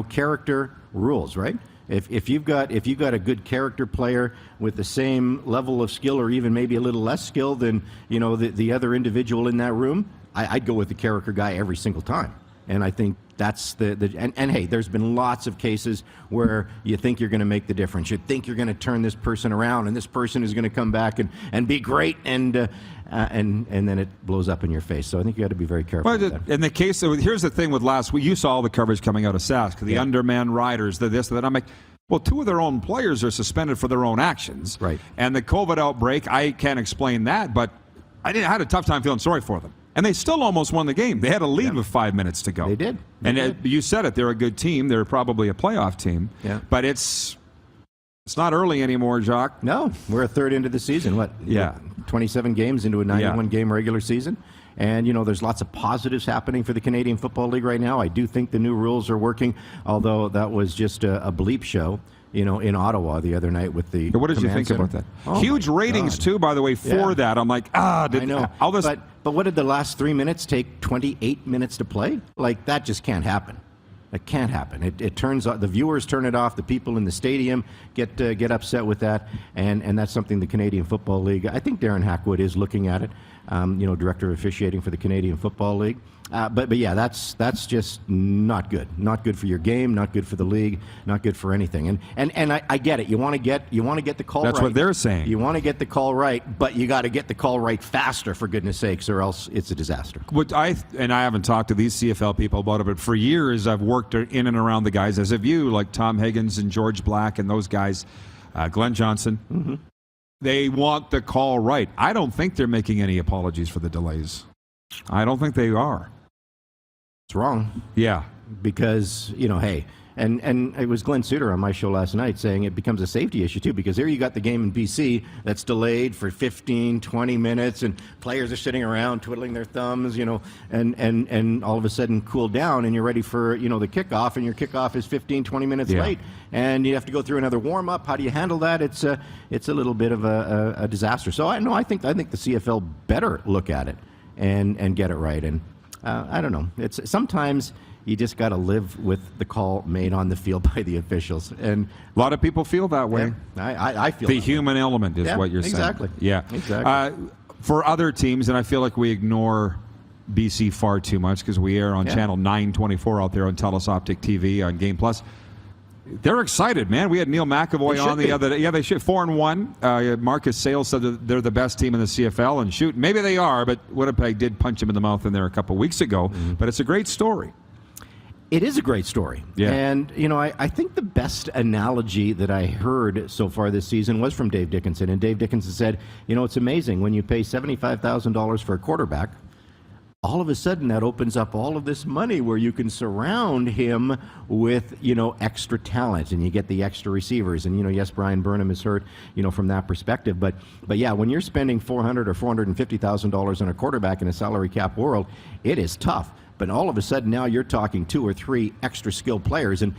Character rules, right? If you've got a good character player with the same level of skill, or even maybe a little less skill than the other individual in that room, I'd go with the character guy every single time. And I think that's and hey, there's been lots of cases where you think you're going to make the difference. You think you're going to turn this person around, and this person is going to come back and be great, and then it blows up in your face. So I think you got to be very careful. Well, in the case of, here's the thing with last week, you saw all the coverage coming out of Sask, the underman riders, the this, the that. I'm like, well, 2 of their own players are suspended for their own actions. Right. And the COVID outbreak, I can't explain that, but I had a tough time feeling sorry for them. And they still almost won the game. They had a lead with 5 minutes to go. They did. You said it. They're a good team. They're probably a playoff team. Yeah. But it's not early anymore, Jock. No, we're a third into the season. What? Yeah. 27 games into a 91-game regular season. And, there's lots of positives happening for the Canadian Football League right now. I do think the new rules are working, although that was just a bleep show. in Ottawa the other night with the. What did you command think center. about that? Oh Huge ratings too, by the way, for that. I'm like, I know. All this. But what did the last 3 minutes take 28 minutes to play? Like, that just can't happen. It can't happen. It turns the viewers turn it off. The people in the stadium get upset with that, and that's something the Canadian Football League. I think Darren Hackwood is looking at it. Director of officiating for the Canadian Football League. But yeah, that's just not good. Not good for your game. Not good for the league. Not good for anything. And I get it. You want to get the call right. That's what they're saying. You want to get the call right, but you got to get the call right faster, for goodness sakes, or else it's a disaster. I haven't talked to these CFL people about it, but for years I've worked in and around the guys, as have you, like Tom Higgins and George Black and those guys, Glenn Johnson. Mm-hmm. They want the call right. I don't think they're making any apologies for the delays. I don't think they are. It's wrong. Yeah. Because, hey, and it was Glenn Suter on my show last night saying it becomes a safety issue too, because here you got the game in BC that's delayed for 15, 20 minutes, and players are sitting around twiddling their thumbs, and all of a sudden cool down, and you're ready for, the kickoff, and your kickoff is 15, 20 minutes late, and you have to go through another warm-up. How do you handle that? It's a little bit of a disaster. So I think the CFL better look at it and get it right. And I don't know. It's sometimes you just got to live with the call made on the field by the officials, and a lot of people feel that way. Yeah, I feel the human element is what you're exactly. saying. Yeah, exactly. For other teams, and I feel like we ignore BC far too much because we air on channel 924 out there on Telus Optic TV on Game Plus. They're excited, man. We had Neil McAvoy on the other day. Yeah, they should 4-1. Marcus Sales said that they're the best team in the CFL, and shoot, maybe they are, but Winnipeg did punch him in the mouth in there a couple weeks ago. Mm-hmm. But it's a great story. It is a great story. Yeah. And, I think the best analogy that I heard so far this season was from Dave Dickinson. And Dave Dickinson said, it's amazing when you pay $75,000 for a quarterback, all of a sudden that opens up all of this money where you can surround him with, extra talent, and you get the extra receivers. And, yes, Brian Burnham is hurt, from that perspective. But yeah, when you're spending $400,000 or $450,000 on a quarterback in a salary cap world, it is tough. But all of a sudden now you're talking 2 or 3 extra skilled players. And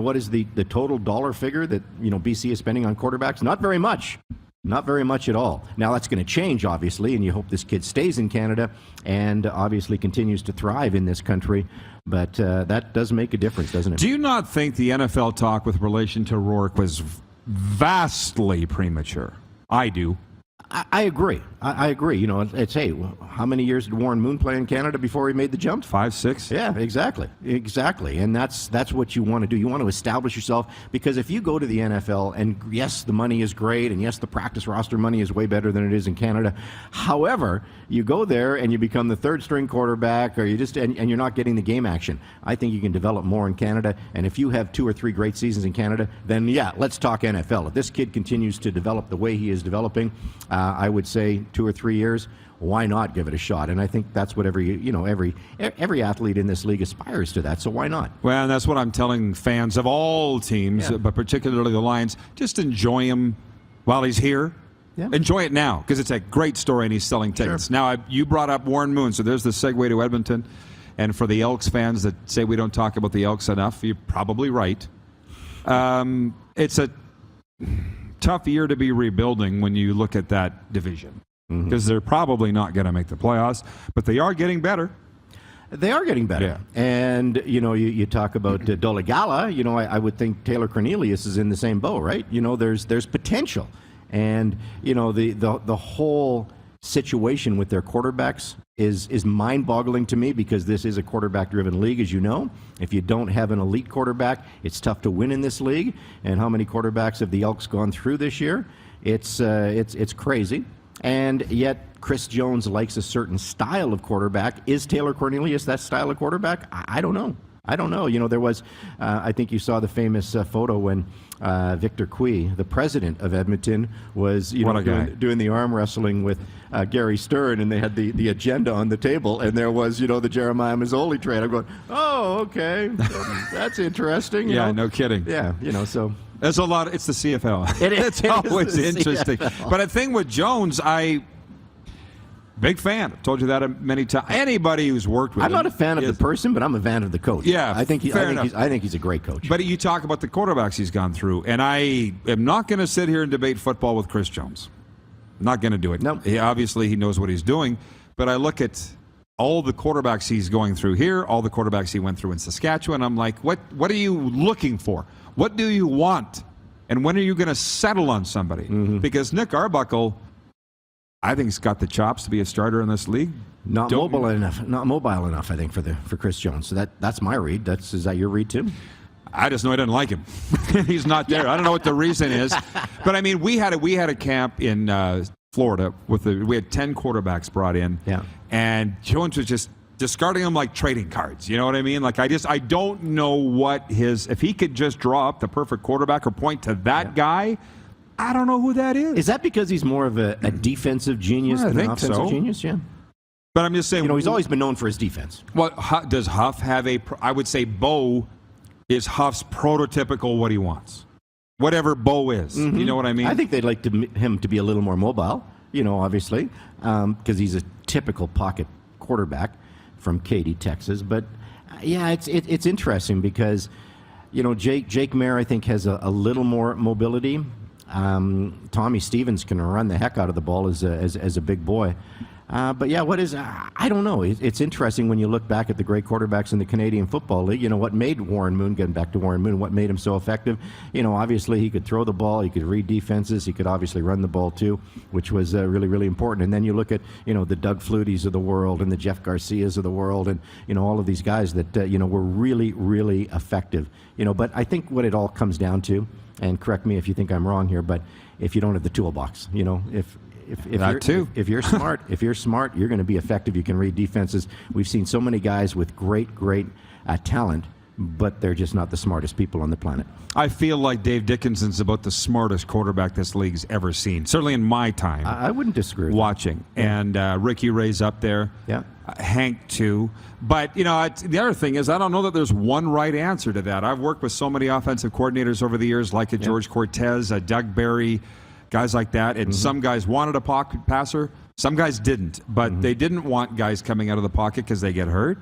what is the total dollar figure that, BC is spending on quarterbacks? Not very much. Not very much at all. Now that's going to change, obviously, and you hope this kid stays in Canada and obviously continues to thrive in this country. But that does make a difference, doesn't it? Do you not think the NFL talk with relation to Rourke was vastly premature? I do. I agree. I agree. It's, hey, how many years did Warren Moon play in Canada before he made the jump? 5, 6. Yeah, exactly. And that's what you want to do. You want to establish yourself, because if you go to the NFL, and yes, the money is great, and yes, the practice roster money is way better than it is in Canada. However, you go there and you become the third string quarterback, or and you're not getting the game action. I think you can develop more in Canada. And if you have 2 or 3 great seasons in Canada, then yeah, let's talk NFL. If this kid continues to develop the way he is developing, I would say 2 or 3 years, why not give it a shot? And I think that's what every athlete in this league aspires to that. So why not? Well, and that's what I'm telling fans of all teams, but particularly the Lions. Just enjoy him while he's here. Yeah. Enjoy it now, because it's a great story and he's selling tickets. Sure. Now, you brought up Warren Moon, so there's the segue to Edmonton. And for the Elks fans that say we don't talk about the Elks enough, you're probably right. It's a tough year to be rebuilding when you look at that division, because they're probably not going to make the playoffs, but they are getting better. They are getting better. Yeah. And, you talk about Dolegala, I would think Taylor Cornelius is in the same boat, right? There's potential. And, the whole situation with their quarterbacks is mind-boggling to me, because this is a quarterback-driven league, as you know. If you don't have an elite quarterback, it's tough to win in this league. And how many quarterbacks have the Elks gone through this year? It's crazy. And yet Chris Jones likes a certain style of quarterback. Is Taylor Cornelius that style of quarterback? I don't know. There was, I think you saw the famous photo when Victor Cui, the president of Edmonton, was doing the arm wrestling with Gary Stern, and they had the agenda on the table, and there was the Jeremiah Mazzoli trade. I'm going, oh, okay, that's interesting. Yeah, no kidding. Yeah, so. There's a lot. It's the CFL. It's always the interesting. CFL. But the thing with Jones, Big fan. I've told you that many times. Anybody who's worked with him. I'm not a fan of the person, but I'm a fan of the coach. Yeah, I think he's a great coach. But you talk about the quarterbacks he's gone through, and I am not going to sit here and debate football with Chris Jones. I'm not going to do it. No. Obviously, he knows what he's doing, but I look at all the quarterbacks he's going through here, all the quarterbacks he went through in Saskatchewan. I'm like, what are you looking for? What do you want? And when are you going to settle on somebody? Because Nick Arbuckle, I think he's got the chops to be a starter in this league. Not mobile enough, I think, for Chris Jones. So that's my read. Is that your read too? I just know I didn't like him. He's not there. I don't know what the reason is, but I mean, we had a camp in Florida we had 10 quarterbacks brought in, and Jones was just discarding them like trading cards. You know what I mean? Like I don't know what if he could just draw up the perfect quarterback or point to that guy. I don't know who that is. Is that because he's more of a defensive genius than an offensive genius? Yeah. But I'm just saying, he's always been known for his defense. Well, does Huff have I would say Bo is Huff's prototypical what he wants. Whatever Bo is. You know what I mean? I think they'd like him to be a little more mobile, obviously, because he's a typical pocket quarterback from Katy, Texas. But, yeah, it's interesting because, Jake Mayer, I think, has a little more mobility. Tommy Stevens can run the heck out of the ball as a big boy. But yeah, I don't know. It's interesting when you look back at the great quarterbacks in the Canadian Football League. What made Warren Moon, getting back to Warren Moon, what made him so effective? Obviously he could throw the ball, he could read defenses, he could obviously run the ball too, which was really, really important. And then you look at, the Doug Flutys of the world and the Jeff Garcias of the world and, all of these guys that, were really, really effective. But I think what it all comes down to, and correct me if you think I'm wrong here, but if you don't have the toolbox, if you're smart, you're going to be effective. You can read defenses. We've seen so many guys with great talent, but they're just not the smartest people on the planet. I feel like Dave Dickinson's about the smartest quarterback this league's ever seen. Certainly in my time. I wouldn't disagree with watching. That. And Ricky Ray's up there. Yeah. Hank too. But, the other thing is I don't know that there's one right answer to that. I've worked with so many offensive coordinators over the years, like a George Cortez, a Doug Barry, guys like that. And some guys wanted a pocket passer. Some guys didn't. But they didn't want guys coming out of the pocket because they get hurt.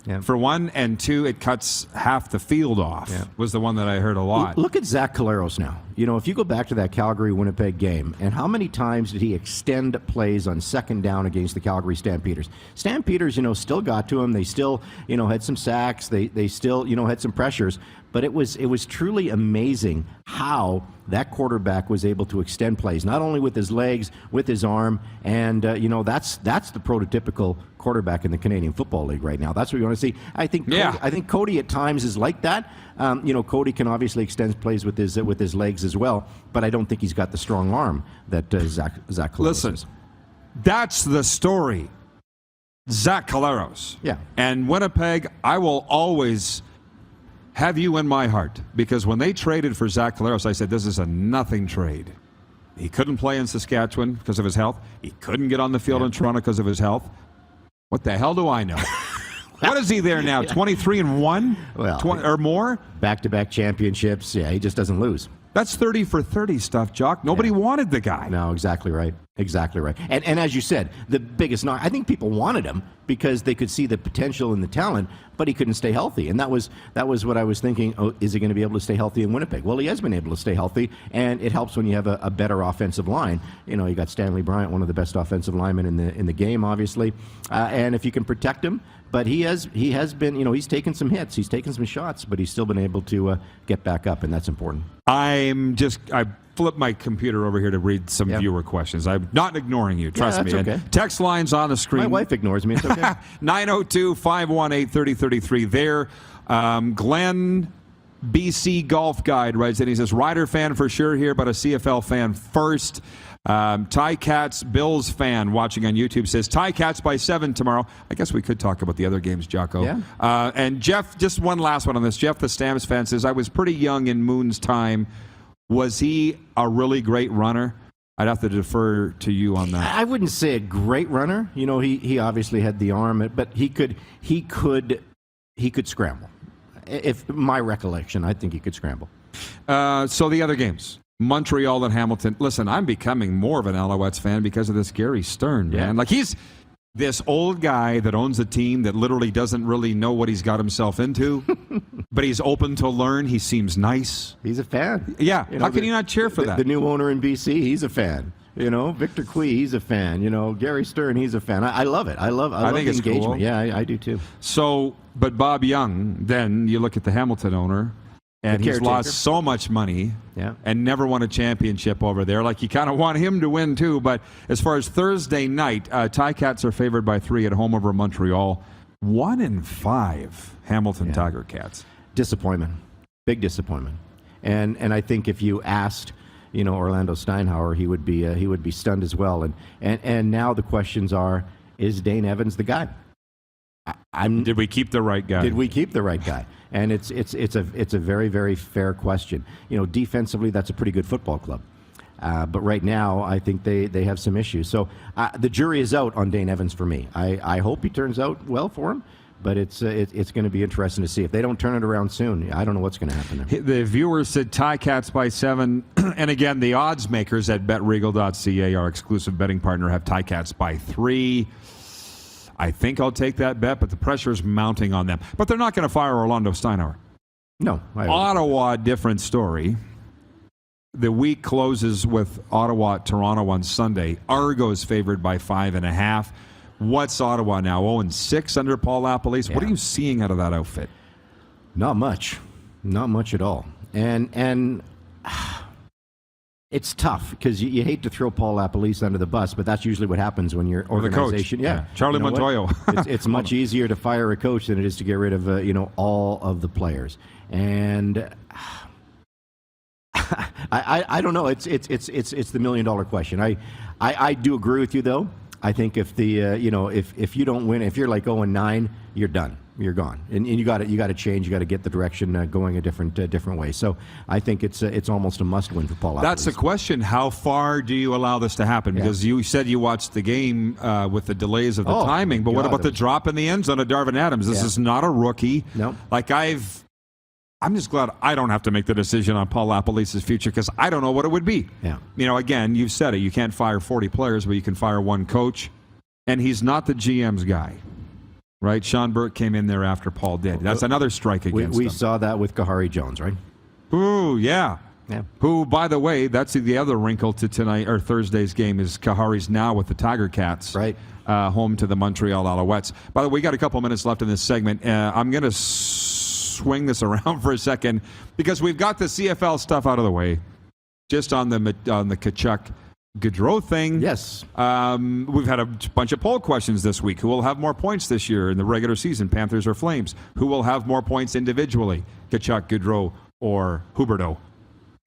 Yeah. For one, and two, it cuts half the field off, was the one that I heard a lot. Look at Zach Collaros now. If you go back to that Calgary-Winnipeg game, and how many times did he extend plays on second down against the Calgary Stampeders? Stampeders, still got to him. They still, had some sacks. They still, had some pressures. But it was truly amazing how that quarterback was able to extend plays, not only with his legs, with his arm, and that's the prototypical quarterback in the Canadian Football League right now. That's what we want to see. I think Cody at times is like that. Cody can obviously extend plays with his legs as well, but I don't think he's got the strong arm that Zach Collaros Listen, is. That's the story. Zach Collaros. Yeah. And Winnipeg, I will always have you in my heart, because when they traded for Zach Collaros, I said, this is a nothing trade. He couldn't play in Saskatchewan because of his health. He couldn't get on the field in Toronto because of his health. What the hell do I know? What is he there now, 23-1? Well, or more? Back-to-back championships. Yeah, he just doesn't lose. That's 30 for 30 stuff, Jock. Nobody wanted the guy. No, exactly right. Exactly right. And as you said, the biggest knock, I think people wanted him because they could see the potential and the talent, but he couldn't stay healthy. And that was what I was thinking, is he going to be able to stay healthy in Winnipeg? Well, he has been able to stay healthy, and it helps when you have a better offensive line. You got Stanley Bryant, one of the best offensive linemen in the game, obviously. And if you can protect him, but he has been, he's taken some hits, he's taken some shots, but he's still been able to get back up, and that's important. I flipped my computer over here to read some viewer questions. I'm not ignoring you, trust me. Okay. Text lines on the screen. My wife ignores me, it's okay. 902-518-3033 there. Glenn BC Golf Guide writes in, he says, Rider fan for sure here, but a CFL fan first. Ty Cats, Bills fan watching on YouTube, says Ty Cats by 7 tomorrow. I guess we could talk about the other games, Jocko. Yeah. And Jeff, just one last one on this. Jeff the Stamps fan says, I was pretty young in Moon's time. Was he a really great runner? I'd have to defer to you on that. I wouldn't say a great runner. He obviously had the arm, but he could scramble. If my recollection, I think he could scramble. So the other games. Montreal and Hamilton. Listen, I'm becoming more of an Alouettes fan because of this Gary Stern, man. Like, he's this old guy that owns a team that literally doesn't really know what he's got himself into, but he's open to learn. He seems nice. He's a fan. Yeah. How can you not cheer for that? The new owner in BC, he's a fan. Victor Quee, he's a fan. Gary Stern, he's a fan. I love it. I love think the it's engagement. cool. Yeah, I do too. So, but Bob Young, then you look at the Hamilton owner, and he's lost so much money and never won a championship over there. Like, you kind of want him to win too. But as far as Thursday night, Ticats are favored by 3 at home over Montreal. 1-5 Hamilton Tiger Cats. Disappointment. Big disappointment. And I think if you asked Orlando Steinhauer, he would be stunned as well. And now the questions are: is Dane Evans the guy? Did we keep the right guy? Did we keep the right guy? And it's a very, very fair question. Defensively, that's a pretty good football club. But right now, I think they have some issues. So the jury is out on Dane Evans for me. I hope he turns out well for him. But it's going to be interesting to see. If they don't turn it around soon, I don't know what's going to happen there. The viewers said Ticats by 7. And again, the odds makers at BetRegal.ca, our exclusive betting partner, have Ticats by 3. I think I'll take that bet, but the pressure is mounting on them. But they're not going to fire Orlando Steinhauer. No. Ottawa, different story. The week closes with Ottawa-Toronto on Sunday. Argo's favored by 5.5. What's Ottawa now? 0-6 under Paul LaPolice. What are you seeing out of that outfit? Not much. Not much at all. And it's tough because you hate to throw Paul LaPolice under the bus, but that's usually what happens when your organization. Charlie Montoyo. It's much easier to fire a coach than it is to get rid of all of the players. And I don't know. It's the $1 million question. I do agree with you though. I think if the if you don't win, if you're like 0-9, you're done. You're gone, and you got to change. You got to get the direction going a different way. So I think it's almost a must win for Paul LaPolice. That's the question. How far do you allow this to happen? Because you said you watched the game with the delays of the timing, but what about the drop in the end zone of Darvin Adams? This is not a rookie. No, I'm just glad I don't have to make the decision on Paul LaPolice's future because I don't know what it would be. Yeah. Again, you've said it. You can't fire 40 players, but you can fire one coach, and he's not the GM's guy, right? Sean Burke came in there after Paul did. That's another strike against him. We saw that with Kahari Jones, right? Ooh, yeah. Yeah. Who, by the way, that's the other wrinkle to tonight or Thursday's game is Kahari's now with the Tiger Cats, right? Home to the Montreal Alouettes. By the way, we got a couple minutes left in this segment. I'm going to swing this around for a second because we've got the CFL stuff out of the way. Just on the Tkachuk Gaudreau thing. Yes. We've had a bunch of poll questions this week. Who will have more points this year in the regular season, Panthers or Flames? Who will have more points individually, Tkachuk, Gaudreau, or Huberdeau?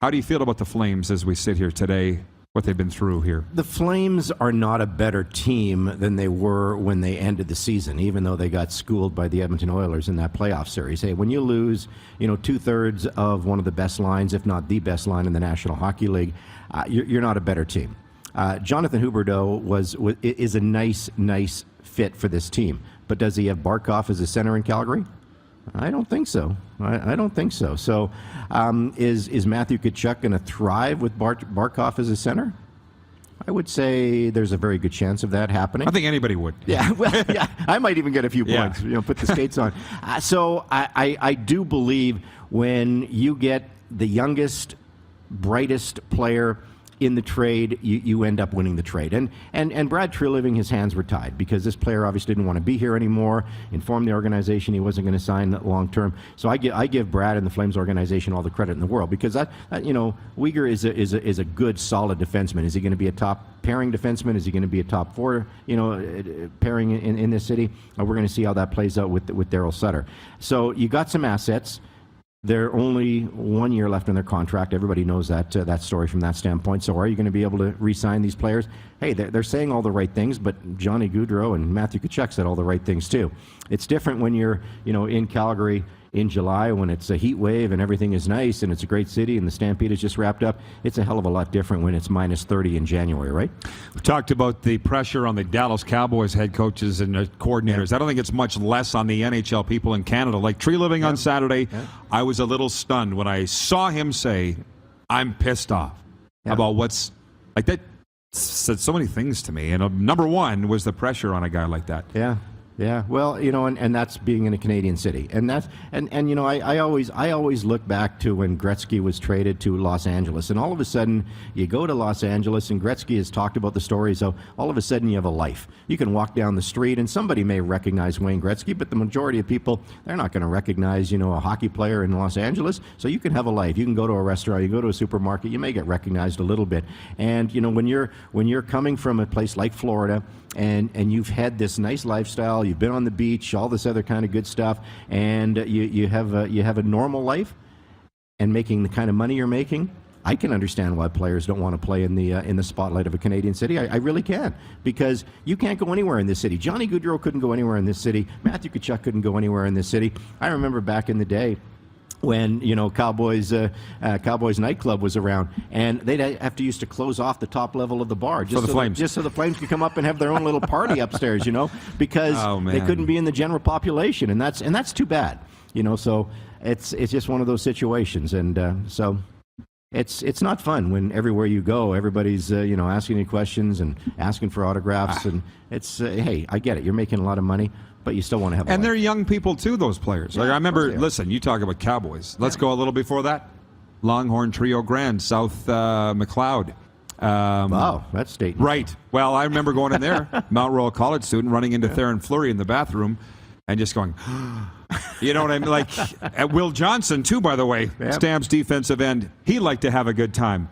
How do you feel about the Flames as we sit here today? What they've been through here. The Flames are not a better team than they were when they ended the season, even though they got schooled by the Edmonton Oilers in that playoff series. Hey, when you lose, 2/3 of one of the best lines, if not the best line in the National Hockey League, you're not a better team. Jonathan Huberdeau is a nice fit for this team, but does he have Barkov as a center in Calgary? I don't think so. I don't think so. So is Matthew Tkachuk going to thrive with Barkov as a center? I would say there's a very good chance of that happening. I think anybody would. Yeah, well, yeah. I might even get a few points, put the skates on. So I do believe when you get the youngest, brightest player in the trade, you end up winning the trade. And Brad Treliving, his hands were tied because this player obviously didn't want to be here anymore, informed the organization he wasn't going to sign long term. So I give Brad and the Flames organization all the credit in the world because Uyghur is a good, solid defenseman. Is he going to be a top pairing defenseman? Is he going to be a top 4 pairing in this city? We're going to see how that plays out with Daryl Sutter. So you got some assets. They're only 1 year left in their contract. Everybody knows that story from that standpoint. So are you going to be able to re-sign these players? Hey, they're saying all the right things, but Johnny Gaudreau and Matthew Tkachuk said all the right things too. It's different when you're in Calgary in July when it's a heat wave and everything is nice and it's a great city and the Stampede is just wrapped up. It's a hell of a lot different when it's -30 in January, right? We talked about the pressure on the Dallas Cowboys head coaches and coordinators. I don't think it's much less on the NHL people in Canada. Like Treliving on Saturday, I was a little stunned when I saw him say, I'm pissed off about what's like that. Said so many things to me, and number one was the pressure on a guy like that. Yeah. Well, and that's being in a Canadian city, and that's and I always look back to when Gretzky was traded to Los Angeles, and all of a sudden you go to Los Angeles, and Gretzky has talked about the stories of all of a sudden you have a life. You can walk down the street, and somebody may recognize Wayne Gretzky, but the majority of people, they're not going to recognize a hockey player in Los Angeles. So you can have a life. You can go to a restaurant, you go to a supermarket, you may get recognized a little bit, and when you're coming from a place like Florida. And you've had this nice lifestyle, you've been on the beach, all this other kind of good stuff, and you have a normal life, and making the kind of money you're making. I can understand why players don't want to play in the spotlight of a Canadian city. I really can, because you can't go anywhere in this city. Johnny Gaudreau couldn't go anywhere in this city. Matthew Tkachuk couldn't go anywhere in this city. I remember back in the day when Cowboys nightclub was around, and they'd have to used to close off the top level of the bar just so the Flames could come up and have their own little party upstairs, because they couldn't be in the general population, and that's too bad, So it's just one of those situations, and so. It's not fun when everywhere you go, everybody's asking you questions and asking for autographs, and it's hey, I get it. You're making a lot of money, but you still want to have. And they're young people too. Those players. Yeah, like I remember. Listen, you talk about Cowboys. Let's go a little before that. Longhorn Trio Grand, South McLeod. Wow, that's state. Right. Well, I remember going in there, Mount Royal College student, running into Theron Fleury in the bathroom, and just going. You know what I mean? Like Will Johnson, too, by the way, Stamps defensive end. He liked to have a good time.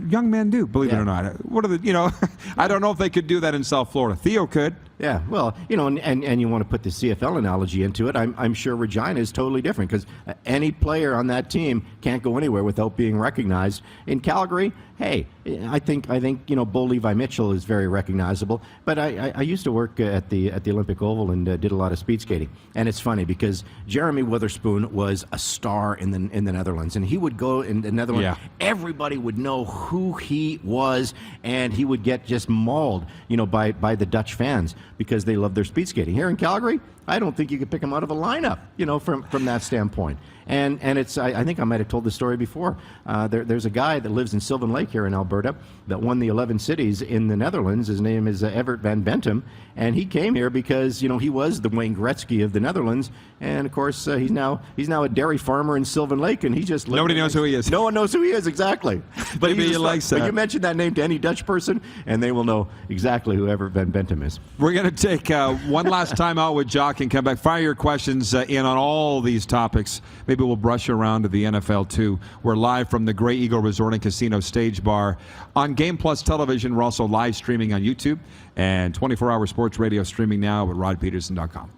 Young men do, believe it or not. What are the, I don't know if they could do that in South Florida. Theo could. Yeah, well, and you want to put the CFL analogy into it. I'm sure Regina is totally different, because any player on that team can't go anywhere without being recognized. In Calgary, hey, I think Bo Levi Mitchell is very recognizable. But I used to work at the Olympic Oval and did a lot of speed skating, and it's funny because Jeremy Witherspoon was a star in the Netherlands, and he would go in the Netherlands. Yeah. Everybody would know who he was, and he would get just mauled, by the Dutch fans, because they love their speed skating. Here in Calgary, I don't think you could pick him out of a lineup, from that standpoint. And it's I think I might have told the story before. There's a guy that lives in Sylvan Lake here in Alberta that won the 11 cities in the Netherlands. His name is Evert van Bentum, and he came here because he was the Wayne Gretzky of the Netherlands, and of course he's now a dairy farmer in Sylvan Lake, and he just nobody knows who he is. No one knows who he is exactly. But maybe he likes that. But you mention that name to any Dutch person, and they will know exactly who Evert van Bentum is. We're going to take one last time out with Jock and come back. Fire your questions in on all these topics. Maybe we'll brush around to the NFL too. We're live from the Grey Eagle Resort and Casino Stage Bar on Game Plus Television. We're also live streaming on YouTube and 24-hour sports radio streaming now at rodpeterson.com.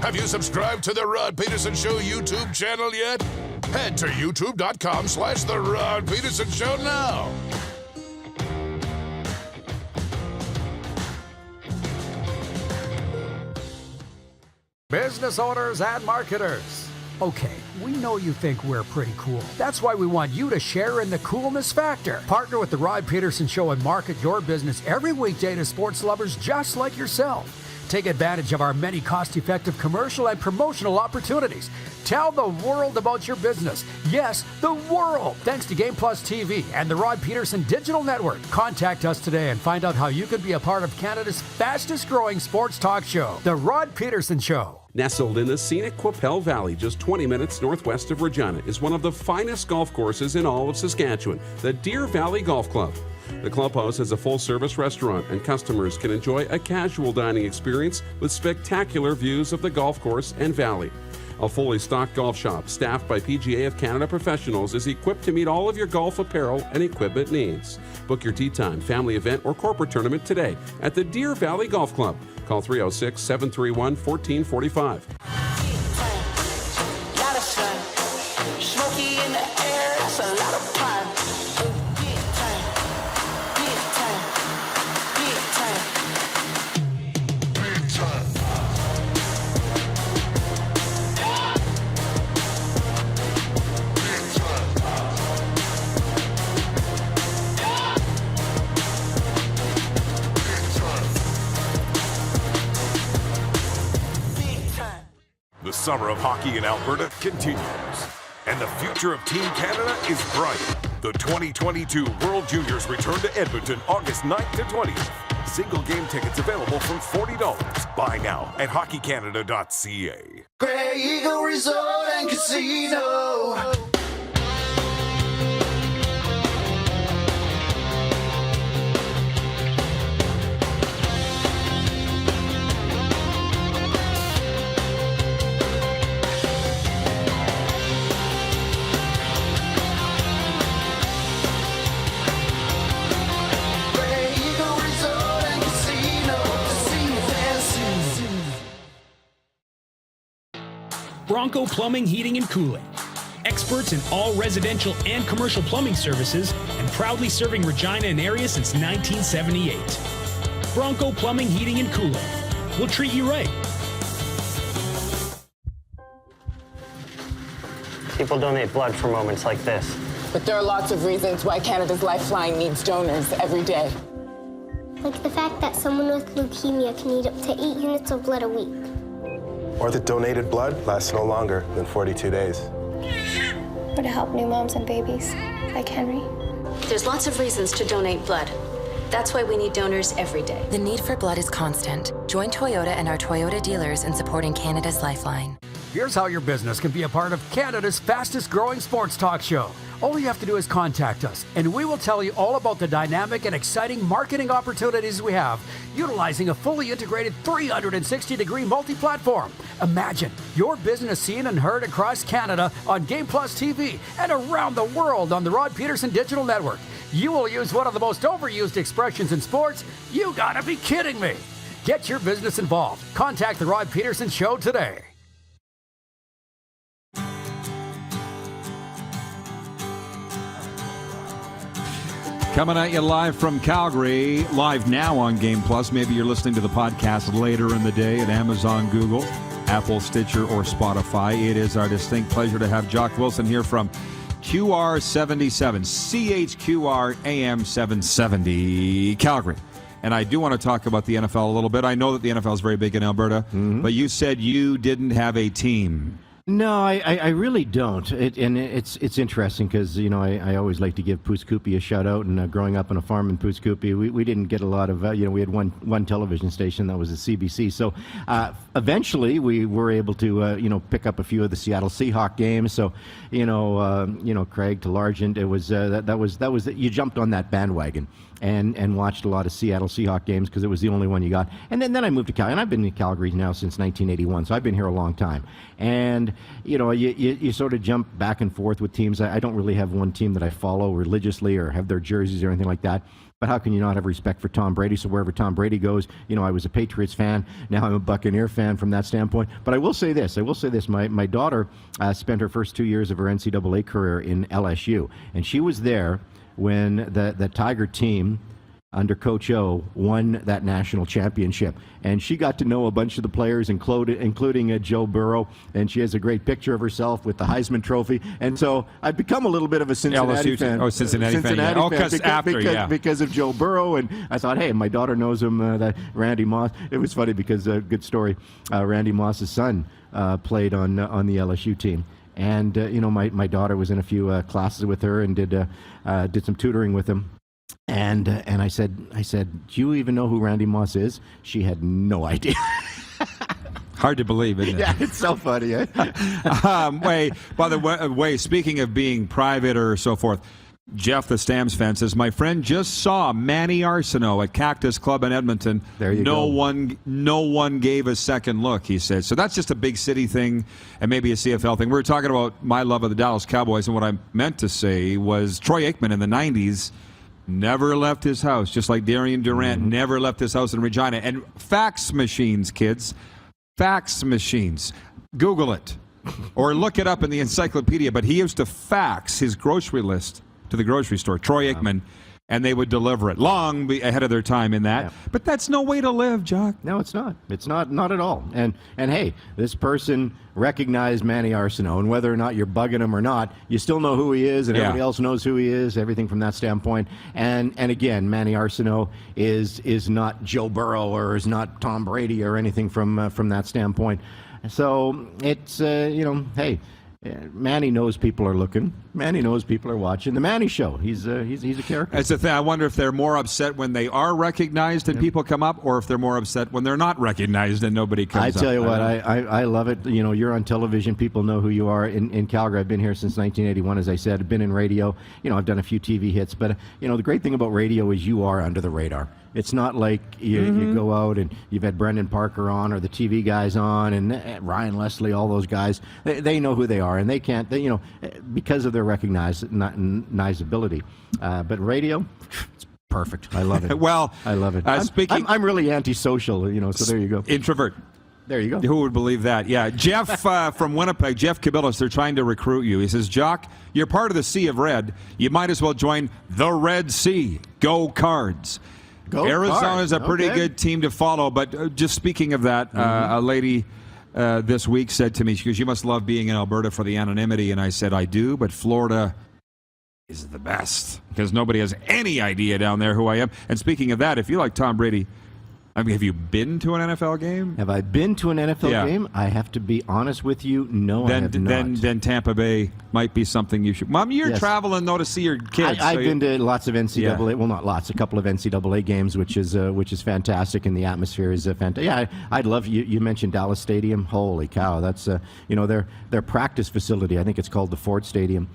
Have you subscribed to the Rod Peterson Show YouTube channel yet? Head to youtube.com/The Rod Peterson Show now. Business owners and marketers. Okay, we know you think we're pretty cool. That's why we want you to share in the coolness factor. Partner with the Rod Peterson Show and market your business every weekday to sports lovers just like yourself. Take advantage of our many cost-effective commercial and promotional opportunities. Tell the world about your business. Yes, the world. Thanks to Game Plus TV and the Rod Peterson Digital Network. Contact us today and find out how you can be a part of Canada's fastest-growing sports talk show, The Rod Peterson Show. Nestled in the scenic Qu'Appelle Valley, just 20 minutes northwest of Regina, is one of the finest golf courses in all of Saskatchewan, the Deer Valley Golf Club. The clubhouse has a full-service restaurant, and customers can enjoy a casual dining experience with spectacular views of the golf course and valley. A fully stocked golf shop, staffed by PGA of Canada professionals, is equipped to meet all of your golf apparel and equipment needs. Book your tee time, family event, or corporate tournament today at the Deer Valley Golf Club. Call 306-731-1445. Smoky in the air, that's a lot of fun. The summer of hockey in Alberta continues, and the future of Team Canada is bright. The 2022 World Juniors return to Edmonton August 9th to 20th. Single game tickets available from $40. Buy now at hockeycanada.ca. Grey Eagle Resort and Casino. Bronco Plumbing, Heating, and Cooling. Experts in all residential and commercial plumbing services and proudly serving Regina and area since 1978. Bronco Plumbing, Heating, and Cooling. We'll treat you right. People donate blood for moments like this. But there are lots of reasons why Canada's Lifeline needs donors every day. Like the fact that someone with leukemia can need up to 8 units of blood a week. Or that donated blood lasts no longer than 42 days. Or to help new moms and babies, like Henry. There's lots of reasons to donate blood. That's why we need donors every day. The need for blood is constant. Join Toyota and our Toyota dealers in supporting Canada's Lifeline. Here's how your business can be a part of Canada's fastest growing sports talk show. All you have to do is contact us, and we will tell you all about the dynamic and exciting marketing opportunities we have, utilizing a fully integrated 360-degree multi-platform. Imagine your business seen and heard across Canada on Game Plus TV and around the world on the Rod Pedersen Digital Network. You will use one of the most overused expressions in sports. You gotta be kidding me. Get your business involved. Contact the Rod Pedersen Show today. Coming at you live from Calgary, live now on Game Plus. Maybe you're listening to the podcast later in the day at Amazon, Google, Apple, Stitcher, or Spotify. It is our distinct pleasure to have Jock Wilson here from QR77, CHQR AM 770, Calgary. And I do want to talk about the NFL a little bit. I know that the NFL is very big in Alberta, but you said you didn't have a team. No, I really don't. It's interesting because, you know, I always like to give Pouce Coupe a shout out. And growing up on a farm in Pouce Coupe, we didn't get a lot of, we had one television station that was the CBC. So eventually we were able to, pick up a few of the Seattle Seahawks games. So, Craig to Largent, it was, that was you jumped on that bandwagon. And watched a lot of Seattle Seahawks games because it was the only one you got. And then I moved to Calgary, and I've been in Calgary now since 1981, so I've been here a long time. And, you sort of jump back and forth with teams. I don't really have one team that I follow religiously or have their jerseys or anything like that. But how can you not have respect for Tom Brady? So wherever Tom Brady goes, I was a Patriots fan. Now I'm a Buccaneer fan from that standpoint. But I will say this. My daughter spent her first 2 years of her NCAA career in LSU, and she was there when the Tiger team under Coach O won that national championship. And she got to know a bunch of the players, including Joe Burrow, and she has a great picture of herself with the Heisman Trophy. And so I've become a little bit of a Cincinnati fan. Oh, Cincinnati fan. Yeah. Oh, because of Joe Burrow. And I thought, hey, my daughter knows him, that Randy Moss. It was funny because, good story, Randy Moss's son played on the LSU team. And, my daughter was in a few classes with her and did some tutoring with him. And I said, do you even know who Randy Moss is? She had no idea. Hard to believe, isn't it? Yeah, it's so funny. Eh? By the way, speaking of being private or so forth, Jeff, the Stamps fan, says, my friend just saw Manny Arsenault at Cactus Club in Edmonton. There you go. No one gave a second look, he said. So that's just a big city thing and maybe a CFL thing. We were talking about my love of the Dallas Cowboys, and what I meant to say was Troy Aikman in the 90s never left his house, just like Darian Durant never left his house in Regina. And fax machines, kids, fax machines. Google it or look it up in the encyclopedia. But he used to fax his grocery list to the grocery store, Troy Aikman, and they would deliver it long ahead of their time in that. Yeah. But that's no way to live, Jock. No, it's not. It's not at all. And hey, this person recognized Manny Arsenault, and whether or not you're bugging him or not, you still know who he is, and everybody else knows who he is, everything from that standpoint. And again, Manny Arsenault is not Joe Burrow or is not Tom Brady or anything from that standpoint. So it's, hey, Manny knows people are looking. Manny knows people are watching. The Manny Show. He's a character. That's the thing. I wonder if they're more upset when they are recognized and people come up, or if they're more upset when they're not recognized and nobody comes up. I tell you what, I love it. You know, you're on television. People know who you are. In Calgary, I've been here since 1981, as I said. I've been in radio. You know, I've done a few TV hits. But, you know, the great thing about radio is you are under the radar. It's not like you go out and you've had Brendan Parker on or the TV guys on and Ryan Leslie, all those guys. They know who they are, and they can't, you know, because of their recognizability. But radio, it's perfect. I love it. Well, I love it. I'm really antisocial, you know, so there you go. Introvert. There you go. Who would believe that? Yeah. Jeff from Winnipeg, Jeff Kabilas, they're trying to recruit you. He says, Jock, you're part of the Sea of Red. You might as well join the Red Sea. Go Cards. Arizona's a pretty good team to follow, but just speaking of that, a lady this week said to me, she goes, you must love being in Alberta for the anonymity, and I said, I do, but Florida is the best, because nobody has any idea down there who I am. And speaking of that, if you like Tom Brady, I mean, have you been to an NFL game? Have I been to an NFL game? I have to be honest with you. No, I have not. Then Tampa Bay might be something you should. Mom, you're traveling, though, to see your kids. I've been to lots of NCAA. Well, not lots. A couple of NCAA games, which is fantastic, and the atmosphere is fantastic. Yeah, I'd love. You mentioned Dallas Stadium. Holy cow! That's you know, their practice facility. I think it's called the Ford Stadium.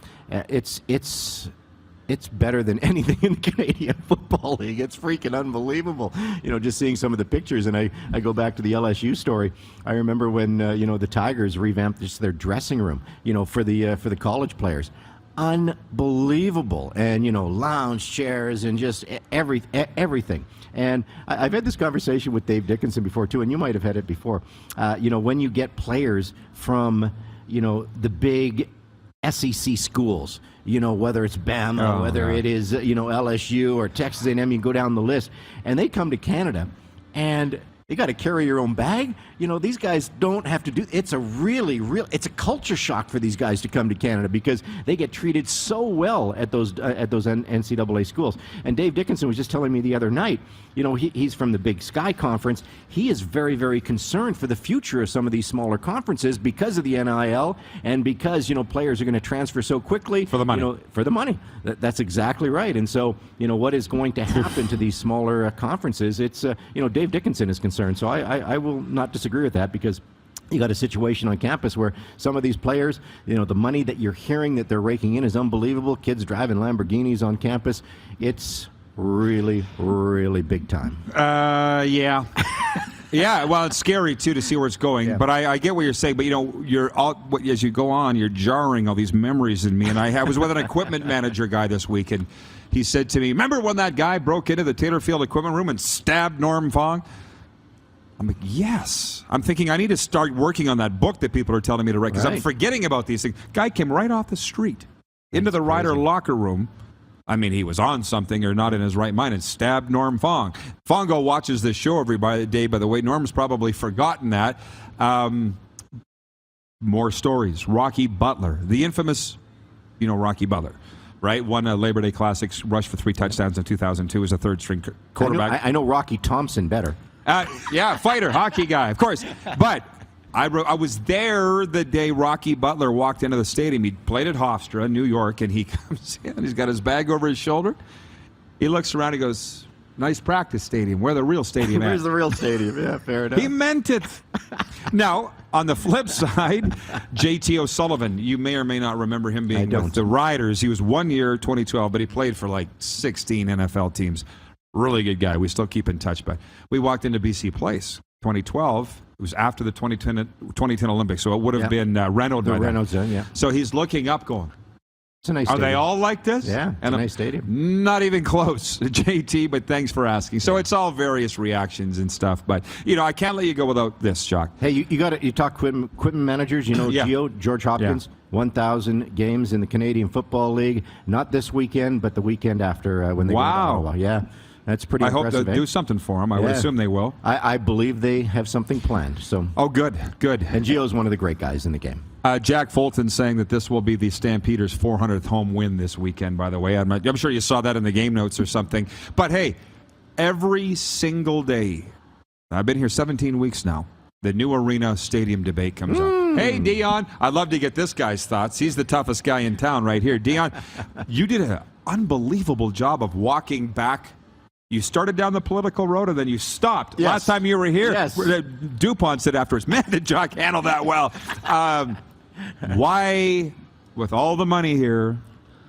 It's better than anything in the Canadian Football League. It's freaking unbelievable. You know, just seeing some of the pictures, and I go back to the LSU story. I remember when you know, the Tigers revamped just their dressing room, you know, for the college players. Unbelievable. And, you know, lounge chairs and just everything. And I've had this conversation with Dave Dickinson before too, and you might have had it before. You know, when you get players from, you know, the big SEC schools, you know, whether it's Bama, whether it is, you know, LSU or Texas A&M, you go down the list, and they come to Canada, and they got to carry your own bag. You know, these guys don't have to do. It's a it's a culture shock for these guys to come to Canada, because they get treated so well at those NCAA schools. And Dave Dickinson was just telling me the other night, you know, he's from the Big Sky Conference. He is very, very concerned for the future of some of these smaller conferences because of the NIL, and because, you know, players are going to transfer so quickly. For the money. You know, for the money. That's exactly right. And so, you know, what is going to happen to these smaller conferences? It's, you know, Dave Dickinson is concerned. So I will not disagree with that, because you got a situation on campus where some of these players, you know, the money that you're hearing that they're raking in is unbelievable. Kids driving Lamborghinis on campus. It's really, really big time. Yeah. Yeah, well, it's scary, too, to see where it's going. Yeah. But I get what you're saying. But, you know, as you go on, you're jarring all these memories in me. And I was with an equipment manager guy this week, and he said to me, remember when that guy broke into the Taylor Field equipment room and stabbed Norm Fong? I'm like, yes. I'm thinking I need to start working on that book that people are telling me to write, because I'm forgetting about these things. Guy came right off the street into the Ryder locker room. I mean, he was on something or not in his right mind, and stabbed Norm Fong. Fongo watches this show every day, by the way. Norm's probably forgotten that. More stories. Rocky Butler, the infamous, you know, Rocky Butler, right? Won a Labor Day Classics, rushed for 3 touchdowns in 2002 as a third-string quarterback. I know Rocky Thompson better. Yeah, fighter, hockey guy, of course. But I was there the day Rocky Butler walked into the stadium. He played at Hofstra, New York, and he comes in. He's got his bag over his shoulder. He looks around. He goes, nice practice stadium. Where the real stadium at? Where's the real stadium? Yeah, fair enough. He meant it. Now, on the flip side, J.T. O'Sullivan, you may or may not remember him being with the Riders. He was 1 year, 2012, but he played for like 16 NFL teams. Really good guy. We still keep in touch. But we walked into BC Place, 2012. It was after the 2010 Olympics, so it would have been Reynolds. The Reynolds, yeah. So he's looking up going, it's a nice are stadium. they all like this? Yeah, it's and a nice stadium. Not even close, JT, but thanks for asking. So it's all various reactions and stuff. But, you know, I can't let you go without this, Jock. Hey, you talk equipment managers. You know, George Hopkins, 1,000 games in the Canadian Football League. Not this weekend, but the weekend after when they go to Ottawa. Yeah. That's pretty impressive. I hope they'll do something for him. I would assume they will. I believe they have something planned. So. Oh, good. And Gio's one of the great guys in the game. Jack Fulton saying that this will be the Stampeders' 400th home win this weekend, by the way. I'm sure you saw that in the game notes or something. But, hey, every single day, I've been here 17 weeks now, the new arena stadium debate comes up. Hey, Dion. I'd love to get this guy's thoughts. He's the toughest guy in town right here. Dion, you did an unbelievable job of walking back. You started down the political road and then you stopped. Yes. Last time you were here, Yes. DuPont said afterwards, man, did Jock handle that well? Why, with all the money here,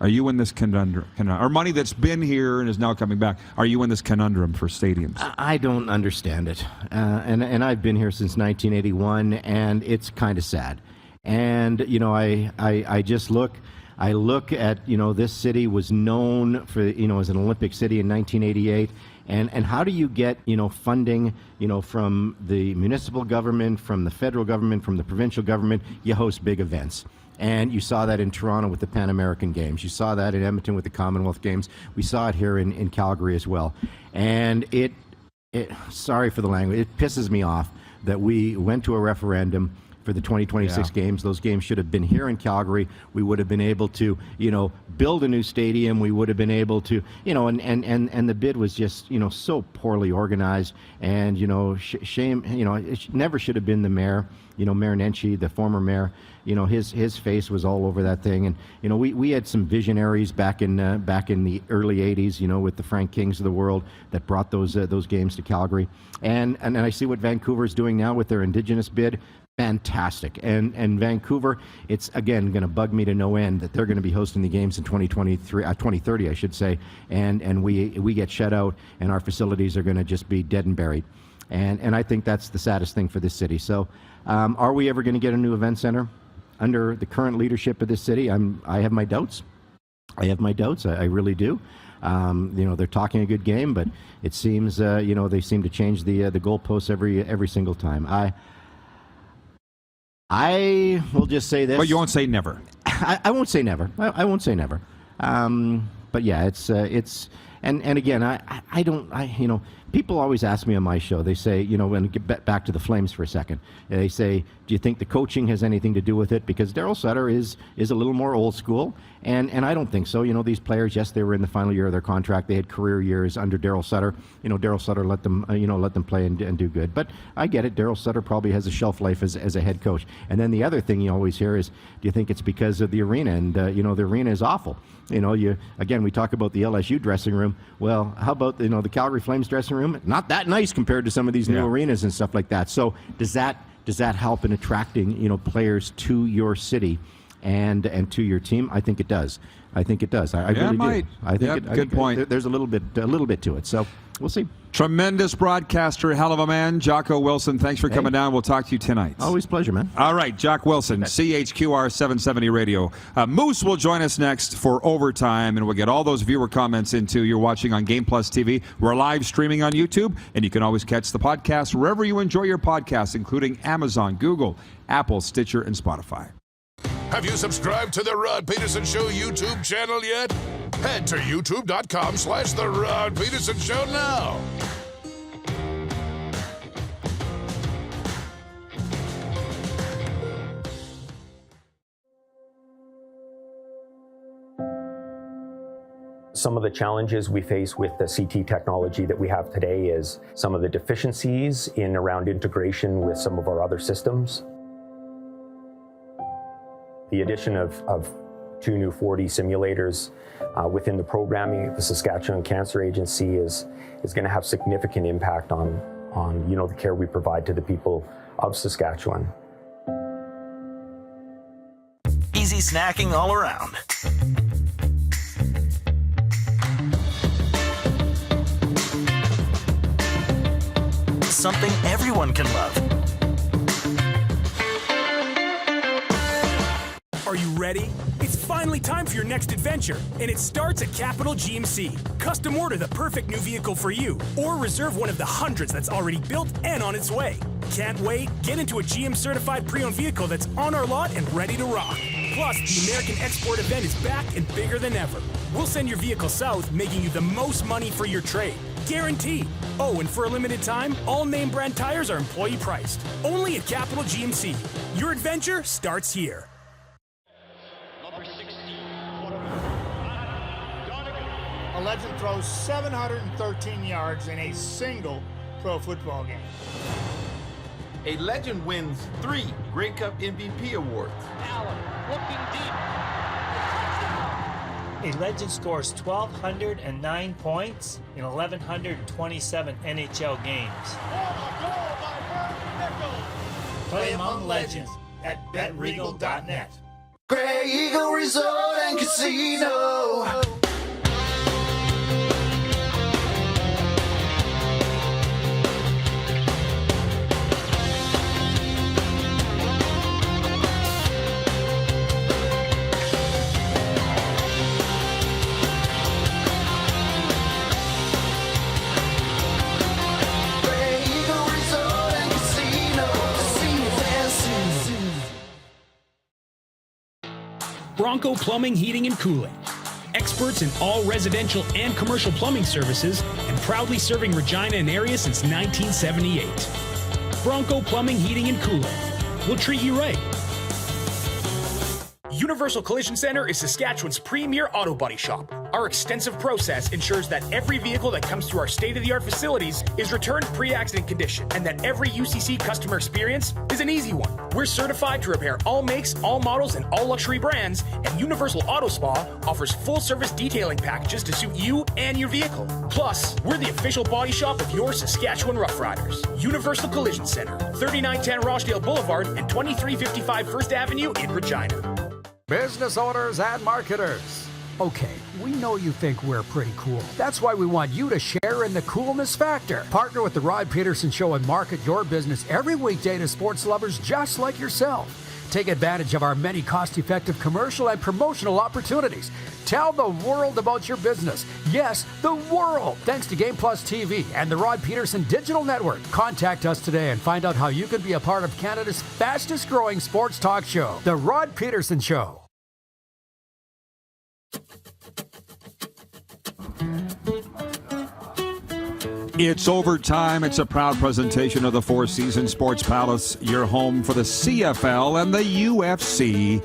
are you in this conundrum? Or money that's been here and is now coming back, are you in this conundrum for stadiums? I don't understand it. And I've been here since 1981, and it's kind of sad. And, I just look at, this city was known for, as an Olympic city in 1988. And how do you get, funding, from the municipal government, from the federal government, from the provincial government? You host big events. And you saw that in Toronto with the Pan American Games. You saw that in Edmonton with the Commonwealth Games. We saw it here in Calgary as well. And it sorry for the language, it pisses me off that we went to a referendum for the 2026 games. Those games should have been here in Calgary. We would have been able to, build a new stadium. We would have been able to, and the bid was just, so poorly organized. And, shame, it never should have been the mayor, Mayor Nenshi, the former mayor. His face was all over that thing. And, we had some visionaries back in the early 80s, with the Frank Kings of the world that brought those games to Calgary. And I see what Vancouver's doing now with their Indigenous bid. Fantastic. And Vancouver, it's again going to bug me to no end that they're going to be hosting the games in 2030, I should say, and we get shut out and our facilities are going to just be dead and buried. And I think that's the saddest thing for this city. So are we ever going to get a new event center under the current leadership of this city? I have my doubts. I really do. They're talking a good game, but it seems they seem to change the goalposts every single time. I will just say this. But you won't say never. I won't say never. I won't say never. But yeah, it's and again, people always ask me on my show. They say, when get back to the Flames for a second, they say, do you think the coaching has anything to do with it? Because Daryl Sutter is a little more old school, and I don't think so. These players, yes, they were in the final year of their contract. They had career years under Daryl Sutter. Daryl Sutter let them play and do good. But I get it. Daryl Sutter probably has a shelf life as a head coach. And then the other thing you always hear is, do you think it's because of the arena? And the arena is awful. We talk about the LSU dressing room. Well, how about the Calgary Flames dressing room? Not that nice compared to some of these new arenas and stuff like that. So does that help in attracting players to your city and to your team? I think it does. I really do. I think good point. There's a little bit to it. So we'll see. Tremendous broadcaster, hell of a man, Jocko Wilson. Thanks for coming down. We'll talk to you tonight. Always a pleasure, man. All right, Jock Wilson, CHQR 770 Radio. Moose will join us next for Overtime, and we'll get all those viewer comments into. You're watching on Game Plus TV. We're live streaming on YouTube, and you can always catch the podcast wherever you enjoy your podcasts, including Amazon, Google, Apple, Stitcher, and Spotify. Have you subscribed to the Rod Pedersen Show YouTube channel yet? Head to youtube.com/The Rod Pedersen Show now. Some of the challenges we face with the CT technology that we have today is some of the deficiencies in around integration with some of our other systems. The addition of 2 new 4D simulators within the programming of the Saskatchewan Cancer Agency is going to have significant impact on the care we provide to the people of Saskatchewan. Easy snacking all around. Something everyone can love. Are you ready? It's finally time for your next adventure, and it starts at Capital GMC. Custom order the perfect new vehicle for you, or reserve one of the hundreds that's already built and on its way. Can't wait? Get into a GM certified pre-owned vehicle that's on our lot and ready to rock. Plus, the American Export event is back and bigger than ever. We'll send your vehicle south, making you the most money for your trade. Guaranteed. Oh, and for a limited time, all name brand tires are employee priced. Only at Capital GMC. Your adventure starts here. A legend throws 713 yards in a single pro football game. A legend wins 3 Grey Cup MVP awards. Allen looking deep. A legend scores 1,209 points in 1,127 NHL games. Play among legends at BetRegal.net. Grey Eagle Resort and Casino. Bronco Plumbing, Heating, and Cooling. Experts in all residential and commercial plumbing services and proudly serving Regina and area since 1978. Bronco Plumbing, Heating, and Cooling. We'll treat you right. Universal Collision Center is Saskatchewan's premier auto body shop. Our extensive process ensures that every vehicle that comes through our state-of-the-art facilities is returned pre-accident condition and that every UCC customer experience is an easy one. We're certified to repair all makes, all models, and all luxury brands, and Universal Auto Spa offers full-service detailing packages to suit you and your vehicle. Plus, we're the official body shop of your Saskatchewan Rough Riders. Universal Collision Center, 3910 Rochdale Boulevard and 2355 First Avenue in Regina. Business owners and marketers. Okay, we know you think we're pretty cool. That's why we want you to share in the coolness factor. Partner with the Rod Pedersen Show and market your business every weekday to sports lovers just like yourself. Take advantage of our many cost-effective commercial and promotional opportunities. Tell the world about your business. Yes, the world. Thanks to Game Plus TV and the Rod Pedersen Digital Network. Contact us today and find out how you can be a part of Canada's fastest-growing sports talk show, The Rod Pedersen Show. It's overtime. It's a proud presentation of the Four Seasons Sports Palace, your home for the CFL and the UFC.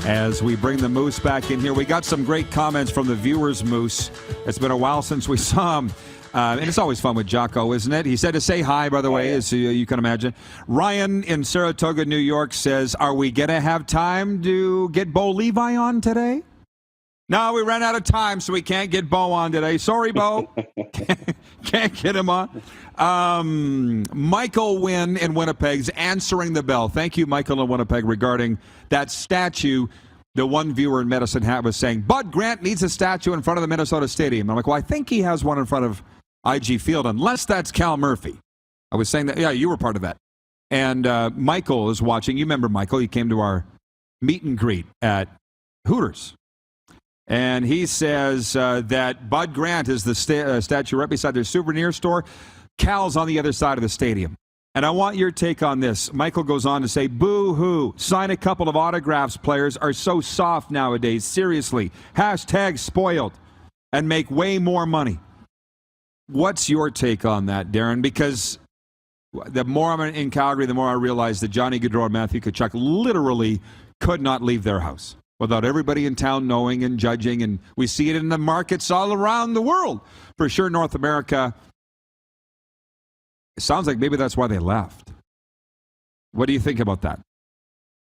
As we bring the Moose back in here, we got some great comments from the viewers, Moose. It's been a while since we saw him. And it's always fun with Jocko, isn't it? He said to say hi, by the way, as you can imagine. Ryan in Saratoga, New York says, are we going to have time to get Bo Levi on today? No, we ran out of time, so we can't get Bo on today. Sorry, Bo. Can't get him on. Michael Wynn in Winnipeg's answering the bell. Thank you, Michael in Winnipeg, regarding that statue. The one viewer in Medicine Hat was saying, Bud Grant needs a statue in front of the Minnesota Stadium. I'm like, well, I think he has one in front of IG Field, unless that's Cal Murphy. I was saying that, yeah, you were part of that. And Michael is watching. You remember Michael. He came to our meet and greet at Hooters. And he says that Bud Grant is the statue right beside their souvenir store. Cal's on the other side of the stadium. And I want your take on this. Michael goes on to say, boo-hoo, sign a couple of autographs. Players are so soft nowadays. Seriously. Hashtag spoiled. And make way more money. What's your take on that, Darren? Because the more I'm in Calgary, the more I realize that Johnny Gaudreau and Matthew Tkachuk literally could not leave their house without everybody in town knowing and judging. And we see it in the markets all around the world. For sure, North America. It sounds like maybe that's why they left. What do you think about that?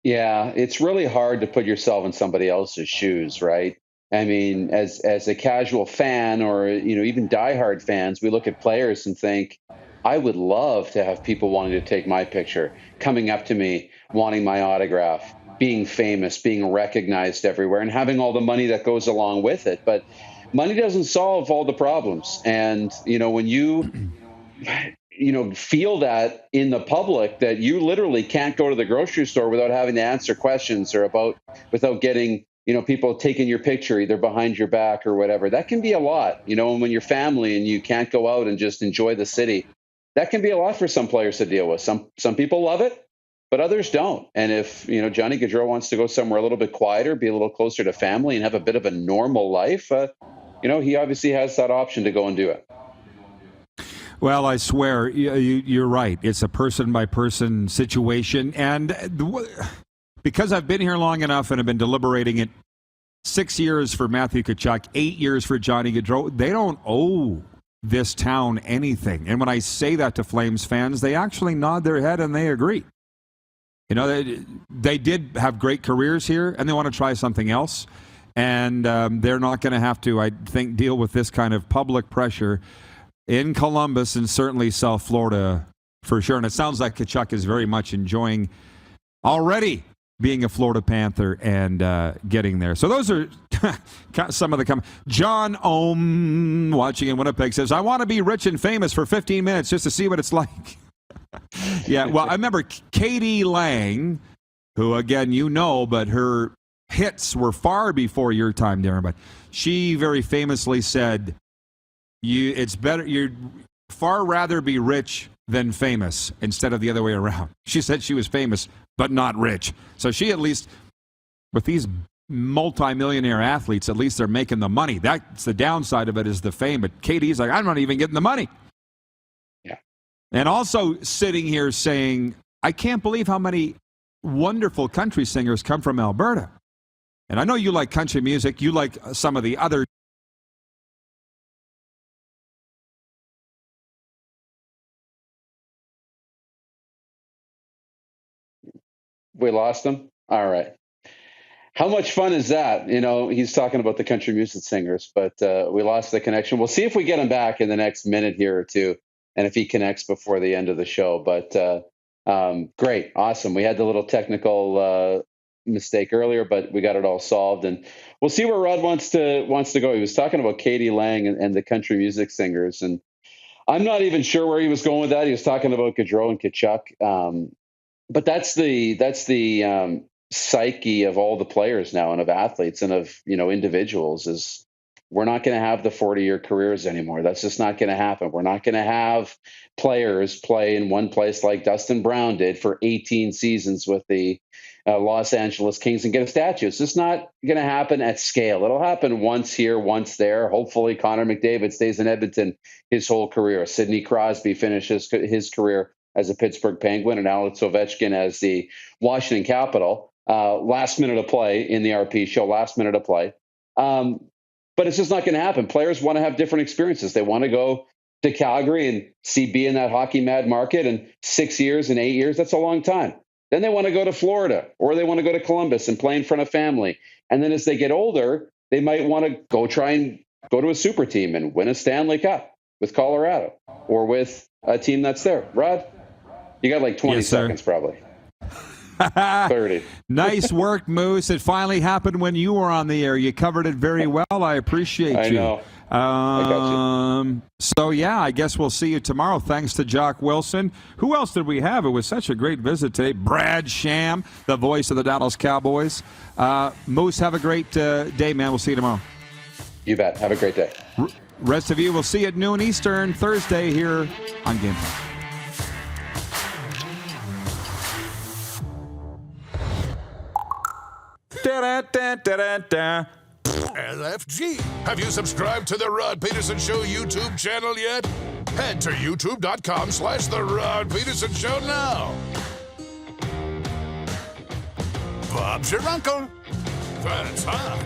Yeah, it's really hard to put yourself in somebody else's shoes, right? I mean, as a casual fan or, even diehard fans, we look at players and think, I would love to have people wanting to take my picture, coming up to me, wanting my autograph, being famous, being recognized everywhere, and having all the money that goes along with it. But money doesn't solve all the problems. And, when you, feel that in the public, that you literally can't go to the grocery store without having to answer questions or without getting, people taking your picture either behind your back or whatever, that can be a lot, and when you're family and you can't go out and just enjoy the city, that can be a lot for some players to deal with. Some people love it, but others don't. And if, Johnny Gaudreau wants to go somewhere a little bit quieter, be a little closer to family and have a bit of a normal life, he obviously has that option to go and do it. Well, I swear, you're right. It's a person-by-person situation. And because I've been here long enough and have been deliberating it, 6 years for Matthew Tkachuk, 8 years for Johnny Gaudreau, they don't owe this town anything. And when I say that to Flames fans, they actually nod their head and they agree. You know, they did have great careers here, and they want to try something else. And they're not going to have to, I think, deal with this kind of public pressure in Columbus and certainly South Florida for sure. And it sounds like Tkachuk is very much enjoying already being a Florida Panther and getting there. So those are some of the comments. John Ohm, watching in Winnipeg, says, I want to be rich and famous for 15 minutes just to see what it's like. Yeah, well, I remember Katie Lang, who, again, you know, but her hits were far before your time, Darren. But she very famously said, it's better, you'd far rather be rich than famous instead of the other way around. She said she was famous, but not rich. So she, at least, with these multimillionaire athletes, at least they're making the money. That's the downside of it, is the fame. But Katie's like, I'm not even getting the money. Yeah. And also sitting here saying, I can't believe how many wonderful country singers come from Alberta. And I know you like country music. You like some of the other. We lost him? All right. How much fun is that? You know, he's talking about the country music singers, but we lost the connection. We'll see if we get him back in the next minute here or two, and if he connects before the end of the show. But great. Awesome. We had the little technical mistake earlier, but we got it all solved. And we'll see where Rod wants to go. He was talking about Katie Lang and the country music singers. And I'm not even sure where he was going with that. He was talking about Gaudreau and Tkachuk. But that's the psyche of all the players now, and of athletes and of, you know, individuals, is we're not going to have the 40-year careers anymore. That's just not going to happen. We're not going to have players play in one place like Dustin Brown did for 18 seasons with the Los Angeles Kings and get a statue. It's just not going to happen at scale. It'll happen once here, once there. Hopefully Connor McDavid stays in Edmonton his whole career. Sidney Crosby finishes his career as a Pittsburgh Penguin, and Alex Ovechkin as the Washington Capital. Last minute of play in the RP show, last minute of play. But it's just not going to happen. Players want to have different experiences. They want to go to Calgary and be in that hockey mad market, and 6 years and 8 years, that's a long time. Then they want to go to Florida, or they want to go to Columbus and play in front of family. And then as they get older, they might want to try and go to a super team and win a Stanley Cup with Colorado or with a team that's there. Rod? You got like 20 seconds, probably. 30. Nice work, Moose. It finally happened when you were on the air. You covered it very well. I appreciate you. I know. I got you. So, yeah, I guess we'll see you tomorrow. Thanks to Jock Wilson. Who else did we have? It was such a great visit today. Brad Sham, the voice of the Dallas Cowboys. Moose, have a great day, man. We'll see you tomorrow. You bet. Have a great day. Rest of you, we'll see you at noon Eastern Thursday here on Game Time. LFG. Have you subscribed to the Rod Pedersen Show YouTube channel yet? Head to youtube.com/The Rod Pedersen Show now. Bob's your uncle. That's hot.